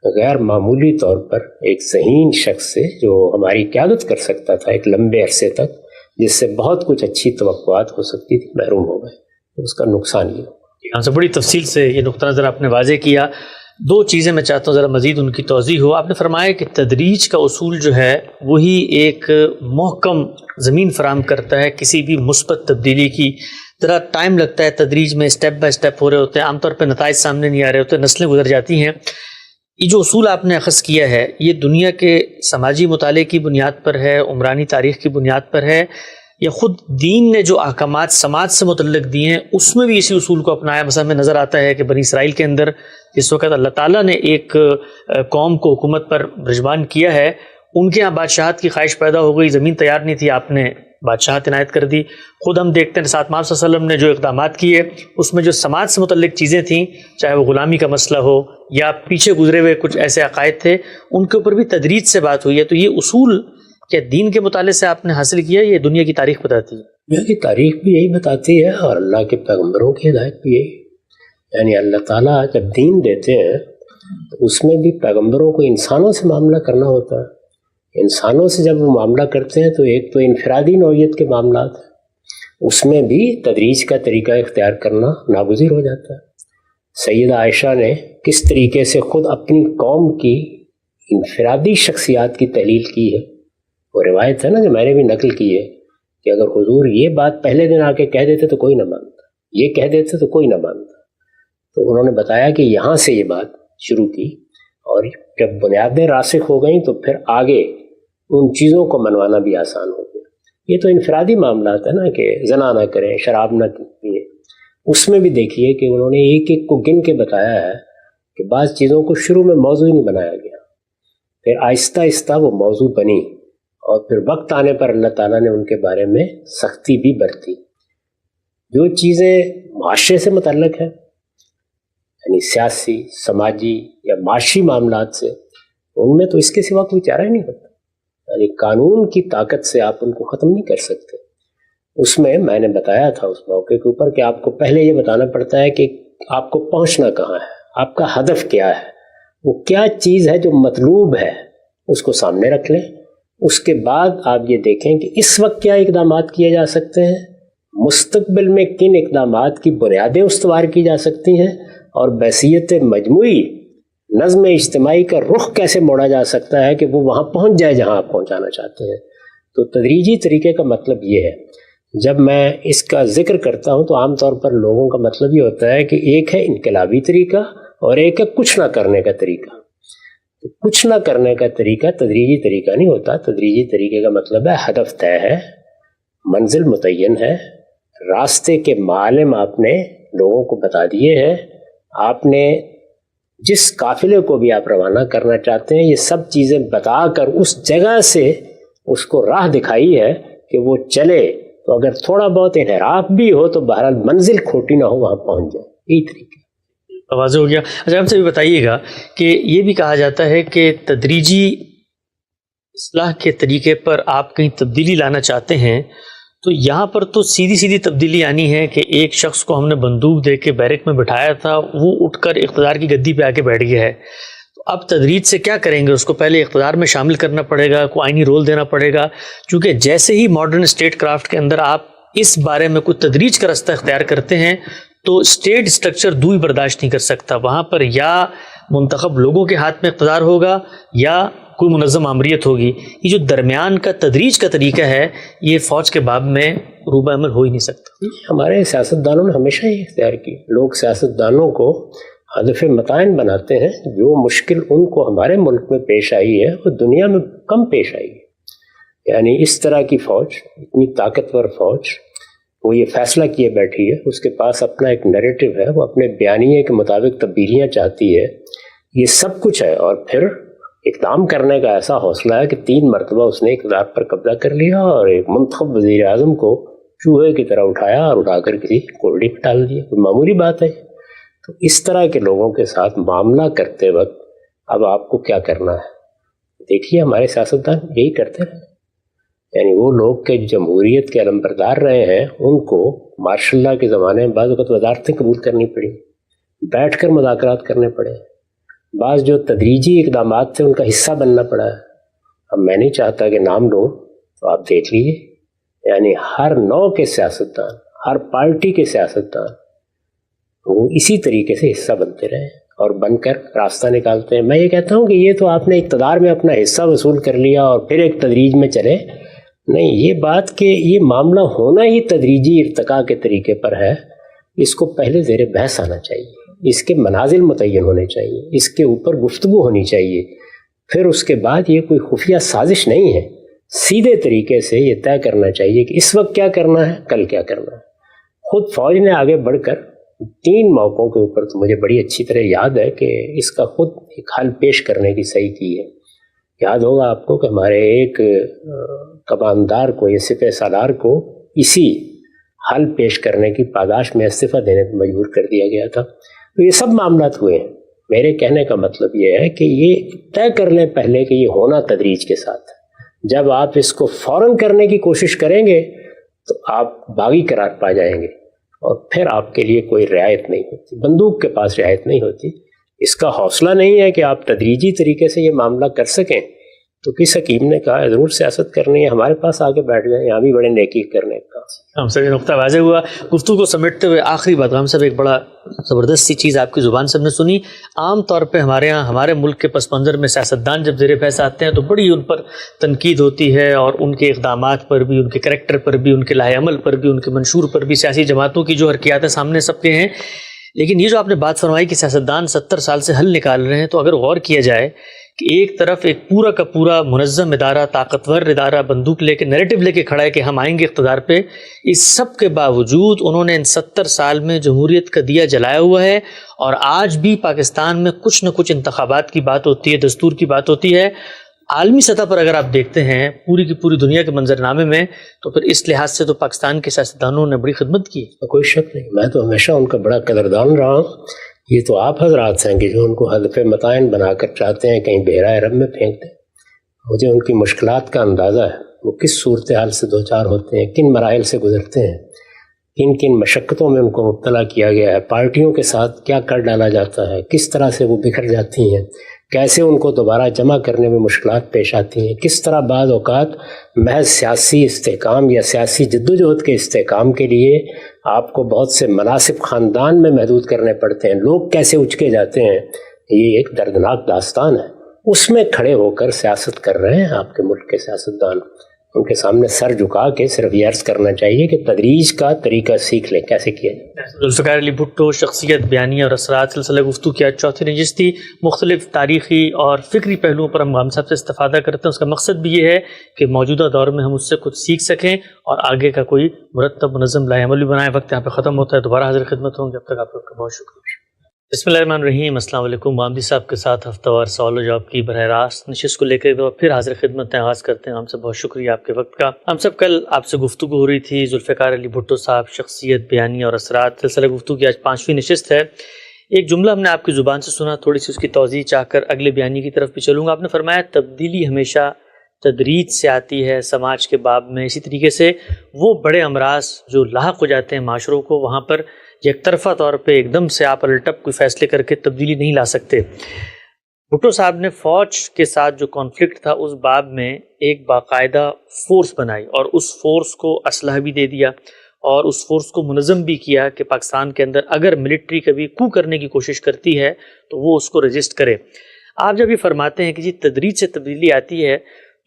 غیر معمولی طور پر ایک ذہین شخص سے جو ہماری قیادت کر سکتا تھا ایک لمبے عرصے تک، جس سے بہت کچھ اچھی توقعات ہو سکتی تھی، محروم ہو گئے، تو اس کا نقصان یہ ہو۔ یہاں سے بڑی تفصیل سے یہ نقطہ نظر آپ نے واضح کیا۔ دو چیزیں میں چاہتا ہوں ذرا مزید ان کی توضیح ہو۔ آپ نے فرمایا کہ تدریج کا اصول جو ہے وہی ایک محکم زمین فراہم کرتا ہے کسی بھی مثبت تبدیلی کی۔ ذرا ٹائم لگتا ہے تدریج میں، اسٹیپ بائی اسٹیپ ہو رہے ہوتے ہیں، عام طور پہ نتائج سامنے نہیں آ رہے ہوتے، نسلیں گزر جاتی ہیں۔ یہ جو اصول آپ نے اخذ کیا ہے یہ دنیا کے سماجی مطالعے کی بنیاد پر ہے، عمرانی تاریخ کی بنیاد پر ہے، یا خود دین نے جو احکامات سماج سے متعلق دیے ہیں اس میں بھی اسی اصول کو اپنایا؟ مثلا ہمیں نظر آتا ہے کہ بنی اسرائیل کے اندر جس وقت اللہ تعالیٰ نے ایک قوم کو حکومت پر رجمان کیا ہے، ان کے ہاں بادشاہت کی خواہش پیدا ہو گئی، زمین تیار نہیں تھی، آپ نے بادشاہت عنایت کر دی۔ خود ہم دیکھتے ہیں ساتھ آپ صلی اللہ علیہ وسلم نے جو اقدامات کیے اس میں جو سماج سے متعلق چیزیں تھیں، چاہے وہ غلامی کا مسئلہ ہو یا پیچھے گزرے ہوئے کچھ ایسے عقائد تھے، ان کے اوپر بھی تدریج سے بات ہوئی ہے۔ تو یہ اصول کیا دین کے مطالعے سے آپ نے حاصل کیا، یہ دنیا کی تاریخ بتاتی ہے؟ دنیا کی تاریخ بھی یہی بتاتی ہے اور اللہ کے پیغمبروں کی ہدایت بھی یہی، یعنی اللہ تعالیٰ جب دین دیتے ہیں تو اس میں بھی پیغمبروں کو انسانوں سے معاملہ کرنا ہوتا ہے۔ انسانوں سے جب وہ معاملہ کرتے ہیں تو ایک تو انفرادی نوعیت کے معاملات ہیں، اس میں بھی تدریج کا طریقہ اختیار کرنا ناگزیر ہو جاتا ہے۔ سیدہ عائشہ نے کس طریقے سے خود اپنی قوم کی انفرادی شخصیات کی تحلیل کی ہے، وہ روایت ہے نا جو میں نے بھی نقل کی ہے کہ اگر حضور یہ بات پہلے دن آ کے کہہ دیتے تو کوئی نہ مانتا، یہ کہہ دیتے تو کوئی نہ مانتا، تو انہوں نے بتایا کہ یہاں سے یہ بات شروع کی، اور جب بنیادیں راسخ ہو گئیں تو پھر آگے ان چیزوں کو منوانا بھی آسان ہو گیا۔ یہ تو انفرادی معاملات ہے نا کہ زنا نہ کریں، شراب نہ پئیں، اس میں بھی دیکھیے کہ انہوں نے ایک ایک کو گن کے بتایا ہے کہ بعض چیزوں کو شروع میں موضوع ہی نہیں بنایا گیا، پھر آہستہ آہستہ وہ موضوع بنی، اور پھر وقت آنے پر اللہ تعالیٰ نے ان کے بارے میں سختی بھی برتی۔ جو چیزیں معاشرے سے متعلق ہیں، یعنی سیاسی، سماجی یا معاشی معاملات سے، ان میں تو اس کے سوا کوئی چارہ ہی نہیں ہوتا، یعنی قانون کی طاقت سے آپ ان کو ختم نہیں کر سکتے۔ اس میں نے بتایا تھا اس موقع کے اوپر کہ آپ کو پہلے یہ بتانا پڑتا ہے کہ آپ کو پہنچنا کہاں ہے، آپ کا ہدف کیا ہے، وہ کیا چیز ہے جو مطلوب ہے، اس کو سامنے رکھ لیں۔ اس کے بعد آپ یہ دیکھیں کہ اس وقت کیا اقدامات کیے جا سکتے ہیں، مستقبل میں کن اقدامات کی بنیادیں استوار کی جا سکتی ہیں، اور بحیثیت مجموعی نظم اجتماعی کا رخ کیسے موڑا جا سکتا ہے کہ وہ وہاں پہنچ جائے جہاں آپ پہنچانا چاہتے ہیں. تو تدریجی طریقے کا مطلب یہ ہے. جب میں اس کا ذکر کرتا ہوں تو عام طور پر لوگوں کا مطلب یہ ہوتا ہے کہ ایک ہے انقلابی طریقہ اور ایک ہے کچھ نہ کرنے کا طریقہ. تو کچھ نہ کرنے کا طریقہ تدریجی طریقہ نہیں ہوتا. تدریجی طریقے کا مطلب ہے ہدف طے ہے، منزل متعین ہے، راستے کے معالم آپ نے لوگوں کو بتا دیے ہیں، آپ نے جس قافلے کو بھی آپ روانہ کرنا چاہتے ہیں یہ سب چیزیں بتا کر اس جگہ سے اس کو راہ دکھائی ہے کہ وہ چلے. تو اگر تھوڑا بہت انحراف بھی ہو تو بہرحال منزل کھوٹی نہ ہو، وہاں پہنچ جائے. یہی طریقہ واضح ہو گیا. اچھا ہم سے بھی بتائیے گا کہ یہ بھی کہا جاتا ہے کہ تدریجی اصلاح کے طریقے پر آپ کہیں تبدیلی لانا چاہتے ہیں تو یہاں پر تو سیدھی سیدھی تبدیلی آنی ہے کہ ایک شخص کو ہم نے بندوق دے کے بیرک میں بٹھایا تھا، وہ اٹھ کر اقتدار کی گدی پہ آ کے بیٹھ گیا ہے. تو اب تدریج سے کیا کریں گے؟ اس کو پہلے اقتدار میں شامل کرنا پڑے گا، کوئی آئینی رول دینا پڑے گا، چونکہ جیسے ہی ماڈرن اسٹیٹ کرافٹ کے اندر آپ اس بارے میں کوئی تدریج کا رستہ اختیار کرتے ہیں تو اسٹیٹ اسٹرکچر دوئی برداشت نہیں کر سکتا. وہاں پر یا منتخب لوگوں کے ہاتھ میں اقتدار ہوگا یا کوئی منظم آمریت ہوگی. یہ جو درمیان کا تدریج کا طریقہ ہے یہ فوج کے باب میں روبہ عمل ہو ہی نہیں سکتا. ہمارے سیاستدانوں نے ہمیشہ یہ اختیار کی. لوگ سیاستدانوں کو ہدف متعین بناتے ہیں. جو مشکل ان کو ہمارے ملک میں پیش آئی ہے وہ دنیا میں کم پیش آئی ہے. یعنی اس طرح کی فوج، اتنی طاقتور فوج، وہ یہ فیصلہ کیے بیٹھی ہے، اس کے پاس اپنا ایک نیریٹو ہے، وہ اپنے بیانیے کے مطابق تبدیلیاں چاہتی ہے، یہ سب کچھ ہے. اور پھر اقدام کرنے کا ایسا حوصلہ ہے کہ 3 مرتبہ اس نے اقتدار پر قبضہ کر لیا اور ایک منتخب وزیر اعظم کو چوہے کی طرح اٹھایا اور اٹھا کر کسی کولڈی میں ڈال دیا. کوئی معمولی بات ہے؟ تو اس طرح کے لوگوں کے ساتھ معاملہ کرتے وقت اب آپ کو کیا کرنا ہے؟ دیکھیے ہمارے سیاستدان یہی کرتے رہے. یعنی وہ لوگ کہ جمہوریت کے علمبردار رہے ہیں ان کو ماشاء اللہ کے زمانے میں بعض اوقات وزارتیں قبول کرنی پڑی، بیٹھ کر مذاکرات کرنے پڑے، بعض جو تدریجی اقدامات تھے ان کا حصہ بننا پڑا ہے. اب میں نہیں چاہتا کہ نام لوں تو آپ دیکھ لیجیے، یعنی ہر نوع کے سیاستدان، ہر پارٹی کے سیاستدان وہ اسی طریقے سے حصہ بنتے رہے اور بن کر راستہ نکالتے ہیں. میں یہ کہتا ہوں کہ یہ تو آپ نے اقتدار میں اپنا حصہ وصول کر لیا اور پھر ایک تدریج میں چلے. نہیں، یہ بات کہ یہ معاملہ ہونا ہی تدریجی ارتقاء کے طریقے پر ہے، اس کو پہلے زیر بحث آنا چاہیے، اس کے منازل متعین ہونے چاہیے، اس کے اوپر گفتگو ہونی چاہیے. پھر اس کے بعد یہ کوئی خفیہ سازش نہیں ہے، سیدھے طریقے سے یہ طے کرنا چاہیے کہ اس وقت کیا کرنا ہے، کل کیا کرنا ہے. خود فوج نے آگے بڑھ کر 3 موقعوں کے اوپر تو مجھے بڑی اچھی طرح یاد ہے کہ اس کا خود ایک حل پیش کرنے کی صحیح کی ہے. یاد ہوگا آپ کو کہ ہمارے ایک کماندار کو، یہ سپہ سالار کو اسی حل پیش کرنے کی پاداش میں استعفیٰ دینے پر مجبور کر دیا گیا تھا. تو یہ سب معاملات ہوئے ہیں. میرے کہنے کا مطلب یہ ہے کہ یہ طے کر لیں پہلے کہ یہ ہونا تدریج کے ساتھ. جب آپ اس کو فوراً کرنے کی کوشش کریں گے تو آپ باغی قرار پا جائیں گے اور پھر آپ کے لیے کوئی رعایت نہیں ہوتی، بندوق کے پاس رعایت نہیں ہوتی. اس کا حوصلہ نہیں ہے کہ آپ تدریجی طریقے سے یہ معاملہ کر سکیں تو کس حکیم نے کہا ضرور سیاست کرنی ہے، ہمارے پاس آگے بیٹھ جائیں، یہاں بھی بڑے نیکی کرنے کا. ہم سب یہ نقطہ واضح ہوا. گفتگو کو سمیٹتے ہوئے آخری بات، ہم سب ایک بڑا زبردست سی چیز آپ کی زبان سے ہم نے سنی. عام طور پہ ہمارے یہاں ہمارے ملک کے پس منظر میں سیاستدان جب زیر بحث آتے ہیں تو بڑی ان پر تنقید ہوتی ہے اور ان کے اقدامات پر بھی، ان کے کریکٹر پر بھی، ان کے لاہ عمل پر بھی، ان کے منشور پر بھی، سیاسی جماعتوں کی جو حرکیات ہیں سامنے سب کے ہیں. لیکن یہ جو آپ نے بات فرمائی کہ سیاستدان 70 سال سے حل نکال رہے ہیں، تو اگر غور کیا جائے کہ ایک طرف ایک پورا کا پورا منظم ادارہ، طاقتور ادارہ بندوق لے کے، نیریٹو لے کے کھڑا ہے کہ ہم آئیں گے اقتدار پہ، اس سب کے باوجود انہوں نے ان 70 سال میں جمہوریت کا دیا جلایا ہوا ہے. اور آج بھی پاکستان میں کچھ نہ کچھ انتخابات کی بات ہوتی ہے، دستور کی بات ہوتی ہے. عالمی سطح پر اگر آپ دیکھتے ہیں پوری کی پوری دنیا کے منظرنامے میں، تو پھر اس لحاظ سے تو پاکستان کے سیاستدانوں نے بڑی خدمت کی. کوئی شک نہیں، میں تو ہمیشہ ان کا بڑا قدردان رہا ہوں. یہ تو آپ حضرات ہیں کہ جو ان کو ہدف متعین بنا کر چاہتے ہیں کہیں بحیرہ عرب میں پھینک دیں. مجھے ان کی مشکلات کا اندازہ ہے، وہ کس صورتحال سے دوچار ہوتے ہیں، کن مراحل سے گزرتے ہیں، کن کن مشقتوں میں ان کو مبتلا کیا گیا ہے، پارٹیوں کے ساتھ کیا کر ڈالا جاتا ہے، کس طرح سے وہ بکھر جاتی ہیں، کیسے ان کو دوبارہ جمع کرنے میں مشکلات پیش آتی ہیں، کس طرح بعض اوقات محض سیاسی استحکام یا سیاسی جدوجہد کے استحکام کے لیے آپ کو بہت سے مناسب خاندان میں محدود کرنے پڑتے ہیں، لوگ کیسے اچکے جاتے ہیں. یہ ایک دردناک داستان ہے، اس میں کھڑے ہو کر سیاست کر رہے ہیں آپ کے ملک کے سیاستدان. ان کے سامنے سر جھکا کے صرف یہ عرض کرنا چاہیے کہ تدریج کا طریقہ سیکھ لیں کیسے کیا جائے. ذوالفقار علی بھٹو، شخصیت، بیانیہ اور اثرات، سلسلہ گفتگو کی آج چوتھی نشست تھی. مختلف تاریخی اور فکری پہلوؤں پر ہم صاحب سے استفادہ کرتے ہیں. اس کا مقصد بھی یہ ہے کہ موجودہ دور میں ہم اس سے کچھ سیکھ سکیں اور آگے کا کوئی مرتب منظم لائے عمل بھی بنائیں. وقت یہاں پہ ختم ہوتا ہے، دوبارہ حاضر خدمت ہوں. جب تک آپ کا بہت شکریہ. بسم اللہ الرحمن الرحیم. السلام علیکم. مامدی صاحب کے ساتھ ہفتہ وار سوال و جواب کی براہ راست نشست کو لے کر دو پھر حاضر خدمت آغاز کرتے ہیں. ہم سے بہت شکریہ آپ کے وقت کا. ہم سب کل آپ سے گفتگو ہو رہی تھی ذوالفقار علی بھٹو صاحب، شخصیت، بیانیہ اور اثرات، سلسلہ گفتگو کی آج 5ویں نشست ہے. ایک جملہ ہم نے آپ کی زبان سے سنا، تھوڑی سی اس کی توضیح چاہ کر اگلے بیانیے کی طرف بھی چلوں گا. آپ نے فرمایا تبدیلی ہمیشہ تدریج سے آتی ہے سماج کے باب میں. اسی طریقے سے وہ بڑے امراض جو لاحق ہو جاتے ہیں معاشروں کو، وہاں پر یک طرفہ طور پہ ایک دم سے آپ الٹپ کوئی فیصلے کر کے تبدیلی نہیں لا سکتے. بھٹو صاحب نے فوج کے ساتھ جو کانفلکٹ تھا اس باب میں ایک باقاعدہ فورس بنائی اور اس فورس کو اسلحہ بھی دے دیا اور اس فورس کو منظم بھی کیا کہ پاکستان کے اندر اگر ملٹری کبھی کو کرنے کی کوشش کرتی ہے تو وہ اس کو رجسٹ کرے. آپ جب یہ فرماتے ہیں کہ جی تدریج سے تبدیلی آتی ہے،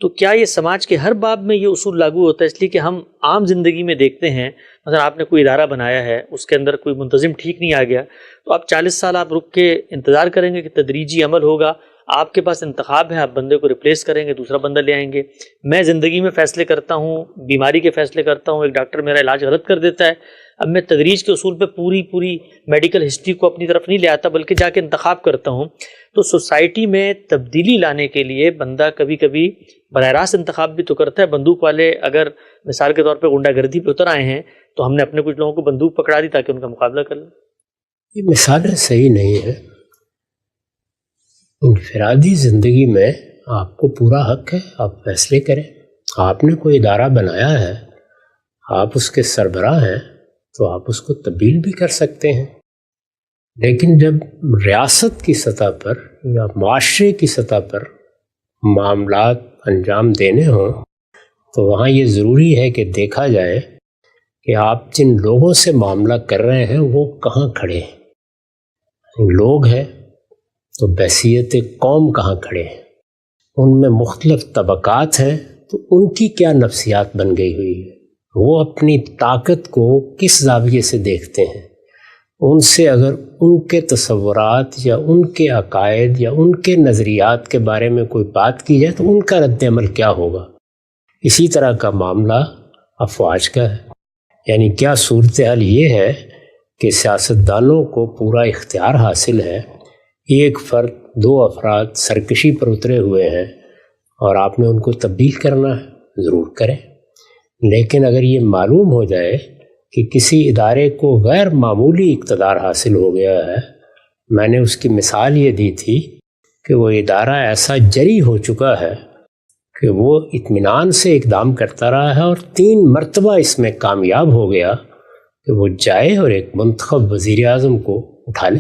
تو کیا یہ سماج کے ہر باب میں یہ اصول لاگو ہوتا ہے؟ اس لیے کہ ہم عام زندگی میں دیکھتے ہیں، مثلا آپ نے کوئی ادارہ بنایا ہے، اس کے اندر کوئی منتظم ٹھیک نہیں آ گیا، تو آپ 40 سال آپ رک کے انتظار کریں گے کہ تدریجی عمل ہوگا. آپ کے پاس انتخاب ہے، آپ بندے کو ریپلیس کریں گے، دوسرا بندہ لے آئیں گے. میں زندگی میں فیصلے کرتا ہوں، بیماری کے فیصلے کرتا ہوں، ایک ڈاکٹر میرا علاج غلط کر دیتا ہے، اب میں تدریج کے اصول پہ پوری میڈیکل ہسٹری کو اپنی طرف نہیں لے آتا بلکہ جا کے انتخاب کرتا ہوں. تو سوسائٹی میں تبدیلی لانے کے لیے بندہ کبھی کبھی براہ راست انتخاب بھی تو کرتا ہے. بندوق والے اگر مثال کے طور پہ غنڈہ گردی پہ اتر آئے ہیں تو ہم نے اپنے کچھ لوگوں کو بندوق پکڑا دی تاکہ ان کا مقابلہ کر لیں. یہ مثالیں صحیح نہیں ہیں. انفرادی زندگی میں آپ کو پورا حق ہے، آپ فیصلے کریں. آپ نے کوئی ادارہ بنایا ہے، آپ اس کے سربراہ ہیں، تو آپ اس کو تبدیل بھی کر سکتے ہیں. لیکن جب ریاست کی سطح پر یا معاشرے کی سطح پر معاملات انجام دینے ہوں تو وہاں یہ ضروری ہے کہ دیکھا جائے کہ آپ جن لوگوں سے معاملہ کر رہے ہیں وہ کہاں کھڑے ہیں. لوگ ہیں تو بحیثیت قوم کہاں کھڑے ہیں، ان میں مختلف طبقات ہیں تو ان کی کیا نفسیات بن گئی ہوئی ہے، وہ اپنی طاقت کو کس زاویے سے دیکھتے ہیں. ان سے اگر ان کے تصورات یا ان کے عقائد یا ان کے نظریات کے بارے میں کوئی بات کی جائے تو ان کا رد عمل کیا ہوگا. اسی طرح کا معاملہ افواج کا ہے. یعنی کیا صورتحال یہ ہے کہ سیاستدانوں کو پورا اختیار حاصل ہے، ایک فرد 2 افراد سرکشی پر اترے ہوئے ہیں اور آپ نے ان کو تبدیل کرنا ہے، ضرور کریں. لیکن اگر یہ معلوم ہو جائے کہ کسی ادارے کو غیر معمولی اقتدار حاصل ہو گیا ہے، میں نے اس کی مثال یہ دی تھی کہ وہ ادارہ ایسا جری ہو چکا ہے کہ وہ اطمینان سے اقدام کرتا رہا ہے اور 3 مرتبہ اس میں کامیاب ہو گیا کہ وہ جائے اور ایک منتخب وزیر اعظم کو اٹھا لے.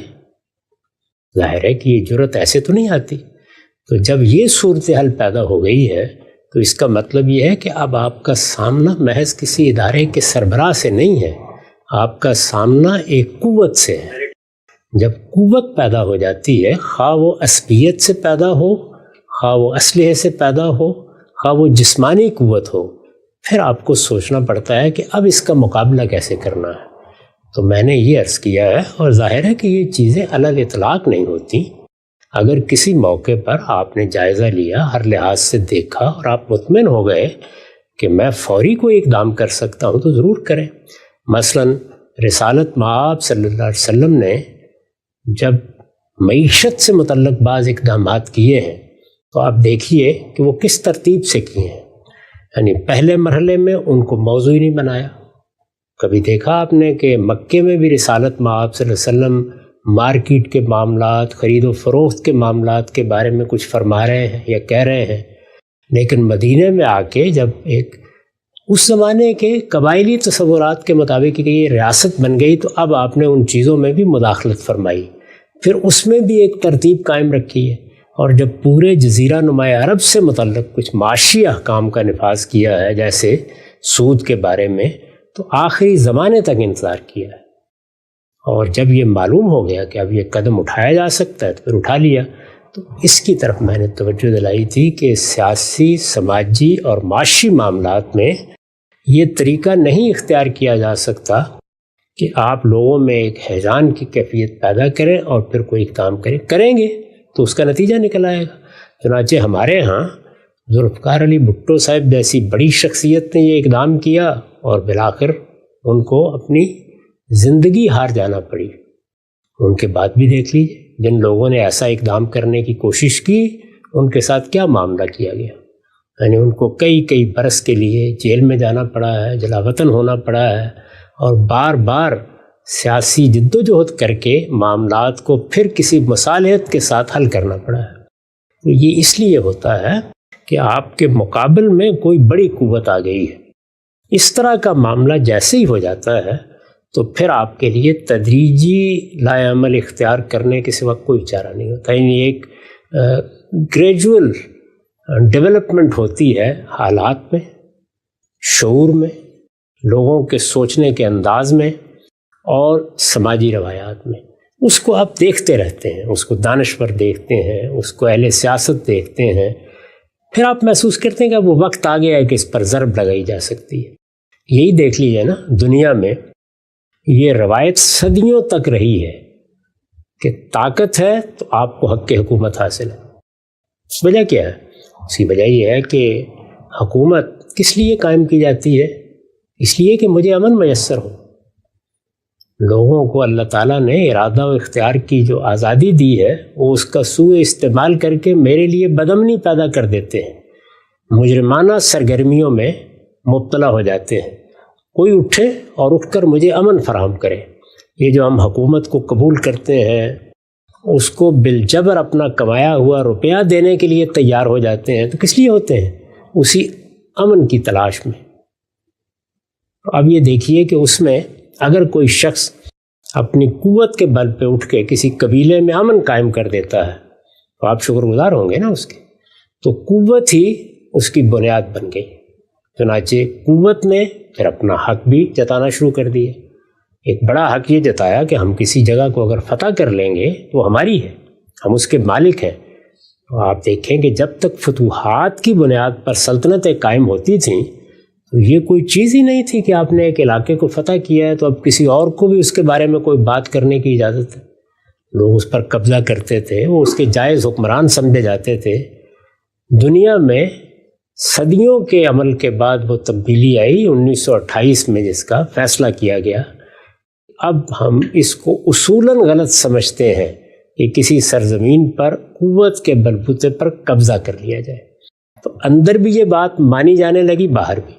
ظاہر ہے کہ یہ جرت ایسے تو نہیں آتی. تو جب یہ صورتحال پیدا ہو گئی ہے تو اس کا مطلب یہ ہے کہ اب آپ کا سامنا محض کسی ادارے کے سربراہ سے نہیں ہے، آپ کا سامنا ایک قوت سے ہے. جب قوت پیدا ہو جاتی ہے، خواہ وہ عصبیت سے پیدا ہو، خواہ وہ اسلحے سے پیدا ہو، خواہ وہ جسمانی قوت ہو، پھر آپ کو سوچنا پڑتا ہے کہ اب اس کا مقابلہ کیسے کرنا ہے. تو میں نے یہ عرض کیا ہے، اور ظاہر ہے کہ یہ چیزیں الگ اطلاق نہیں ہوتی. اگر کسی موقع پر آپ نے جائزہ لیا، ہر لحاظ سے دیکھا اور آپ مطمئن ہو گئے کہ میں فوری کوئی اقدام کر سکتا ہوں تو ضرور کریں. مثلا رسالت مآب صلی اللہ علیہ وسلم نے جب معیشت سے متعلق بعض اقدامات کیے ہیں تو آپ دیکھیے کہ وہ کس ترتیب سے کیے ہیں. یعنی پہلے مرحلے میں ان کو موضوع ہی نہیں بنایا. کبھی دیکھا آپ نے کہ مکے میں بھی رسالت مآب صلی اللہ علیہ وسلم مارکیٹ کے معاملات، خرید و فروخت کے معاملات کے بارے میں کچھ فرما رہے ہیں یا کہہ رہے ہیں، لیکن مدینہ میں آ کے جب ایک اس زمانے کے قبائلی تصورات کے مطابق کہ یہ ریاست بن گئی تو اب آپ نے ان چیزوں میں بھی مداخلت فرمائی، پھر اس میں بھی ایک ترتیب قائم رکھی ہے. اور جب پورے جزیرہ نما عرب سے متعلق کچھ معاشی احکام کا نفاذ کیا ہے جیسے سود کے بارے میں، تو آخری زمانے تک انتظار کیا ہے. اور جب یہ معلوم ہو گیا کہ اب یہ قدم اٹھایا جا سکتا ہے تو پھر اٹھا لیا۔ تو اس کی طرف میں نے توجہ دلائی تھی کہ سیاسی، سماجی اور معاشی معاملات میں یہ طریقہ نہیں اختیار کیا جا سکتا کہ آپ لوگوں میں ایک ہیجان کی کیفیت پیدا کریں اور پھر کوئی کام کریں گے تو اس کا نتیجہ نکل آئے گا۔ چنانچہ ہمارے ہاں ذوالفقار علی بھٹو صاحب جیسی بڑی شخصیت نے یہ اقدام کیا اور بالآخر ان کو اپنی زندگی ہار جانا پڑی۔ ان کے بعد بھی دیکھ لیجیے جن لوگوں نے ایسا اقدام کرنے کی کوشش کی ان کے ساتھ کیا معاملہ کیا گیا، یعنی ان کو کئی برس کے لیے جیل میں جانا پڑا ہے، جلا وطن ہونا پڑا ہے، اور بار بار سیاسی جدوجہد کر کے معاملات کو پھر کسی مصالحت کے ساتھ حل کرنا پڑا ہے۔ تو یہ اس لیے ہوتا ہے کہ آپ کے مقابل میں کوئی بڑی قوت آ گئی ہے۔ اس طرح کا معاملہ جیسے ہی ہو جاتا ہے تو پھر آپ کے لیے تدریجی لائے عمل اختیار کرنے کے سوا کوئی چارہ نہیں ہوتا، یعنی ایک گریجول ڈیولپمنٹ ہوتی ہے حالات میں، شعور میں، لوگوں کے سوچنے کے انداز میں اور سماجی روایات میں۔ اس کو آپ دیکھتے رہتے ہیں، اس کو دانشور دیکھتے ہیں، اس کو اہل سیاست دیکھتے ہیں، پھر آپ محسوس کرتے ہیں کہ اب وہ وقت آ گیا ہے کہ اس پر ضرب لگائی جا سکتی ہے۔ یہی دیکھ لیجیے نا، دنیا میں یہ روایت صدیوں تک رہی ہے کہ طاقت ہے تو آپ کو حق حکومت حاصل ہے۔ وجہ کیا ہے؟ اس کی وجہ یہ ہے کہ حکومت کس لیے قائم کی جاتی ہے؟ اس لیے کہ مجھے امن میسر ہو۔ لوگوں کو اللہ تعالیٰ نے ارادہ و اختیار کی جو آزادی دی ہے وہ اس کا سوء استعمال کر کے میرے لیے بدامنی پیدا کر دیتے ہیں، مجرمانہ سرگرمیوں میں مبتلا ہو جاتے ہیں۔ کوئی اٹھے اور اٹھ کر مجھے امن فراہم کرے۔ یہ جو ہم حکومت کو قبول کرتے ہیں، اس کو بالجبر اپنا کمایا ہوا روپیہ دینے کے لیے تیار ہو جاتے ہیں، تو کس لیے ہوتے ہیں؟ اسی امن کی تلاش میں۔ اب یہ دیکھیے کہ اس میں اگر کوئی شخص اپنی قوت کے بل پہ اٹھ کے کسی قبیلے میں امن قائم کر دیتا ہے تو آپ شکر گزار ہوں گے نا اس کے۔ تو قوت ہی اس کی بنیاد بن گئی۔ چنانچہ قوت نے پھر اپنا حق بھی جتانا شروع کر دیا۔ ایک بڑا حق یہ جتایا کہ ہم کسی جگہ کو اگر فتح کر لیں گے تو وہ ہماری ہے، ہم اس کے مالک ہیں۔ تو آپ دیکھیں کہ جب تک فتوحات کی بنیاد پر سلطنتیں قائم ہوتی تھیں تو یہ کوئی چیز ہی نہیں تھی کہ آپ نے ایک علاقے کو فتح کیا ہے تو اب کسی اور کو بھی اس کے بارے میں کوئی بات کرنے کی اجازت ہے۔ لوگ اس پر قبضہ کرتے تھے، وہ اس کے جائز حکمران سمجھے جاتے تھے۔ دنیا میں صدیوں کے عمل کے بعد وہ تبدیلی آئی 1928 میں، جس کا فیصلہ کیا گیا۔ اب ہم اس کو اصولاً غلط سمجھتے ہیں کہ کسی سرزمین پر قوت کے بلبوتے پر قبضہ کر لیا جائے۔ تو اندر بھی یہ بات مانی جانے لگی، باہر بھی۔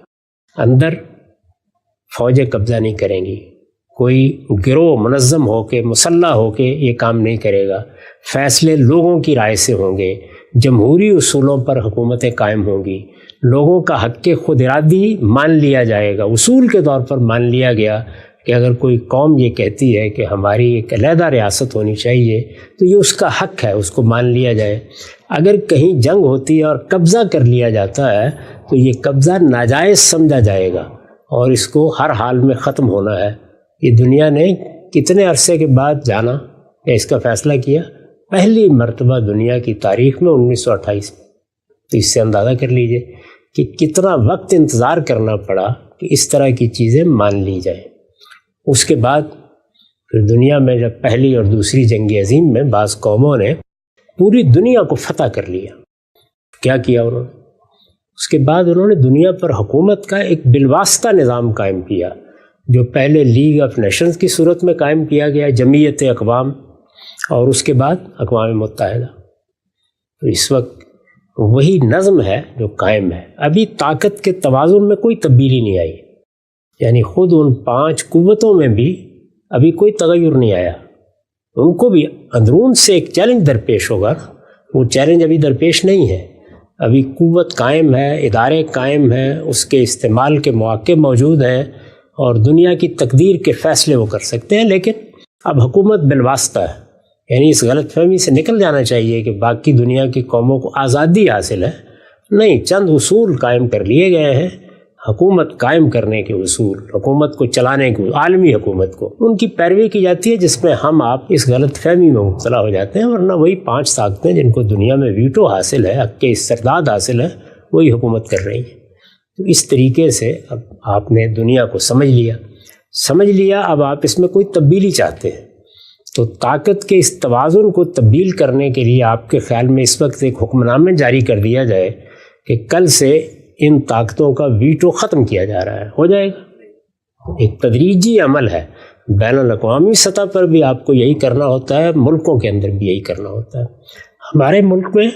اندر فوجیں قبضہ نہیں کریں گی، کوئی گروہ منظم ہو کے مسلح ہو کے یہ کام نہیں کرے گا، فیصلے لوگوں کی رائے سے ہوں گے، جمہوری اصولوں پر حکومتیں قائم ہوں گی، لوگوں کا حق خود ارادی مان لیا جائے گا۔ اصول کے طور پر مان لیا گیا کہ اگر کوئی قوم یہ کہتی ہے کہ ہماری ایک علیحدہ ریاست ہونی چاہیے تو یہ اس کا حق ہے، اس کو مان لیا جائے۔ اگر کہیں جنگ ہوتی ہے اور قبضہ کر لیا جاتا ہے تو یہ قبضہ ناجائز سمجھا جائے گا اور اس کو ہر حال میں ختم ہونا ہے۔ یہ دنیا نے کتنے عرصے کے بعد جانا یا اس کا فیصلہ کیا؟ پہلی مرتبہ دنیا کی تاریخ میں 1928 میں۔ تو اس سے اندازہ کر لیجئے کہ کتنا وقت انتظار کرنا پڑا کہ اس طرح کی چیزیں مان لی جائیں۔ اس کے بعد پھر دنیا میں جب پہلی اور دوسری جنگ عظیم میں بعض قوموں نے پوری دنیا کو فتح کر لیا، کیا کیا انہوں نے؟ اس کے بعد انہوں نے دنیا پر حکومت کا ایک بالواسطہ نظام قائم کیا، جو پہلے لیگ آف نیشنز کی صورت میں قائم کیا گیا، جمعیت اقوام، اور اس کے بعد اقوام متحدہ۔ تو اس وقت وہی نظم ہے جو قائم ہے۔ ابھی طاقت کے توازن میں کوئی تبدیلی نہیں آئی، یعنی خود ان 5 قوتوں میں بھی ابھی کوئی تغیر نہیں آیا۔ ان کو بھی اندرون سے ایک چیلنج درپیش ہوگا، وہ چیلنج ابھی درپیش نہیں ہے۔ ابھی قوت قائم ہے، ادارے قائم ہیں، اس کے استعمال کے مواقع موجود ہیں اور دنیا کی تقدیر کے فیصلے وہ کر سکتے ہیں، لیکن اب حکومت بالواسطہ ہے۔ یعنی اس غلط فہمی سے نکل جانا چاہیے کہ باقی دنیا کی قوموں کو آزادی حاصل ہے، نہیں، چند اصول قائم کر لیے گئے ہیں، حکومت قائم کرنے کے اصول، حکومت کو چلانے کے، عالمی حکومت کو، ان کی پیروی کی جاتی ہے، جس میں ہم آپ اس غلط فہمی میں مبتلا ہو جاتے ہیں، ورنہ وہی 5 طاقتیں جن کو دنیا میں ویٹو حاصل ہے، حق کے استرداد حاصل ہے، وہی حکومت کر رہی ہیں۔ تو اس طریقے سے اب آپ نے دنیا کو سمجھ لیا، اب آپ اس میں کوئی تبدیلی چاہتے ہیں، تو طاقت کے اس توازن کو تبدیل کرنے کے لیے آپ کے خیال میں اس وقت ایک حکم نامہ جاری کر دیا جائے کہ کل سے ان طاقتوں کا ویٹو ختم کیا جا رہا ہے، ہو جائے گا؟ ایک تدریجی عمل ہے، بین الاقوامی سطح پر بھی آپ کو یہی کرنا ہوتا ہے، ملکوں کے اندر بھی یہی کرنا ہوتا ہے۔ ہمارے ملک میں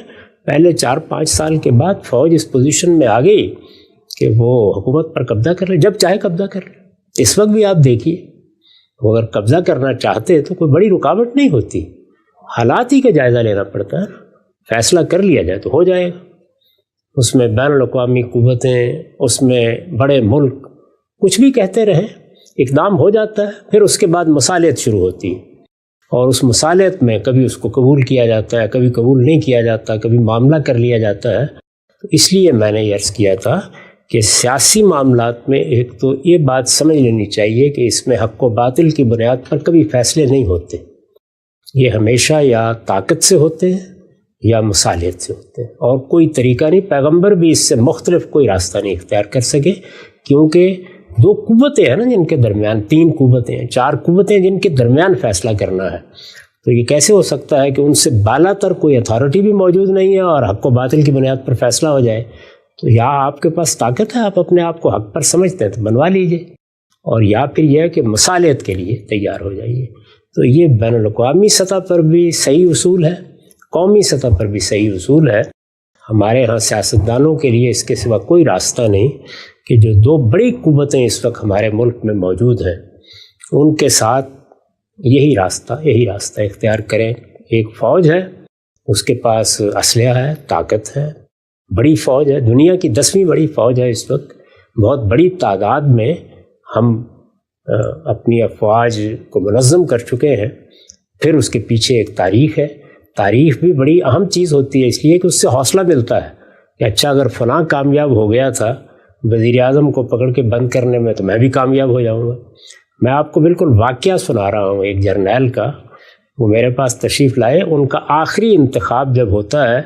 پہلے 4-5 سال کے بعد فوج اس پوزیشن میں آ گئی کہ وہ حکومت پر قبضہ کر لے، جب چاہے قبضہ کر لے۔ اس وقت بھی آپ دیکھیے، وہ اگر قبضہ کرنا چاہتے تو کوئی بڑی رکاوٹ نہیں ہوتی، حالات ہی کا جائزہ لینا پڑتا ہے، فیصلہ کر لیا جائے تو ہو جائے گا۔ اس میں بین الاقوامی قوتیں، اس میں بڑے ملک کچھ بھی کہتے رہیں، اقدام ہو جاتا ہے، پھر اس کے بعد مصالحت شروع ہوتی ہے، اور اس مصالحت میں کبھی اس کو قبول کیا جاتا ہے، کبھی قبول نہیں کیا جاتا، کبھی معاملہ کر لیا جاتا ہے۔ تو اس لیے میں نے یہ عرض کیا تھا کہ سیاسی معاملات میں ایک تو یہ بات سمجھ لینی چاہیے کہ اس میں حق و باطل کی بنیاد پر کبھی فیصلے نہیں ہوتے، یہ ہمیشہ یا طاقت سے ہوتے ہیں یا مصالحت سے ہوتے ہیں، اور کوئی طریقہ نہیں، پیغمبر بھی اس سے مختلف کوئی راستہ نہیں اختیار کر سکے، کیونکہ 2 قوتیں ہیں نا جن کے درمیان، 3 قوتیں ہیں، 4 قوتیں جن کے درمیان فیصلہ کرنا ہے، تو یہ کیسے ہو سکتا ہے کہ ان سے بالا تر کوئی اتھارٹی بھی موجود نہیں ہے اور حق و باطل کی بنیاد پر فیصلہ ہو جائے؟ تو یا آپ کے پاس طاقت ہے، آپ اپنے آپ کو حق پر سمجھتے ہیں تو بنوا لیجئے، اور یا پھر یہ ہے کہ مصالحت کے لیے تیار ہو جائیے۔ تو یہ بین الاقوامی سطح پر بھی صحیح اصول ہے، قومی سطح پر بھی صحیح اصول ہے۔ ہمارے ہاں سیاستدانوں کے لیے اس کے سوا کوئی راستہ نہیں کہ جو 2 بڑی قوتیں اس وقت ہمارے ملک میں موجود ہیں ان کے ساتھ یہی راستہ اختیار کریں۔ ایک فوج ہے، اس کے پاس اسلحہ ہے، طاقت ہے، بڑی فوج ہے، دنیا کی 10ویں بڑی فوج ہے اس وقت، بہت بڑی تعداد میں ہم اپنی افواج کو منظم کر چکے ہیں۔ پھر اس کے پیچھے ایک تاریخ ہے، تاریخ بھی بڑی اہم چیز ہوتی ہے، اس لیے کہ اس سے حوصلہ ملتا ہے کہ اچھا اگر فلاں کامیاب ہو گیا تھا وزیر اعظم کو پکڑ کے بند کرنے میں تو میں بھی کامیاب ہو جاؤں گا۔ میں آپ کو بالکل واقعہ سنا رہا ہوں ایک جرنیل کا، وہ میرے پاس تشریف لائے، ان کا آخری انتخاب جب ہوتا ہے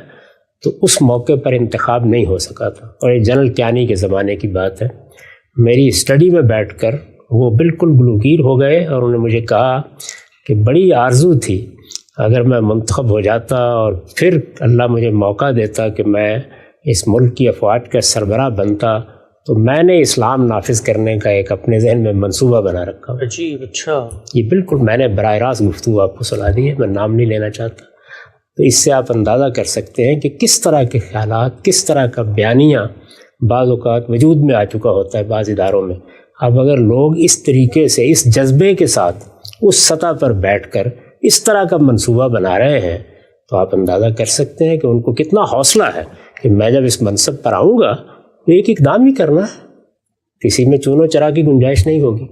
تو اس موقع پر انتخاب نہیں ہو سکا تھا، اور یہ جنرل کیانی کے زمانے کی بات ہے۔ میری اسٹڈی میں بیٹھ کر وہ بالکل گلوگیر ہو گئے، اور انہوں نے مجھے کہا کہ بڑی آرزو تھی اگر میں منتخب ہو جاتا اور پھر اللہ مجھے موقع دیتا کہ میں اس ملک کی افواج کا سربراہ بنتا، تو میں نے اسلام نافذ کرنے کا ایک اپنے ذہن میں منصوبہ بنا رکھا۔ عجیب، اچھا، یہ بالکل میں نے براہ راست گفتگو آپ کو سنا دی ہے، میں نام نہیں لینا چاہتا۔ تو اس سے آپ اندازہ کر سکتے ہیں کہ کس طرح کے خیالات، کس طرح کا بیانیہ بعض اوقات وجود میں آ چکا ہوتا ہے بعض اداروں میں۔ اب اگر لوگ اس طریقے سے، اس جذبے کے ساتھ اس سطح پر بیٹھ کر اس طرح کا منصوبہ بنا رہے ہیں تو آپ اندازہ کر سکتے ہیں کہ ان کو کتنا حوصلہ ہے کہ میں جب اس منصب پر آؤں گا تو ایک اقدام ہی کرنا ہے، کسی میں چون و چرا کی گنجائش نہیں ہوگی۔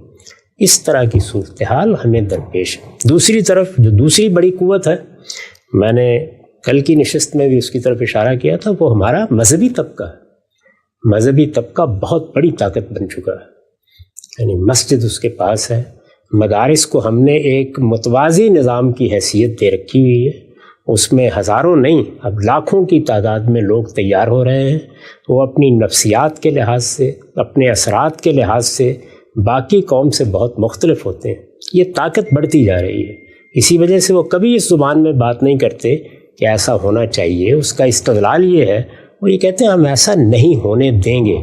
اس طرح کی صورتحال ہمیں درپیش ہے۔ دوسری طرف جو دوسری بڑی قوت ہے، میں نے کل کی نشست میں بھی اس کی طرف اشارہ کیا تھا، وہ ہمارا مذہبی طبقہ ہے۔ مذہبی طبقہ بہت بڑی طاقت بن چکا ہے، یعنی مسجد اس کے پاس ہے، مدارس کو ہم نے ایک متوازی نظام کی حیثیت دے رکھی ہوئی ہے، اس میں ہزاروں نہیں اب لاکھوں کی تعداد میں لوگ تیار ہو رہے ہیں، وہ اپنی نفسیات کے لحاظ سے، اپنے اثرات کے لحاظ سے باقی قوم سے بہت مختلف ہوتے ہیں۔ یہ طاقت بڑھتی جا رہی ہے، اسی وجہ سے وہ کبھی اس زبان میں بات نہیں کرتے کہ ایسا ہونا چاہیے، اس کا استدلال یہ ہے، وہ یہ کہتے ہیں ہم ایسا نہیں ہونے دیں گے۔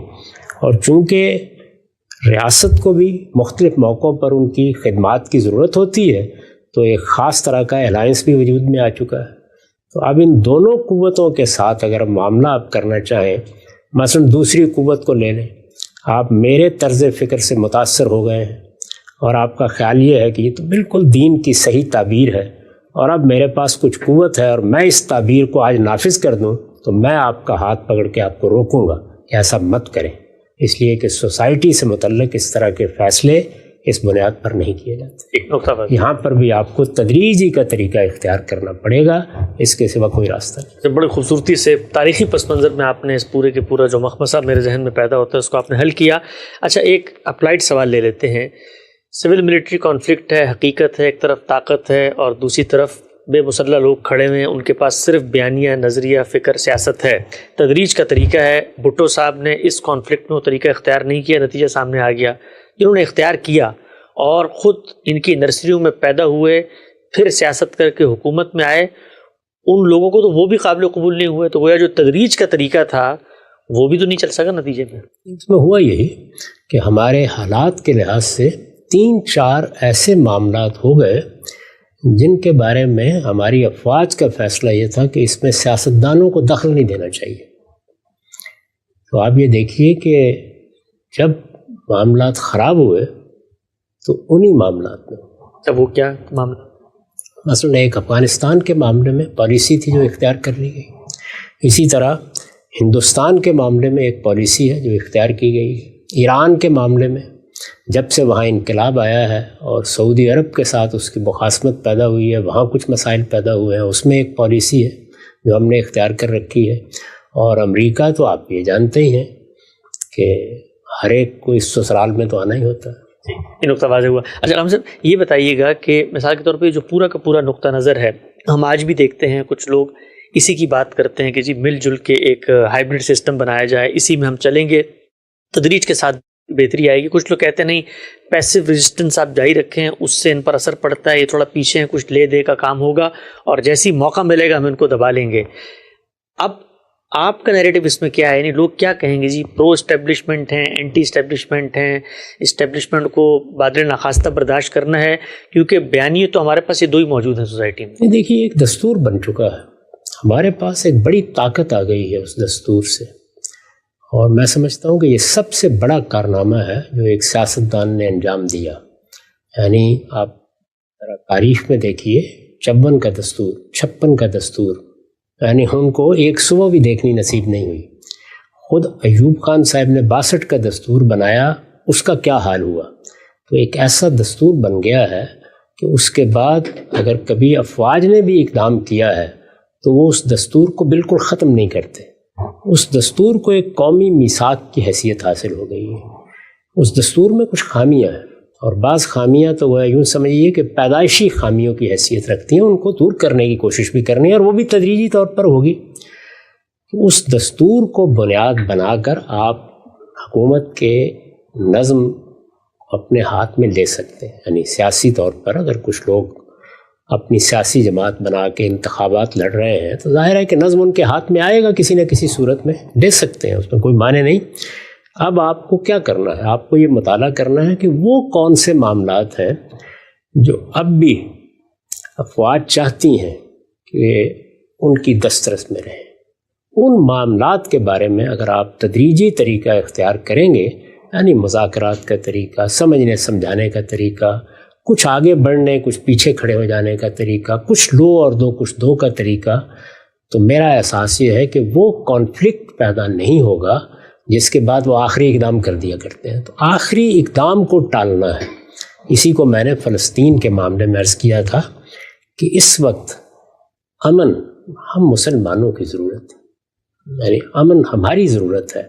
اور چونکہ ریاست کو بھی مختلف موقعوں پر ان کی خدمات کی ضرورت ہوتی ہے تو ایک خاص طرح کا الائنس بھی وجود میں آ چکا ہے۔ تو اب ان دونوں قوتوں کے ساتھ اگر معاملہ آپ کرنا چاہیں، مثلا دوسری قوت کو لے لیں، آپ میرے طرز فکر سے متاثر ہو گئے ہیں اور آپ کا خیال یہ ہے کہ یہ تو بالکل دین کی صحیح تعبیر ہے، اور اب میرے پاس کچھ قوت ہے اور میں اس تعبیر کو آج نافذ کر دوں تو میں آپ کا ہاتھ پکڑ کے آپ کو روکوں گا کہ ایسا مت کریں، اس لیے کہ سوسائٹی سے متعلق اس طرح کے فیصلے اس بنیاد پر نہیں کیے جاتے. ایک نقطہ یہاں پر بھی آپ کو تدریجی کا طریقہ اختیار کرنا پڑے گا, اس کے سوا کوئی راستہ نہیں. بڑی خوبصورتی سے تاریخی پس منظر میں آپ نے اس پورے کے پورا جو مخمصہ میرے ذہن میں پیدا ہوتا ہے اس کو آپ نے حل کیا. اچھا ایک اپلائیڈ سوال لے لیتے ہیں. سول ملٹری کانفلکٹ ہے, حقیقت ہے, ایک طرف طاقت ہے اور دوسری طرف بے مسلح لوگ کھڑے ہوئے ہیں, ان کے پاس صرف بیانیہ, نظریہ, فکر, سیاست ہے. تدریج کا طریقہ ہے. بھٹو صاحب نے اس کانفلکٹ میں وہ طریقہ اختیار نہیں کیا, نتیجہ سامنے آ گیا. جنہوں نے اختیار کیا اور خود ان کی نرسریوں میں پیدا ہوئے, پھر سیاست کر کے حکومت میں آئے, ان لوگوں کو تو وہ بھی قابل قبول نہیں ہوئے. تو گویا جو تدریج کا طریقہ تھا وہ بھی تو نہیں چل سکا نتیجے میں. اس میں ہوا یہی کہ ہمارے حالات کے لحاظ سے 3-4 ایسے معاملات ہو گئے جن کے بارے میں ہماری افواج کا فیصلہ یہ تھا کہ اس میں سیاستدانوں کو دخل نہیں دینا چاہیے. تو آپ یہ دیکھیے کہ جب معاملات خراب ہوئے تو انہی معاملات میں, اب وہ کیا معاملہ؟ مثلا ایک افغانستان کے معاملے میں پالیسی تھی جو اختیار کر لی گئی. اسی طرح ہندوستان کے معاملے میں ایک پالیسی ہے جو اختیار کی گئی. ایران کے معاملے میں جب سے وہاں انقلاب آیا ہے اور سعودی عرب کے ساتھ اس کی مخاصمت پیدا ہوئی ہے, وہاں کچھ مسائل پیدا ہوئے ہیں, اس میں ایک پالیسی ہے جو ہم نے اختیار کر رکھی ہے. اور امریکہ تو آپ یہ جانتے ہی ہیں کہ ہر ایک کو اس سسرال میں تو آنا ہی ہوتا ہے. یہ نقطہ واضح ہوا. اچھا رحمان صاحب یہ بتائیے گا کہ مثال کے طور پہ جو پورا کا پورا نقطہ نظر ہے, ہم آج بھی دیکھتے ہیں کچھ لوگ اسی کی بات کرتے ہیں کہ جی مل جل کے ایک ہائیبرڈ سسٹم بنایا جائے, اسی میں ہم چلیں گے, تدریج کے ساتھ بہتری آئے گی. کچھ لوگ کہتے ہیں نہیں, پیسو ریزسٹنس آپ جاری رکھیں, اس سے ان پر اثر پڑتا ہے, یہ تھوڑا پیچھے ہیں, کچھ لے دے کا کام ہوگا اور جیسی موقع ملے گا ہم ان کو دبا لیں گے. اب آپ کا نیریٹو اس میں کیا ہے؟ یعنی لوگ کیا کہیں گے, جی پرو اسٹیبلشمنٹ ہیں, اینٹی اسٹیبلشمنٹ ہیں, اسٹیبلشمنٹ کو بادل ناخواستہ برداشت کرنا ہے, کیونکہ بیانیے تو ہمارے پاس یہ دو ہی موجود ہیں سوسائٹی میں. دیکھیے ایک دستور بن چکا ہے, ہمارے پاس ایک بڑی طاقت آ گئی ہے اس دستور سے, اور میں سمجھتا ہوں کہ یہ سب سے بڑا کارنامہ ہے جو ایک سیاستدان نے انجام دیا. یعنی آپ تاریخ میں دیکھیے 54 کا دستور, 56 کا دستور, یعنی ان کو ایک صبح بھی دیکھنی نصیب نہیں ہوئی. خود ایوب خان صاحب نے 62 کا دستور بنایا, اس کا کیا حال ہوا. تو ایک ایسا دستور بن گیا ہے کہ اس کے بعد اگر کبھی افواج نے بھی اقدام کیا ہے تو وہ اس دستور کو بالکل ختم نہیں کرتے. اس دستور کو ایک قومی میثاق کی حیثیت حاصل ہو گئی ہے. اس دستور میں کچھ خامیاں ہیں, اور بعض خامیاں تو وہ یوں سمجھیے کہ پیدائشی خامیوں کی حیثیت رکھتی ہیں, ان کو دور کرنے کی کوشش بھی کرنی ہے, اور وہ بھی تدریجی طور پر ہوگی. اس دستور کو بنیاد بنا کر آپ حکومت کے نظم اپنے ہاتھ میں لے سکتے ہیں. یعنی سیاسی طور پر اگر کچھ لوگ اپنی سیاسی جماعت بنا کے انتخابات لڑ رہے ہیں تو ظاہر ہے کہ نظم ان کے ہاتھ میں آئے گا, کسی نہ کسی صورت میں لے سکتے ہیں, اس میں کوئی معنی نہیں. اب آپ کو کیا کرنا ہے, آپ کو یہ مطالعہ کرنا ہے کہ وہ کون سے معاملات ہیں جو اب بھی افواج چاہتی ہیں کہ ان کی دسترس میں رہیں. ان معاملات کے بارے میں اگر آپ تدریجی طریقہ اختیار کریں گے, یعنی مذاکرات کا طریقہ, سمجھنے سمجھانے کا طریقہ, کچھ آگے بڑھنے کچھ پیچھے کھڑے ہو جانے کا طریقہ, کچھ لو اور دو کچھ دو کا طریقہ, تو میرا احساس یہ ہے کہ وہ کانفلکٹ پیدا نہیں ہوگا جس کے بعد وہ آخری اقدام کر دیا کرتے ہیں. تو آخری اقدام کو ٹالنا ہے. اسی کو میں نے فلسطین کے معاملے میں عرض کیا تھا کہ اس وقت امن ہم مسلمانوں کی ضرورت ہے, یعنی امن ہماری ضرورت ہے,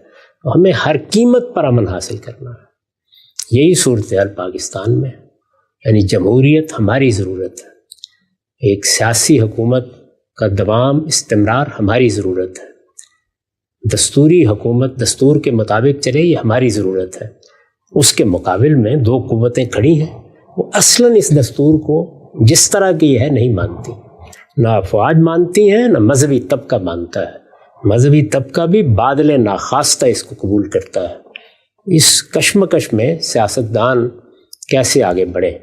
ہمیں ہر قیمت پر امن حاصل کرنا ہے. یہی صورتحال پاکستان میں, یعنی جمہوریت ہماری ضرورت ہے, ایک سیاسی حکومت کا دوام استمرار ہماری ضرورت ہے, دستوری حکومت دستور کے مطابق چلے یہ ہماری ضرورت ہے. اس کے مقابل میں دو قوتیں کھڑی ہیں, وہ اصلاً اس دستور کو جس طرح کی ہے نہیں مانتی, نہ افواج مانتی ہیں نہ مذہبی طبقہ مانتا ہے. مذہبی طبقہ بھی بادل ناخواستہ اس کو قبول کرتا ہے. اس کشمکش میں سیاستدان کیسے آگے بڑھیں,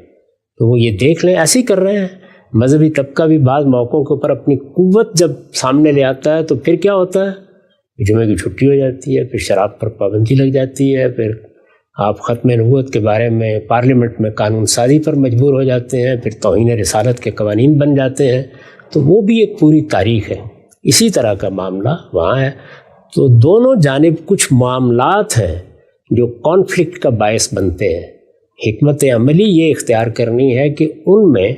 تو وہ یہ دیکھ لیں, ایسے ہی کر رہے ہیں. مذہبی طبقہ بھی بعض موقعوں کے اوپر اپنی قوت جب سامنے لے آتا ہے تو پھر کیا ہوتا ہے, جمعے کی چھٹی ہو جاتی ہے, پھر شراب پر پابندی لگ جاتی ہے, پھر آپ ختم نبوت کے بارے میں پارلیمنٹ میں قانون سازی پر مجبور ہو جاتے ہیں, پھر توہین رسالت کے قوانین بن جاتے ہیں. تو وہ بھی ایک پوری تاریخ ہے. اسی طرح کا معاملہ وہاں ہے. تو دونوں جانب کچھ معاملات ہیں جو کانفلکٹ کا باعث بنتے ہیں, حکمت عملی یہ اختیار کرنی ہے کہ ان میں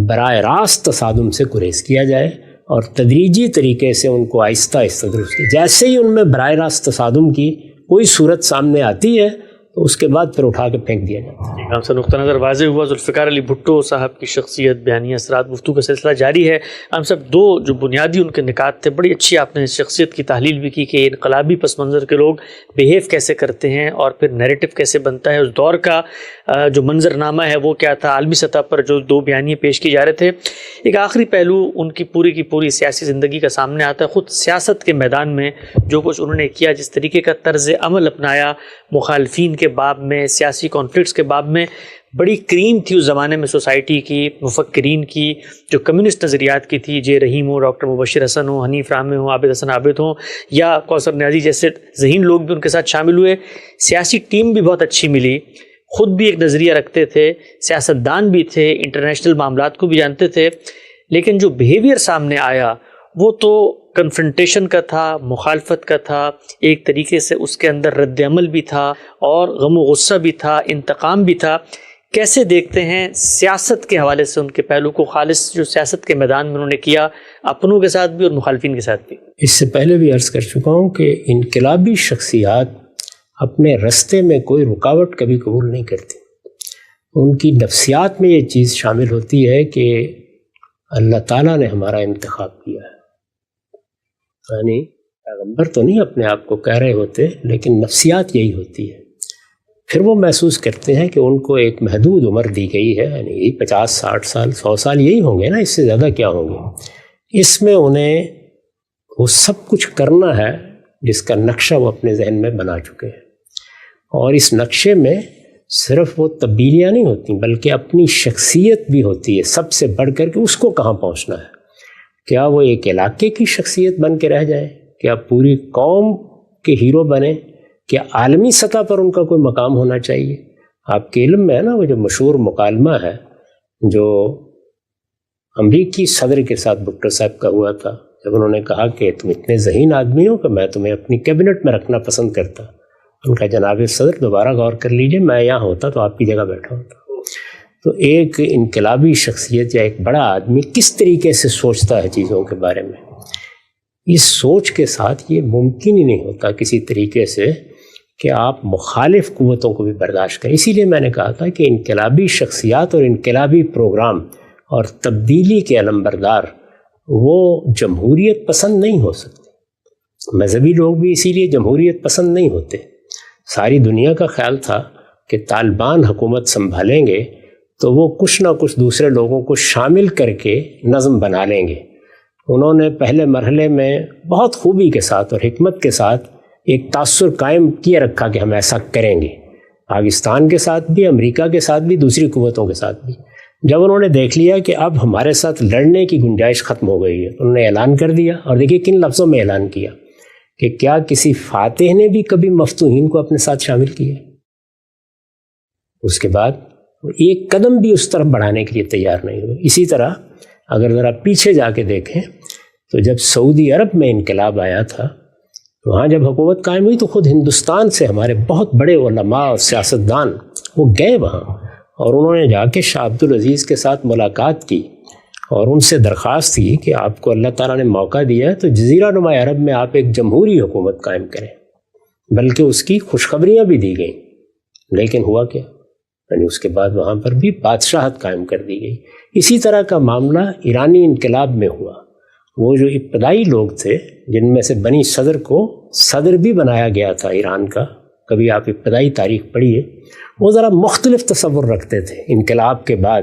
براہ راست تصادم سے گریز کیا جائے اور تدریجی طریقے سے ان کو آہستہ آہستہ درست کیا. جیسے ہی ان میں براہ راست تصادم کی کوئی صورت سامنے آتی ہے تو اس کے بعد پھر اٹھا کے پھینک دیا جاتا ہے. ہم سے نقطہ نظر واضح ہوا. ذوالفقار علی بھٹو صاحب کی شخصیت، بیانیہ، اثرات، گفتگو کا سلسلہ جاری ہے. ہم سب دو جو بنیادی ان کے نکات تھے، بڑی اچھی آپ نے شخصیت کی تحلیل بھی کی کہ انقلابی پس منظر کے لوگ بیہیو کیسے کرتے ہیں اور پھر نیریٹو کیسے بنتا ہے، اس دور کا جو منظر نامہ ہے وہ کیا تھا، عالمی سطح پر جو دو بیانیے پیش کی جا رہے تھے. ایک آخری پہلو ان کی پوری سیاسی زندگی کا سامنے آتا ہے. خود سیاست کے میدان میں جو کچھ انہوں نے کیا، جس طریقے کا طرز عمل اپنایا مخالفین کے باب میں، سیاسی کانفلکٹس کے باب میں، بڑی کریم تھی اس زمانے میں سوسائٹی کی، مفکرین کی، جو کمیونسٹ نظریات کی تھی، جے رحیم ہو، ڈاکٹر مبشر حسن ہو، حنیف رحمہ ہو، عابد حسن عابد ہوں، یا کوثر نیازی جیسے ذہین لوگ بھی ان کے ساتھ شامل ہوئے. سیاسی ٹیم بھی بہت اچھی ملی، خود بھی ایک نظریہ رکھتے تھے، سیاستدان بھی تھے، انٹرنیشنل معاملات کو بھی جانتے تھے. لیکن جو بیہیویئر سامنے آیا وہ تو کنفرنٹیشن کا تھا، مخالفت کا تھا، ایک طریقے سے اس کے اندر رد عمل بھی تھا اور غم و غصہ بھی تھا، انتقام بھی تھا. کیسے دیکھتے ہیں سیاست کے حوالے سے ان کے پہلو کو، خالص جو سیاست کے میدان میں انہوں نے کیا اپنوں کے ساتھ بھی اور مخالفین کے ساتھ بھی؟ اس سے پہلے بھی عرض کر چکا ہوں کہ انقلابی شخصیات اپنے رستے میں کوئی رکاوٹ کبھی قبول نہیں کرتی. ان کی نفسیات میں یہ چیز شامل ہوتی ہے کہ اللہ تعالیٰ نے ہمارا انتخاب کیا ہے. یعنی پیغمبر تو نہیں اپنے آپ کو کہہ رہے ہوتے، لیکن نفسیات یہی ہوتی ہے. پھر وہ محسوس کرتے ہیں کہ ان کو ایک محدود عمر دی گئی ہے، یعنی 50 60 سال 100 سال یہی ہوں گے نا، اس سے زیادہ کیا ہوں گے. اس میں انہیں وہ سب کچھ کرنا ہے جس کا نقشہ وہ اپنے ذہن میں بنا چکے ہیں. اور اس نقشے میں صرف وہ تبدیلیاں نہیں ہوتی بلکہ اپنی شخصیت بھی ہوتی ہے، سب سے بڑھ کر کے اس کو کہاں پہنچنا ہے. کیا وہ ایک علاقے کی شخصیت بن کے رہ جائیں، کیا پوری قوم کے ہیرو بنیں، کیا عالمی سطح پر ان کا کوئی مقام ہونا چاہیے. آپ کے علم میں ہے نا وہ جو مشہور مکالمہ ہے جو امریکی صدر کے ساتھ بھٹو صاحب کا ہوا تھا، جب انہوں نے کہا کہ تم اتنے ذہین آدمی ہو کہ میں تمہیں اپنی کیبنٹ میں رکھنا پسند کرتا. ان کا جناب صدر دوبارہ غور کر لیجئے، میں یہاں ہوتا تو آپ کی جگہ بیٹھا ہوتا. تو ایک انقلابی شخصیت یا ایک بڑا آدمی کس طریقے سے سوچتا ہے چیزوں کے بارے میں، اس سوچ کے ساتھ یہ ممکن ہی نہیں ہوتا کسی طریقے سے کہ آپ مخالف قوتوں کو بھی برداشت کریں. اسی لیے میں نے کہا تھا کہ انقلابی شخصیات اور انقلابی پروگرام اور تبدیلی کے علمبردار وہ جمہوریت پسند نہیں ہو سکتے. مذہبی لوگ بھی اسی لیے جمہوریت پسند نہیں ہوتے. ساری دنیا کا خیال تھا کہ طالبان حکومت سنبھالیں گے تو وہ کچھ نہ کچھ دوسرے لوگوں کو شامل کر کے نظم بنا لیں گے. انہوں نے پہلے مرحلے میں بہت خوبی کے ساتھ اور حکمت کے ساتھ ایک تاثر قائم کیے رکھا کہ ہم ایسا کریں گے، پاکستان کے ساتھ بھی، امریکہ کے ساتھ بھی، دوسری قوتوں کے ساتھ بھی. جب انہوں نے دیکھ لیا کہ اب ہمارے ساتھ لڑنے کی گنجائش ختم ہو گئی ہے، انہوں نے اعلان کر دیا. اور دیکھیے کن لفظوں میں اعلان کیا کہ کیا کسی فاتح نے بھی کبھی مفتوحین کو اپنے ساتھ شامل کیا؟ اس کے بعد ایک قدم بھی اس طرف بڑھانے کے لیے تیار نہیں ہوئے. اسی طرح اگر ذرا پیچھے جا کے دیکھیں تو جب سعودی عرب میں انقلاب آیا تھا، وہاں جب حکومت قائم ہوئی تو خود ہندوستان سے ہمارے بہت بڑے علماء اور سیاستدان وہ گئے وہاں، اور انہوں نے جا کے شاہ عبدالعزیز کے ساتھ ملاقات کی اور ان سے درخواست کی کہ آپ کو اللہ تعالیٰ نے موقع دیا ہے تو جزیرہ نما عرب میں آپ ایک جمہوری حکومت قائم کریں. بلکہ اس کی خوشخبریاں بھی دی گئیں. لیکن ہوا کیا؟ یعنی اس کے بعد وہاں پر بھی بادشاہت قائم کر دی گئی. اسی طرح کا معاملہ ایرانی انقلاب میں ہوا. وہ جو ابتدائی لوگ تھے جن میں سے بنی صدر کو صدر بھی بنایا گیا تھا ایران کا، کبھی آپ ابتدائی تاریخ پڑھیے، وہ ذرا مختلف تصور رکھتے تھے انقلاب کے بعد.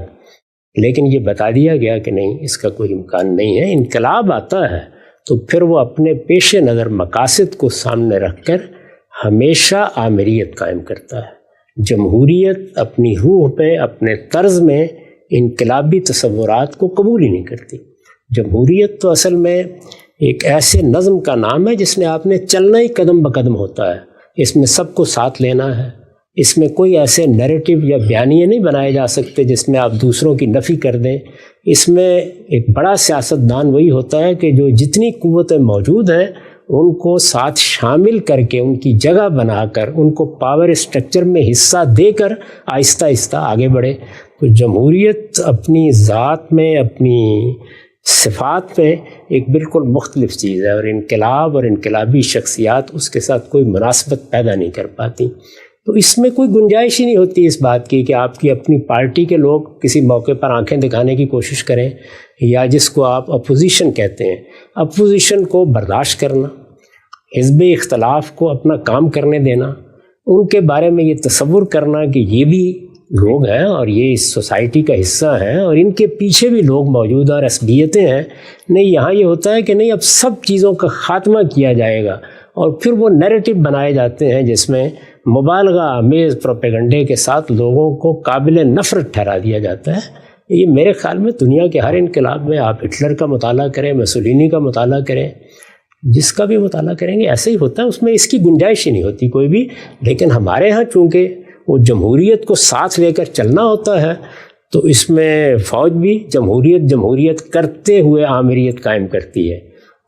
لیکن یہ بتا دیا گیا کہ نہیں، اس کا کوئی امکان نہیں ہے. انقلاب آتا ہے تو پھر وہ اپنے پیش نظر مقاصد کو سامنے رکھ کر ہمیشہ آمریت قائم کرتا ہے. جمہوریت اپنی روح میں، اپنے طرز میں انقلابی تصورات کو قبول ہی نہیں کرتی. جمہوریت تو اصل میں ایک ایسے نظم کا نام ہے جس میں آپ نے چلنا ہی قدم بقدم ہوتا ہے. اس میں سب کو ساتھ لینا ہے. اس میں کوئی ایسے نیریٹو یا بیانیے نہیں بنائے جا سکتے جس میں آپ دوسروں کی نفی کر دیں. اس میں ایک بڑا سیاستدان وہی ہوتا ہے کہ جو جتنی قوتیں موجود ہیں ان کو ساتھ شامل کر کے ان کی جگہ بنا کر ان کو پاور اسٹرکچر میں حصہ دے کر آہستہ آہستہ آگے بڑھے. تو جمہوریت اپنی ذات میں، اپنی صفات میں ایک بالکل مختلف چیز ہے، اور انقلاب اور انقلابی شخصیات اس کے ساتھ کوئی مناسبت پیدا نہیں کر پاتی. تو اس میں کوئی گنجائش ہی نہیں ہوتی اس بات کی کہ آپ کی اپنی پارٹی کے لوگ کسی موقع پر آنکھیں دکھانے کی کوشش کریں، یا جس کو آپ اپوزیشن کہتے ہیں، اپوزیشن کو برداشت کرنا، حزب اختلاف کو اپنا کام کرنے دینا، ان کے بارے میں یہ تصور کرنا کہ یہ بھی لوگ ہیں اور یہ اس سوسائٹی کا حصہ ہیں اور ان کے پیچھے بھی لوگ موجود اور عصبیتیں ہیں. نہیں، یہاں یہ ہوتا ہے کہ نہیں، اب سب چیزوں کا خاتمہ کیا جائے گا، اور پھر وہ نیریٹو بنائے جاتے ہیں جس میں مبالغہ آمیز پروپیگنڈے کے ساتھ لوگوں کو قابل نفرت ٹھہرا دیا جاتا ہے. یہ میرے خیال میں دنیا کے ہر انقلاب میں، آپ ہٹلر کا مطالعہ کریں، مسولینی کا مطالعہ کریں، جس کا بھی مطالعہ کریں گے ایسے ہی ہوتا ہے، اس میں اس کی گنجائش ہی نہیں ہوتی کوئی بھی. لیکن ہمارے ہاں چونکہ وہ جمہوریت کو ساتھ لے کر چلنا ہوتا ہے، تو اس میں فوج بھی جمہوریت کرتے ہوئے آمریت قائم کرتی ہے،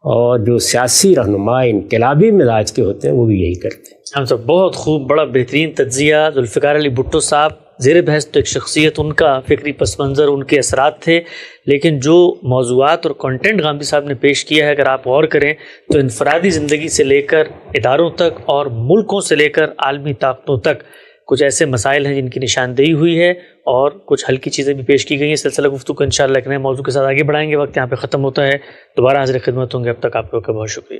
اور جو سیاسی رہنما انقلابی مزاج کے ہوتے ہیں وہ بھی یہی کرتے ہیں. ہم سب بہت خوب، بڑا بہترین تجزیہ ذوالفقار علی بھٹو صاحب. زیر بحث تو ایک شخصیت، ان کا فکری پس منظر، ان کے اثرات تھے، لیکن جو موضوعات اور کنٹینٹ غامدی صاحب نے پیش کیا ہے، اگر آپ غور کریں تو انفرادی زندگی سے لے کر اداروں تک اور ملکوں سے لے کر عالمی طاقتوں تک کچھ ایسے مسائل ہیں جن کی نشاندہی ہوئی ہے، اور کچھ ہلکی چیزیں بھی پیش کی گئی ہیں. سلسلہ گفتگو کو انشاءاللہ ایک نئے موضوع کے ساتھ آگے بڑھائیں گے. وقت یہاں پہ ختم ہوتا ہے، دوبارہ حاضر خدمت ہوں گے. اب تک آپ کو بہت شکریہ.